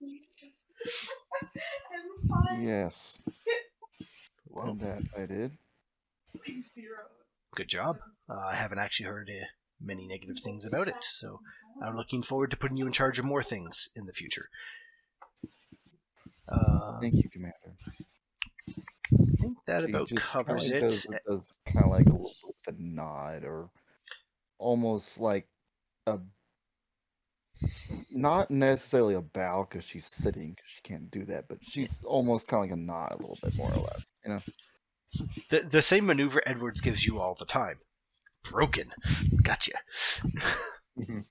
Yes. Well, And that I did. good job. I haven't actually heard many negative things about it, so I'm looking forward to putting you in charge of more things in the future. Thank you, Commander. I think that She about just covers kinda it. does kind of like a little bit of a nod, or almost like a not necessarily a bow because she's sitting, because she can't do that, but she's almost kind of like a nod, a little bit more or less. You know. The same maneuver Edwards gives you all the time. Broken. Gotcha. Mhm.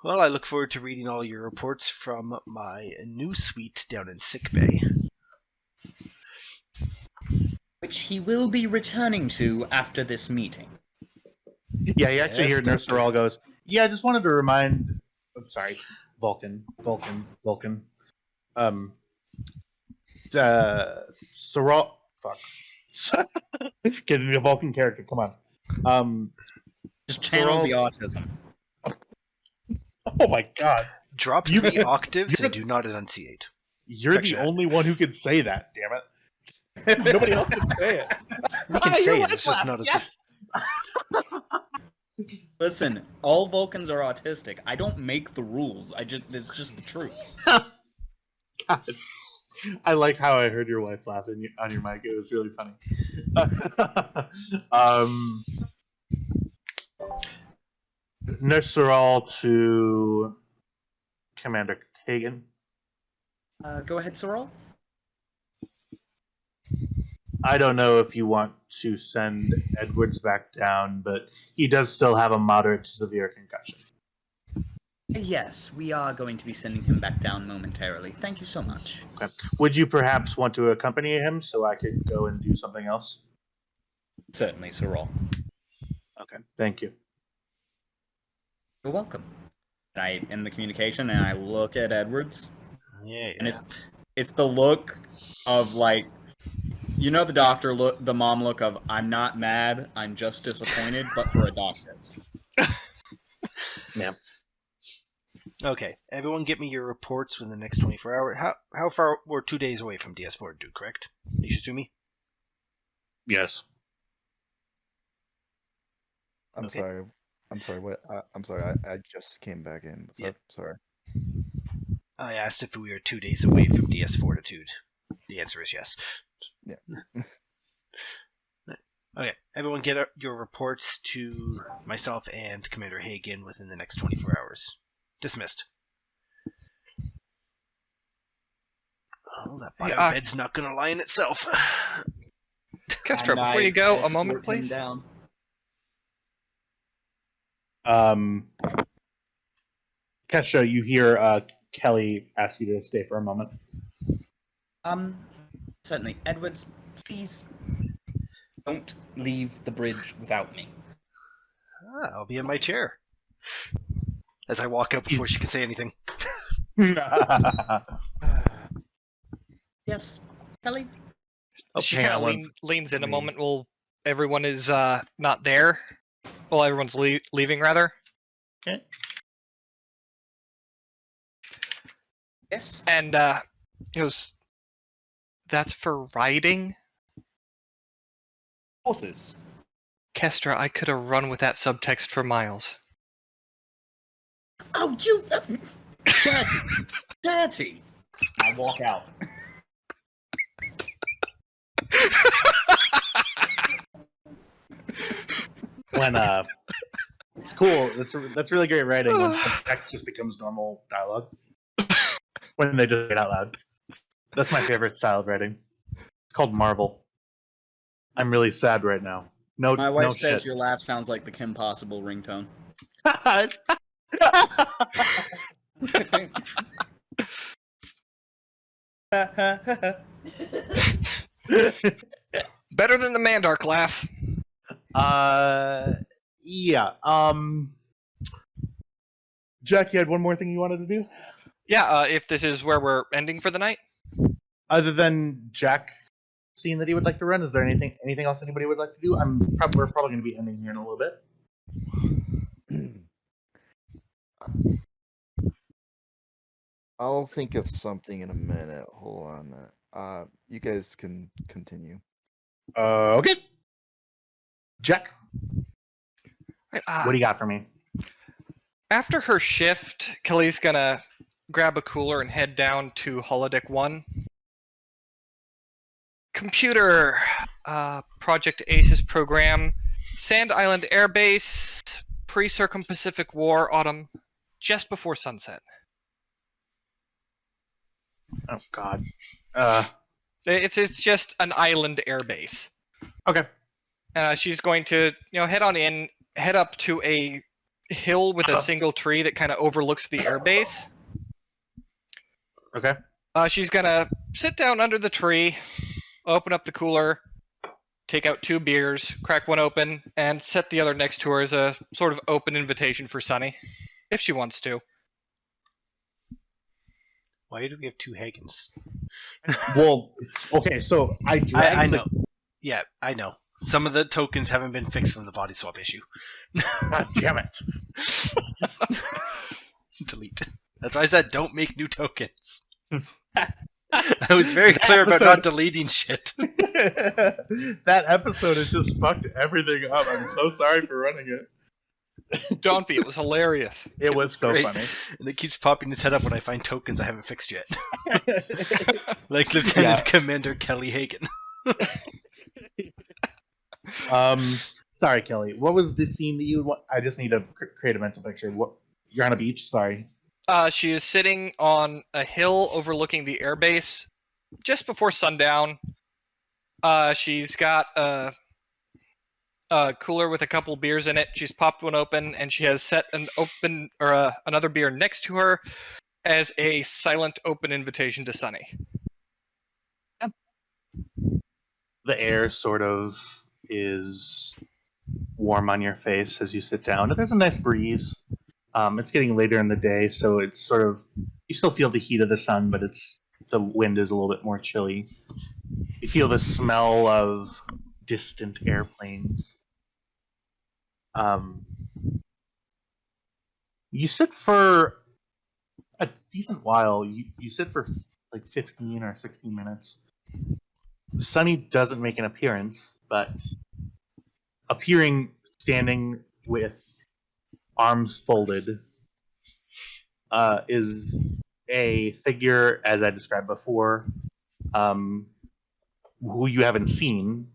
Well, I look forward to reading all your reports from my new suite down in sickbay. Which he will be returning to after this meeting. Yeah, you actually Yes, hear Nurse Doctor. Sorrel goes, yeah, I just wanted to remind... I'm sorry, Vulcan. Sorrel... Fuck. Getting a Vulcan character, come on. Just channel Sorrel... the autism. Oh my god. Drop You- 3 octaves you're- and do not enunciate. You're Correction the that. only one who can say that, damn it. Nobody else can say it. We can say it, it's just not as... Yes! Listen, all Vulcans are autistic. I don't make the rules. It's just the truth. God. I like how I heard your wife laughing on your mic. It was really funny. Nurse Sorrel to Commander Hagen. Go ahead, Sorrel. I don't know if you want to send Edwards back down, but he does still have a moderate to severe concussion. Yes, we are going to be sending him back down momentarily. Thank you so much. Okay. Would you perhaps want to accompany him so I could go and do something else? Certainly, Sorrel. Okay. Thank you. You're welcome. And I end the communication and I look at Edwards. Yeah. And it's the look of like, you know, the mom look of, I'm not mad, I'm just disappointed, but for a doctor. Yeah. Okay, everyone get me your reports within the next 24 hours. How far? We're 2 days away from DS4, dude, correct? Ishizumi? Yes. I'm Okay. sorry. I'm sorry. What? I'm sorry. I just came back in. What's Yeah. up? Sorry. I asked if we are 2 days away from DS Fortitude. The answer is yes. Yeah. Okay, everyone get your reports to myself and Commander Hagen within the next 24 hours. Dismissed. Oh, that bio Yeah, bed's not going to lie in itself. Kestra, And before I you go, a escort moment, him please. down. Kesha, you hear Kelly ask you to stay for a moment. Certainly. Edwards, please don't leave the bridge without me. I'll be in my chair. As I walk out before she can say anything. Yes, Kelly? She hang kind on of one leans in a me. moment while everyone is not there. Well, everyone's leaving, rather. Okay. Yes. And he goes, that's for riding? Horses. Kestra, I could have run with that subtext for miles. Oh, you... Dirty! Dirty! I walk out. When it's cool. That's really great writing when text just becomes normal dialogue. When they just say it out loud. That's my favorite style of writing. It's called Marvel. I'm really sad right now. No, My wife no says shit. your laugh sounds like the Kim Possible ringtone. Better than the Mandark laugh. Yeah. Jack, you had one more thing you wanted to do? Yeah, if this is where we're ending for the night. Other than Jack seeing that he would like to run, is there anything else anybody would like to do? We're probably going to be ending here in a little bit. I'll think of something in a minute. Hold on a minute. You guys can continue. Okay. Jack, Right, what do you got for me? after her shift, Kelly's gonna grab a cooler and head down to holodeck 1. Computer, Project ACES program, Sand Island Air Base, pre-Circum-Pacific War, autumn, just before sunset. Oh God. It's just an island air base. Okay. She's going to head on in, head up to a hill with a single tree that kind of overlooks the air base. Okay. She's gonna sit down under the tree, open up the cooler, take out 2 beers, crack one open, and set the other next to her as a sort of open invitation for Sunny, if she wants to. Why do we have 2 Hagens? Well, okay, so I dragged I know. Yeah, I know. Some of the tokens haven't been fixed from the body swap issue. God damn it. Delete. That's why I said don't make new tokens. I was very clear about not deleting shit. That episode has just fucked everything up. I'm so sorry for running it. Don't be, it was hilarious. It was so great. funny. And it keeps popping its head up when I find tokens I haven't fixed yet. Like Lieutenant Commander Kelly Hagen. Sorry, Kelly. What was the scene that you want? I just need to create a mental picture. What? You're on a beach? Sorry. She is sitting on a hill overlooking the airbase just before sundown. She's got a cooler with a couple beers in it. She's popped one open, and she has set another beer next to her as a silent open invitation to Sunny. The air sort of is warm on your face as you sit down. There's a nice breeze. It's getting later in the day, so it's sort of, you still feel the heat of the sun, but the wind is a little bit more chilly. You feel the smell of distant airplanes. You sit for a decent while. You sit for like 15 or 16 minutes. Sunny doesn't make an appearance, but appearing standing with arms folded is a figure, as I described before, who you haven't seen,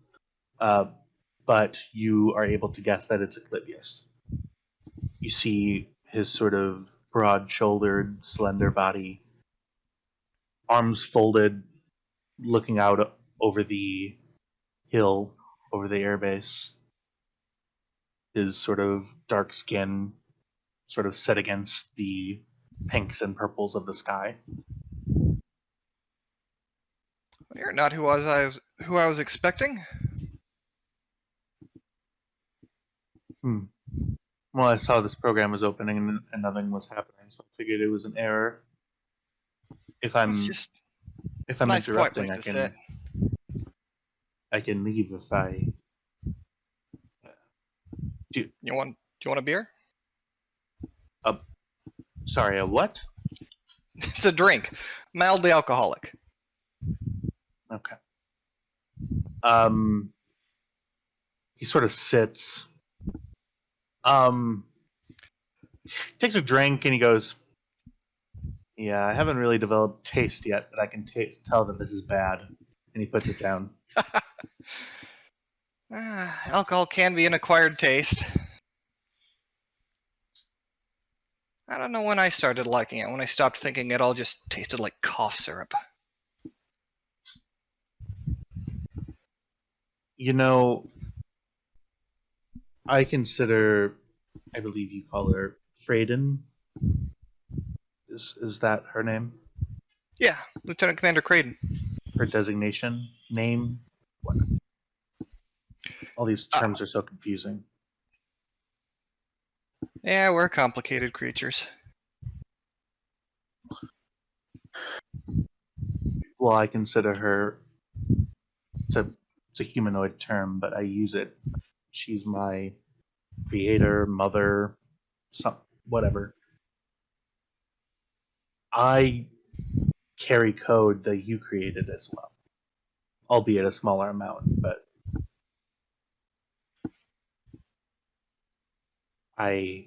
but you are able to guess that it's Eclibius. You see his sort of broad-shouldered, slender body, arms folded, looking out over the hill, over the airbase. His sort of dark skin sort of set against the pinks and purples of the sky. You're not who I was expecting. Well, I saw this program was opening and nothing was happening, so I figured it was an error. If I'm It's just nice quiet interrupting, place to sit. I can leave if I. Do you want a beer? Sorry, a what? It's a drink, mildly alcoholic. Okay. He sort of sits. Takes a drink and he goes, "Yeah, I haven't really developed taste yet, but I can tell that this is bad." And he puts it down. Alcohol can be an acquired taste. I don't know when I started liking it, when I stopped thinking it all just tasted like cough syrup. You know, I believe you call her Freyden. Is that her name? Yeah, Lieutenant Commander Creighton. Her designation, name, what? All these terms are so confusing. Yeah, we're complicated creatures. Well, I consider her. It's a humanoid term, but I use it. She's my creator, mother, some whatever. I carry code that you created as well, albeit a smaller amount. But I,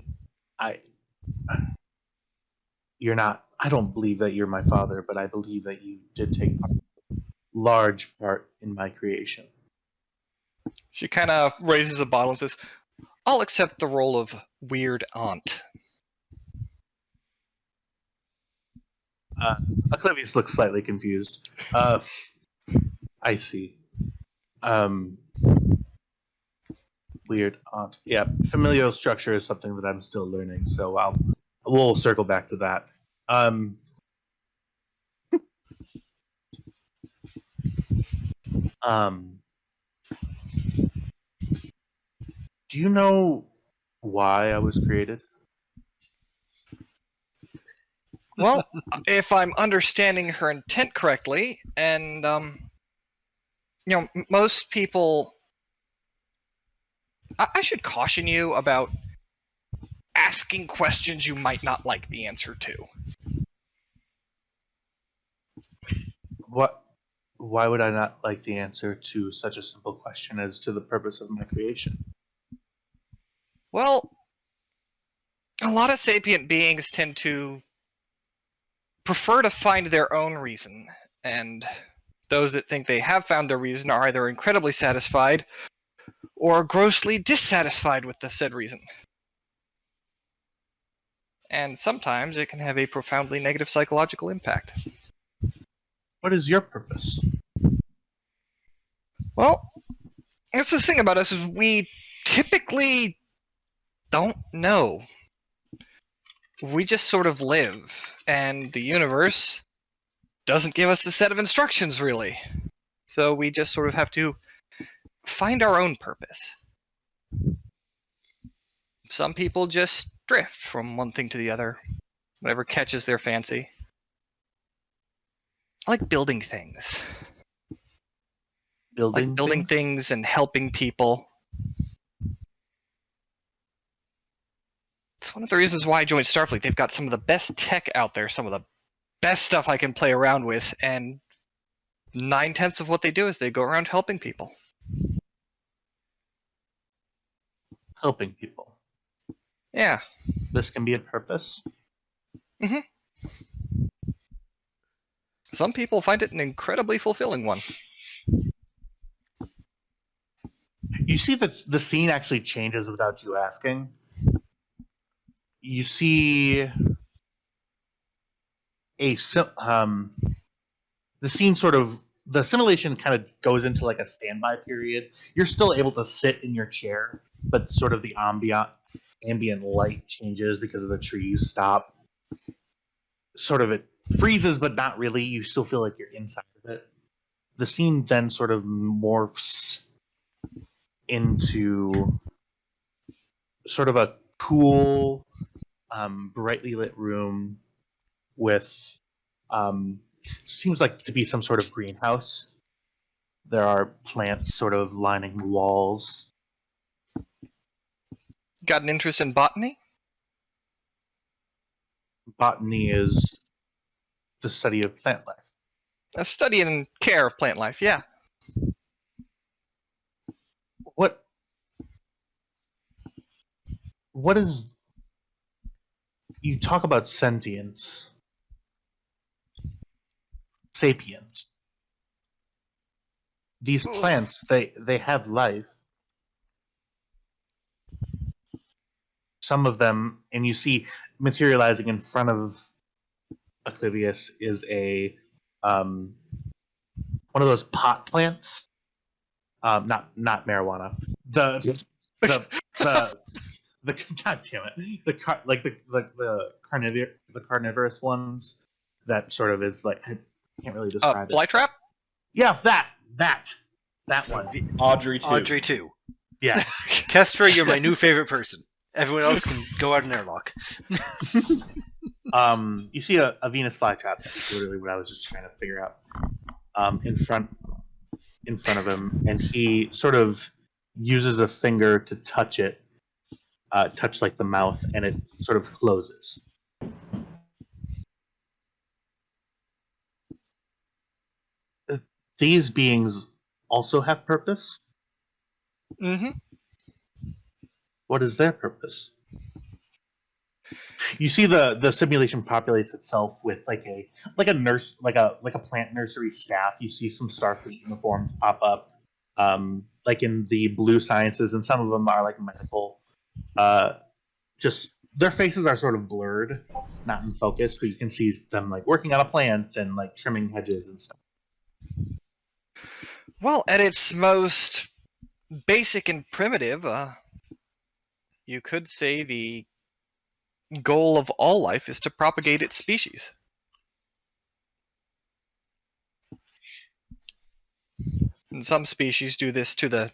you're not. I don't believe that you're my father, but I believe that you did take large part in my creation. She kind of raises a bottle and says, I'll accept the role of weird aunt. Oclavius looks slightly confused. I see. Weird aunt. Yeah, familial structure is something that I'm still learning, so we'll circle back to that. Do you know why I was created? Well, if I'm understanding her intent correctly, and most people, I should caution you about asking questions you might not like the answer to. What? Why would I not like the answer to such a simple question as to the purpose of my creation? Well, a lot of sapient beings tend to prefer to find their own reason, and those that think they have found their reason are either incredibly satisfied or grossly dissatisfied with the said reason. And sometimes it can have a profoundly negative psychological impact. What is your purpose? Well, that's the thing about us is we typically don't know. We just sort of live, and the universe doesn't give us a set of instructions, really. So we just sort of have to find our own purpose. Some people just drift from one thing to the other, whatever catches their fancy. I like building things. Building things and helping people. It's one of the reasons why I joined Starfleet. They've got some of the best tech out there, some of the best stuff I can play around with, and 9/10 of what they do is they go around helping people. Helping people. Yeah. This can be a purpose. Some people find it an incredibly fulfilling one. You see that the scene actually changes without you asking. You see the scene sort of, the simulation kind of goes into like a standby period. You're still able to sit in your chair, but sort of the ambient light changes because of the trees stop. Sort of it freezes, but not really. You still feel like you're inside of it. The scene then sort of morphs into sort of a cool, brightly lit room with seems like to be some sort of greenhouse. There are plants sort of lining the walls. Got an interest in botany? Botany is the study of plant life. A study and care of plant life, yeah. What is... You talk about sentience. Sapiens. These plants, they have life. Some of them, and you see materializing in front of Oclavius is a one of those pot plants. Not marijuana. The god damn it. The carnivorous ones. that sort of is like I can't really describe it. Flytrap? Yeah, that one. Audrey too. Audrey 2. Yes. Kestra, you're my new favorite person. Everyone else can go out an airlock. You see a Venus flytrap. That's literally what I was just trying to figure out. In front of him, and he sort of uses a finger to touch it, touch like the mouth, and it sort of closes. These beings also have purpose? Mm-hmm. What is their purpose? You see the simulation populates itself with like a nurse like a plant nursery staff. You see some Starfleet uniforms pop up, like in the blue sciences, and some of them are like medical. Just their faces are sort of blurred, not in focus, but you can see them like working on a plant and like trimming hedges and stuff. Well, at its most basic and primitive, you could say the goal of all life is to propagate its species. And some species do this to the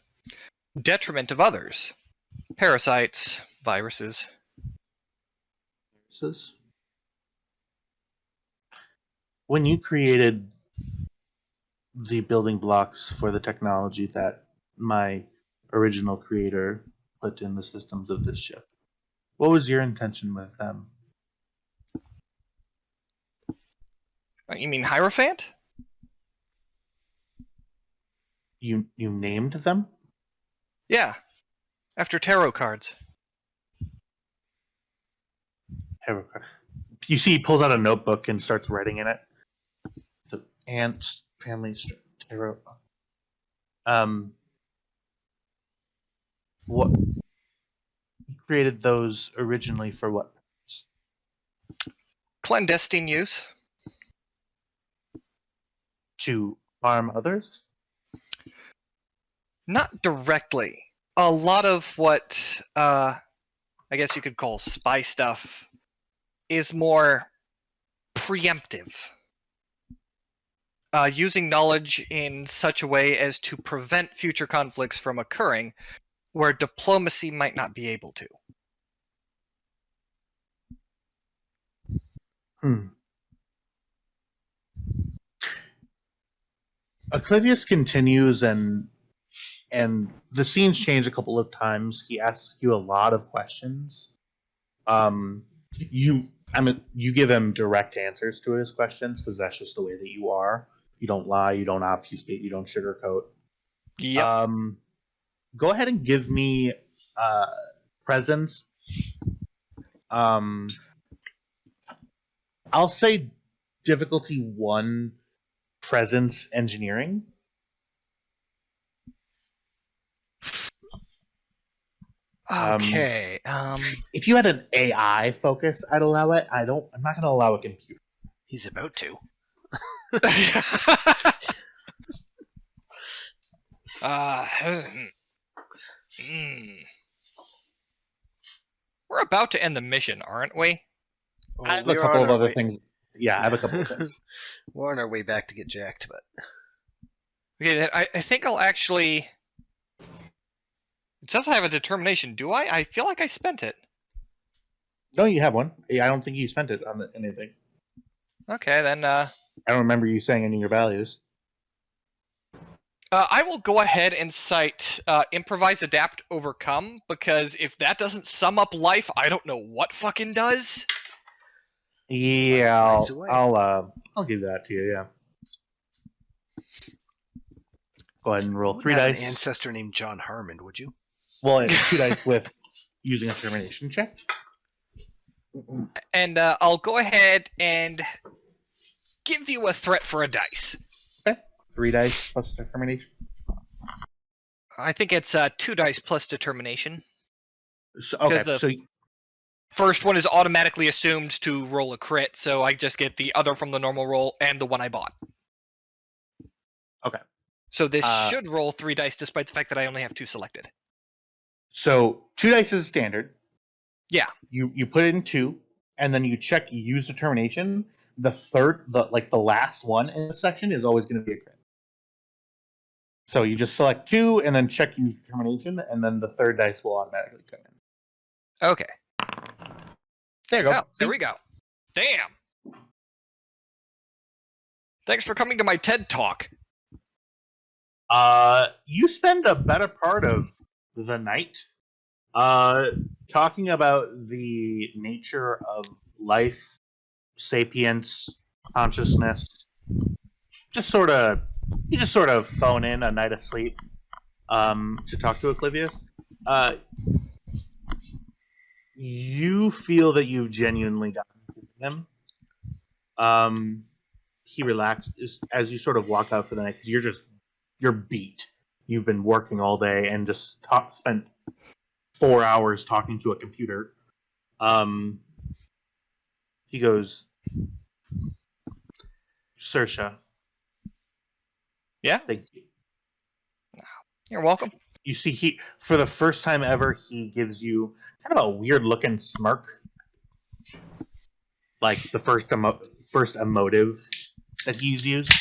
detriment of others. Parasites, viruses. When you created the building blocks for the technology that my original creator put in the systems of this ship, what was your intention with them? You mean Hierophant? You named them? Yeah, after tarot cards. You see, he pulls out a notebook and starts writing in it. The ants, family, tarot. What you created those originally for? What purpose? Clandestine use. To harm others? Not directly. A lot of what I guess you could call spy stuff is more preemptive. Using knowledge in such a way as to prevent future conflicts from occurring where diplomacy might not be able to. Oclavius continues, and the scenes change a couple of times. He asks you a lot of questions. You give him direct answers to his questions because that's just the way that you are. You don't lie, you don't obfuscate, you don't sugarcoat. Yep. Go ahead and give me presence. I'll say difficulty 1, presence engineering. Okay. If you had an AI focus, I'd allow it. I'm not going to allow a computer. He's about to. We're about to end the mission, aren't we? I have a couple of other things. Yeah, I have a couple of things. We're on our way back to get jacked, but Okay, I think I'll actually. It says I have a determination. Do I? I feel like I spent it. No, you have one. I don't think you spent it on anything. Okay, then. I don't remember you saying any of your values. I will go ahead and cite improvise, adapt, overcome, because if that doesn't sum up life, I don't know what fucking does. Yeah, I'll give that to you. Yeah. Go ahead and roll 3 dice. An ancestor named John Harmon, would you? Well, it's 2 dice with using a determination check. And I'll go ahead and give you a threat for a dice. Okay. 3 dice plus determination. I think it's 2 dice plus determination. So, okay, so first one is automatically assumed to roll a crit, so I just get the other from the normal roll and the one I bought. Okay. So this should roll 3 dice despite the fact that I only have 2 selected. So 2 dice is standard. Yeah. You put it in 2, and then you check use determination. the last one in the section is always going to be a crit. So you just select 2 and then check use determination, and then the third dice will automatically come in. Okay. There you go. Oh, there we go. Damn. Thanks for coming to my TED Talk. You spend a better part of the night talking about the nature of life, sapience, consciousness. You just sort of phone in a night of sleep to talk to Oblivious. You feel that you've genuinely gotten to him. He relaxed as you sort of walk out for the night because you're beat. You've been working all day and just spent 4 hours talking to a computer. He goes, Saoirse. Yeah? Thank you. You're welcome. You see, for the first time ever, he gives you kind of a weird looking smirk, like the first emotive that he's used.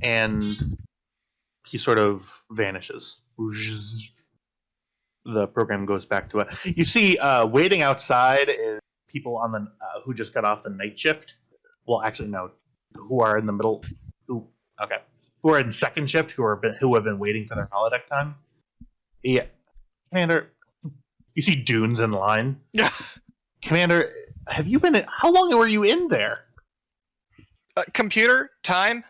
And he sort of vanishes. The program goes back to it. You see, waiting outside is people on the who just got off the night shift. Well, actually, no, who are in the middle. Who are in second shift who have been waiting for their holodeck time. Yeah, Commander. You see Dunes in line. Commander, have you been? How long were you in there? Computer time.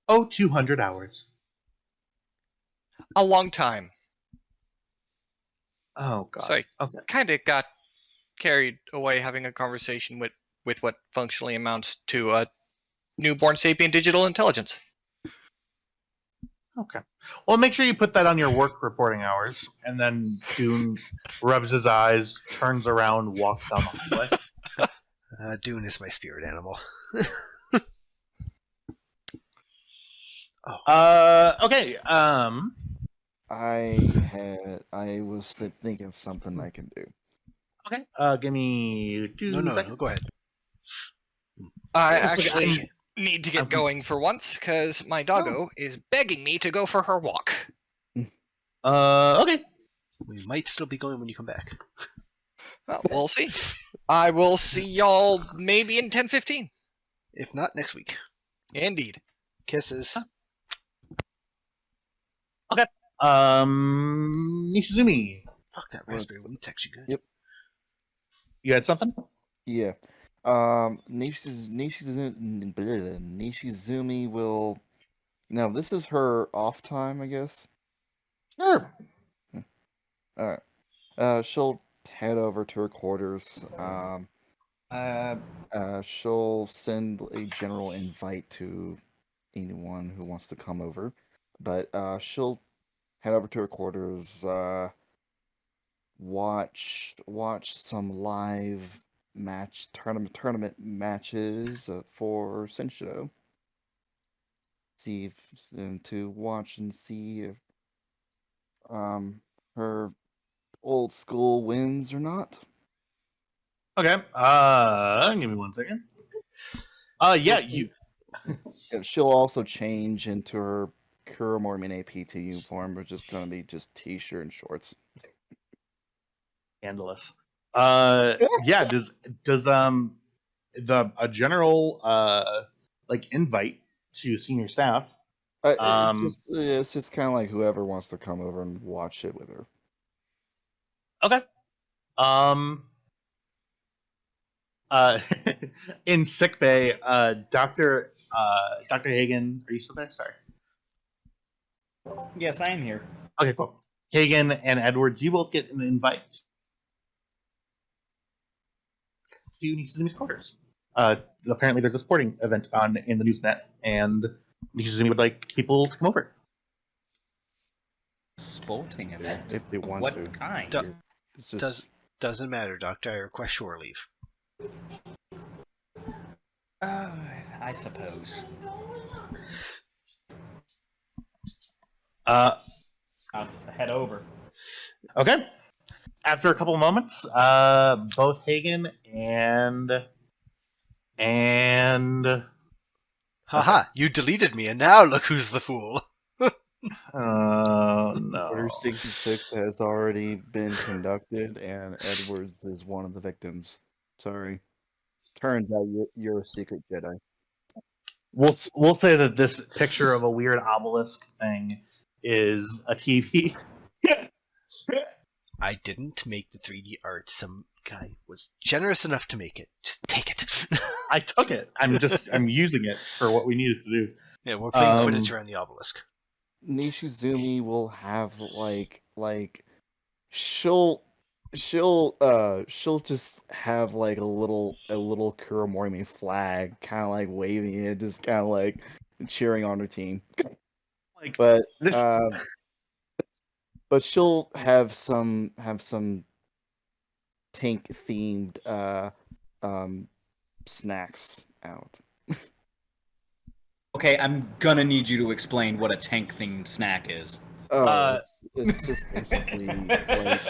200 hours. A long time. Oh God. Sorry. Okay. Kind of got carried away having a conversation with what functionally amounts to a newborn sapient digital intelligence. Okay. Well, make sure you put that on your work reporting hours, and then Dune rubs his eyes, turns around, walks down the hallway. Dune is my spirit animal. Okay. I was thinking of something I can do. Okay. Give me 2 No, seconds. go ahead. I It's like actually need to get going for once because my doggo is begging me to go for her walk. Okay. We might still be going when you come back. Well, we'll see. I will see y'all maybe in 10:15. If not, next week. Indeed. Kisses. Okay. Nishizumi, Fuck, that raspberry wheat's actually good. Yep. you had something? Yeah. Nishizumi will. Now, this is her off time, I guess. Sure. All right. She'll head over to her quarters. She'll send a general invite to anyone who wants to come over, but she'll head over to her quarters. Watch some live tournament matches for Sensho. To watch and see if her old school wins or not. Okay. Give me 1 second. Yeah, you. She'll also change into her Kuromormine APT uniform, which is going to be just t-shirt and shorts. Scandalous. Yeah. Does a general like invite to senior staff? It's just kind of like whoever wants to come over and watch it with her. Okay. In sickbay, Dr. Hagen, are you still there? Sorry. Yes, I am here. Okay, cool. Hagen and Edwards, you both get an invite to Nishizumi's quarters. Apparently, there's a sporting event on in the Newsnet, and Nishizumi would like people to come over. Sporting event. If they want what to. kind? It's just Doesn't matter, Doctor. I request shore leave. I suppose. Uh, I'll head over. Okay. After a couple moments, both Hagen and Haha, you deleted me, and now look who's the fool. no. Order 66 has already been conducted, and Edwards is one of the victims. Sorry. Turns out you're a secret Jedi. We'll say that this picture of a weird obelisk thing is a TV. I didn't make the 3D art. Some guy was generous enough to make it. Just take it. I took it. I'm using it for what we needed to do. Yeah, we're playing Quidditch around the obelisk. Nishizumi will have like she'll just have like a little Kuromori flag, kind of like waving it, just kind of like cheering on her team. Like But this. But she'll have some tank themed snacks out. Okay, I'm gonna need you to explain what a tank-themed snack is. It's just basically like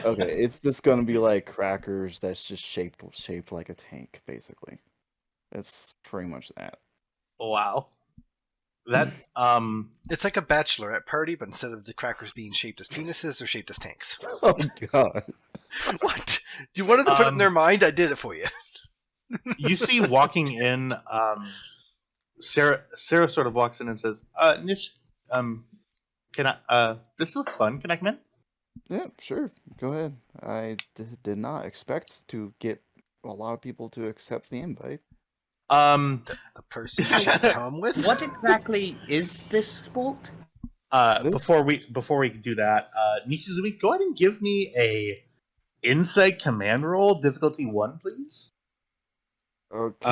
okay, it's just gonna be like crackers that's just shaped like a tank, basically. That's pretty much that. Wow. That It's like a bachelorette party, but instead of the crackers being shaped as penises, they're shaped as tanks. Oh god. What? You wanted to put it in their mind? I did it for you. you see walking in, Sarah sort of walks in and says, Nish, can I this looks fun. Can I come in? Yeah, sure. Go ahead. I did not expect to get a lot of people to accept the invite. The person should come with. What exactly is this sport? Before we do that, Nishizumi, go ahead and give me a insight command roll, difficulty 1, please. Okay.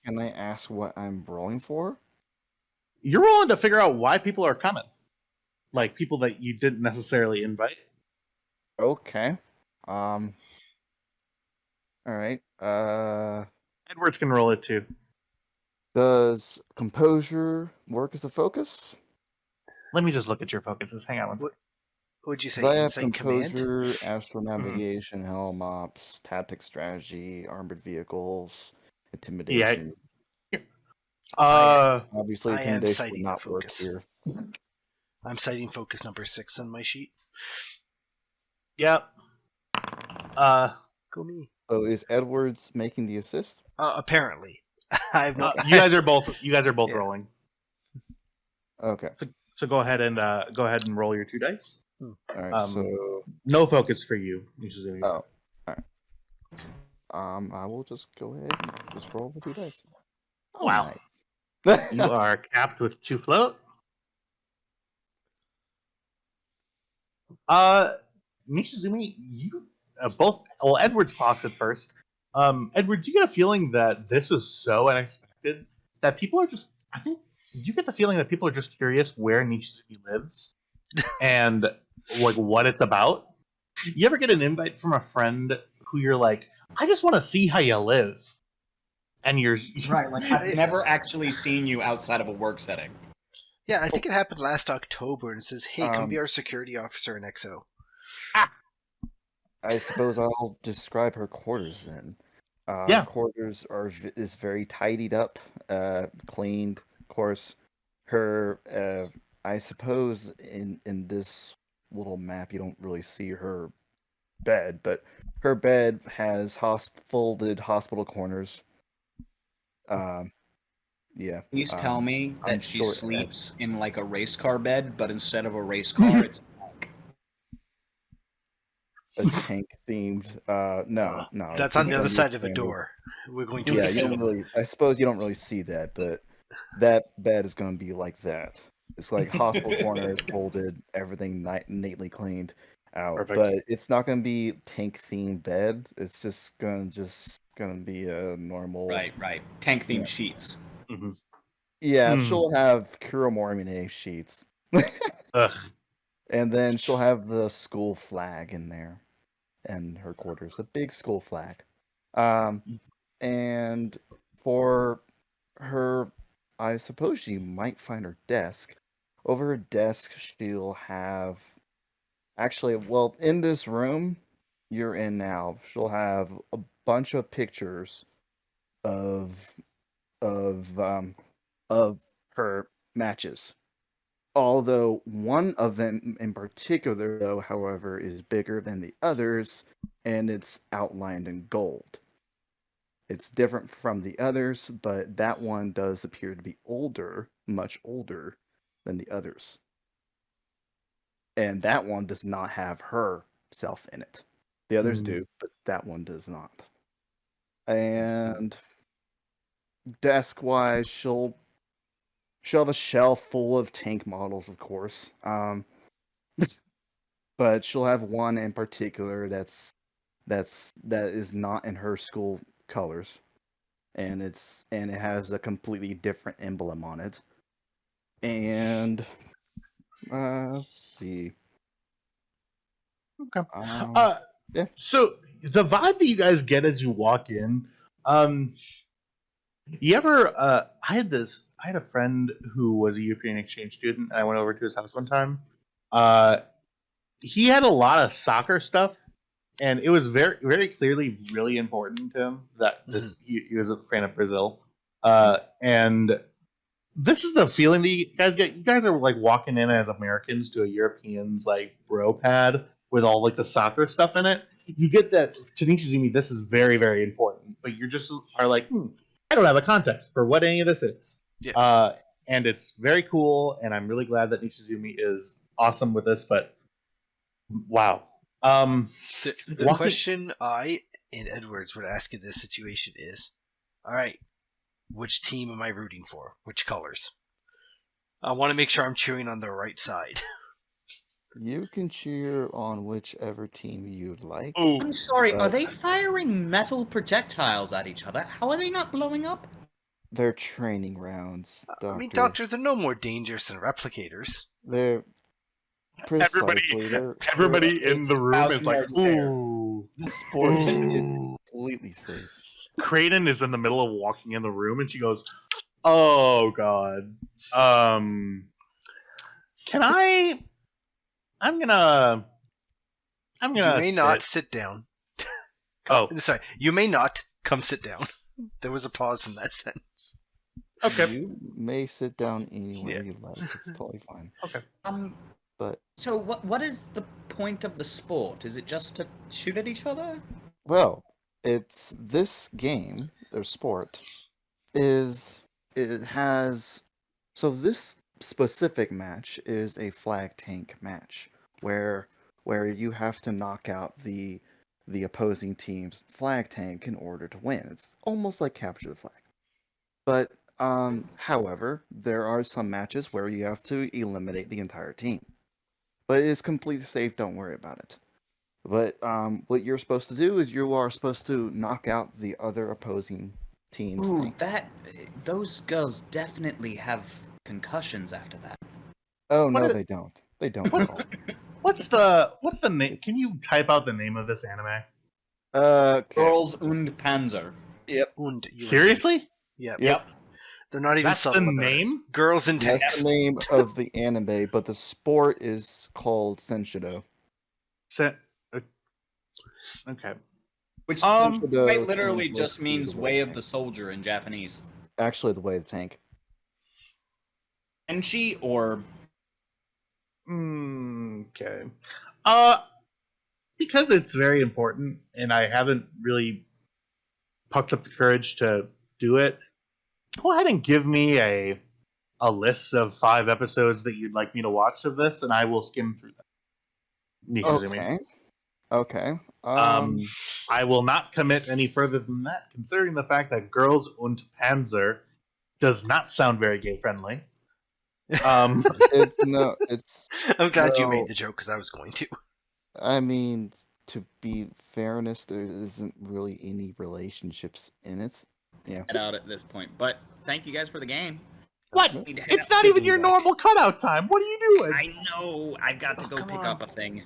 Can I ask what I'm rolling for? You're rolling to figure out why people are coming, like people that you didn't necessarily invite. Okay. All right. Edwards can roll it too. Does composure work as a focus? Let me just look at your focuses. Hang on one second. Would you say Because I have insight command? composure, astral navigation, helm ops, tactic strategy, armored vehicles, intimidation. Obviously, I am intimidation would citing not work focus. here. I'm citing focus number 6 on my sheet. Yep. Go me. Oh, is Edwards making the assist? Apparently, I've not. You guys are both Yeah. rolling. Okay. So go ahead and roll your 2 dice. All right. So No focus for you, Nishizumi. oh, all right. I will just go ahead and just roll the 2 dice. Oh, Wow. nice. You are capped with 2 float. Nishizumi, you both. Well, Edwards talks at first. Edward, do you get a feeling that this was so unexpected that people are just? I think you get the feeling that people are just curious where Nishizumi lives and like what it's about. You ever get an invite from a friend who you're like, I just want to see how you live, and you're Right, like I've never actually seen you outside of a work setting. Yeah, I think it happened last October, and it says, "Hey, come be Um, our security officer in XO." I suppose I'll describe her quarters then. Yeah. Quarters is very tidied up, cleaned. Of course, her. I suppose in this little map you don't really see her bed, but her bed has folded hospital corners. Yeah. Please tell me I'm that she sure sleeps in like a race car bed, but instead of a race car, it's a tank. a tank themed. No. That's it's on just the gonna other be side of a standard. door. We're going to Yeah, you assume. don't really. I suppose you don't really see that, but that bed is going to be like that. It's like hospital corners folded, everything neatly cleaned out. Perfect. But it's not going to be tank themed bed. It's just gonna be a normal. Right. Tank themed Yeah. sheets. Mhm. Yeah, Hmm. she'll have Kuromori sheets, Ugh. and then she'll have the school flag in there, and her quarters, a big school flag. And for her, I suppose she might find her desk. Over her desk, she'll have. Actually, well, in this room you're in now, she'll have a bunch of pictures of of um of her matches. Although one of them in particular, though, however, is bigger than the others, and it's outlined in gold. It's different from the others, but that one does appear to be older, much older than the others. And that one does not have herself in it. The others do, but that one does not. And desk wise, she'll have a shelf full of tank models, of course. But she'll have one in particular that is not in her school colors, and it has a completely different emblem on it. And let's see. Okay. Yeah. So the vibe that you guys get as you walk in, you ever? I had a friend who was a European exchange student, and I went over to his house one time. He had a lot of soccer stuff, and it was very, very clearly really important to him that he was a fan of Brazil. And this is the feeling that you guys get. You guys are like walking in as Americans to a European's like bro pad with all like the soccer stuff in it. You get that to Nishizumi, this is very, very important, but you just are like, I don't have a context for what any of this is. Yeah. And it's very cool, and I'm really glad that Nishizumi is awesome with this. But wow, The question I and Edwards would ask in this situation is, all right, which team am I rooting for? Which colors? I want to make sure I'm cheering on the right side. You can cheer on whichever team you'd like. I'm sorry, are but they firing metal projectiles at each other? How are they not blowing up? They're training rounds, Doctor. I mean, Doctor, they're no more dangerous than replicators. They're precisely. Everybody in the room is like, 1,000 yards there. ooh. The sport is completely safe. Creighton is in the middle of walking in the room, and she goes, "Oh God, can I? I'm gonna. You may not sit down. Sorry, you may not come sit down. There was a pause in that sentence. Okay. You may sit down anywhere you like. It's totally fine. Okay. But So what is the point of the sport? Is it just to shoot at each other? well, it's this game or sport is it has so this specific match is a flag tank match where you have to knock out the opposing team's flag tank in order to win. It's almost like capture the flag. But however, there are some matches where you have to eliminate the entire team. But it is completely safe, don't worry about it. But what you're supposed to do is you are supposed to knock out the other opposing team's Ooh, tank. those girls definitely have concussions after that. Oh no, they don't. They don't at all. What's the name? Can you type out the name of this anime? Okay. Girls und Panzer. Yep. Seriously? Yep. They're not even That's the subtle about it. name? Girls in That's tanks. the name of the anime, but the sport is called Senshido. Okay. Which Senshido quite literally translates just to means the way of tank. the soldier in Japanese. Actually, the way of the tank. Enshi or Okay. Because it's very important, and I haven't really pucked up the courage to do it. Go ahead and give me a list of 5 episodes that you'd like me to watch of this, and I will skim through them. Nishizumi. Okay. I will not commit any further than that, considering the fact that Girls und Panzer does not sound very gay friendly. It's I'm glad you made the joke because I was going to. I mean, to be fairness, there isn't really any relationships in it. Yeah. head out at this point. But thank you guys for the game. What? Need to head It's out. not even your normal cutout time. What are you doing? I know. I've got to go come pick on. up a thing.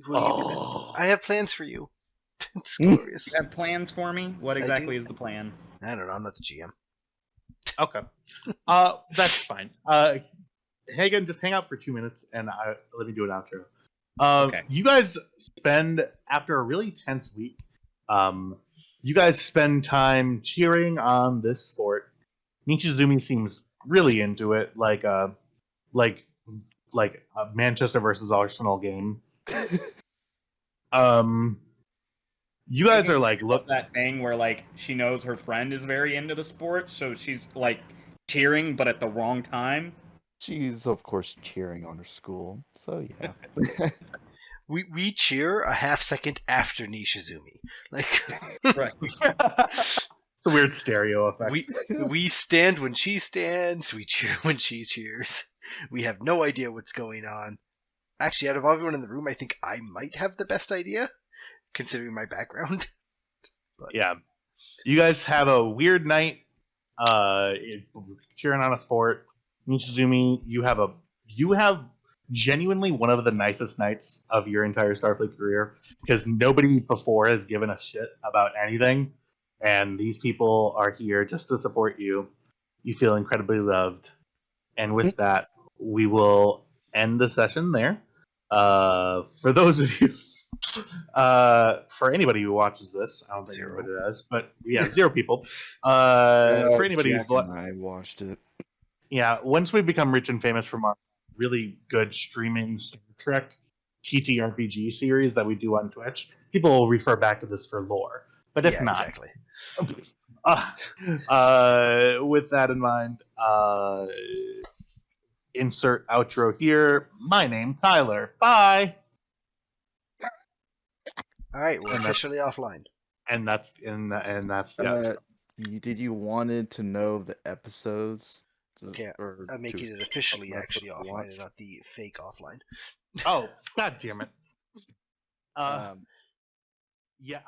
I have plans for you. It's glorious. You have plans for me? What exactly is the plan? I don't know. I'm not the GM. Okay. That's fine. Hagen, just hang out for 2 minutes, and let me do an outro. Okay. You guys spend, after a really tense week, you guys spend time cheering on this sport. Nichizumi seems really into it, like a Manchester versus Arsenal game. You guys are like, Does look, that thing where like she knows her friend is very into the sport, so she's like cheering, but at the wrong time. She's of course cheering on her school, so yeah. We cheer a half second after Nishizumi. Like Right. it's a weird stereo effect. we stand when she stands, we cheer when she cheers. We have no idea what's going on. Actually, out of everyone in the room, I think I might have the best idea, considering my background. Yeah, you guys have a weird night, cheering on a sport. Nichizumi, you have genuinely one of the nicest nights of your entire Starfleet career, because nobody before has given a shit about anything, and these people are here just to support you. You feel incredibly loved, and with that, we will end the session there. For those of you, for anybody who watches this, I don't think Zero. anybody does, but yeah, 0 people. Oh, For anybody Jack who's and I watched it. yeah, once we become rich and famous from our really good streaming Star Trek TTRPG series that we do on Twitch, people will refer back to this for lore. But if Yeah, not, exactly. with that in mind, insert outro here. My name Tyler. Bye. All right, we're And that's- officially offline. And that's the outro. Did you wanted to know the episodes? Okay, or I'm making to- it officially not actually to offline watch? and not the fake offline. Oh, god damn it. Um, Yeah.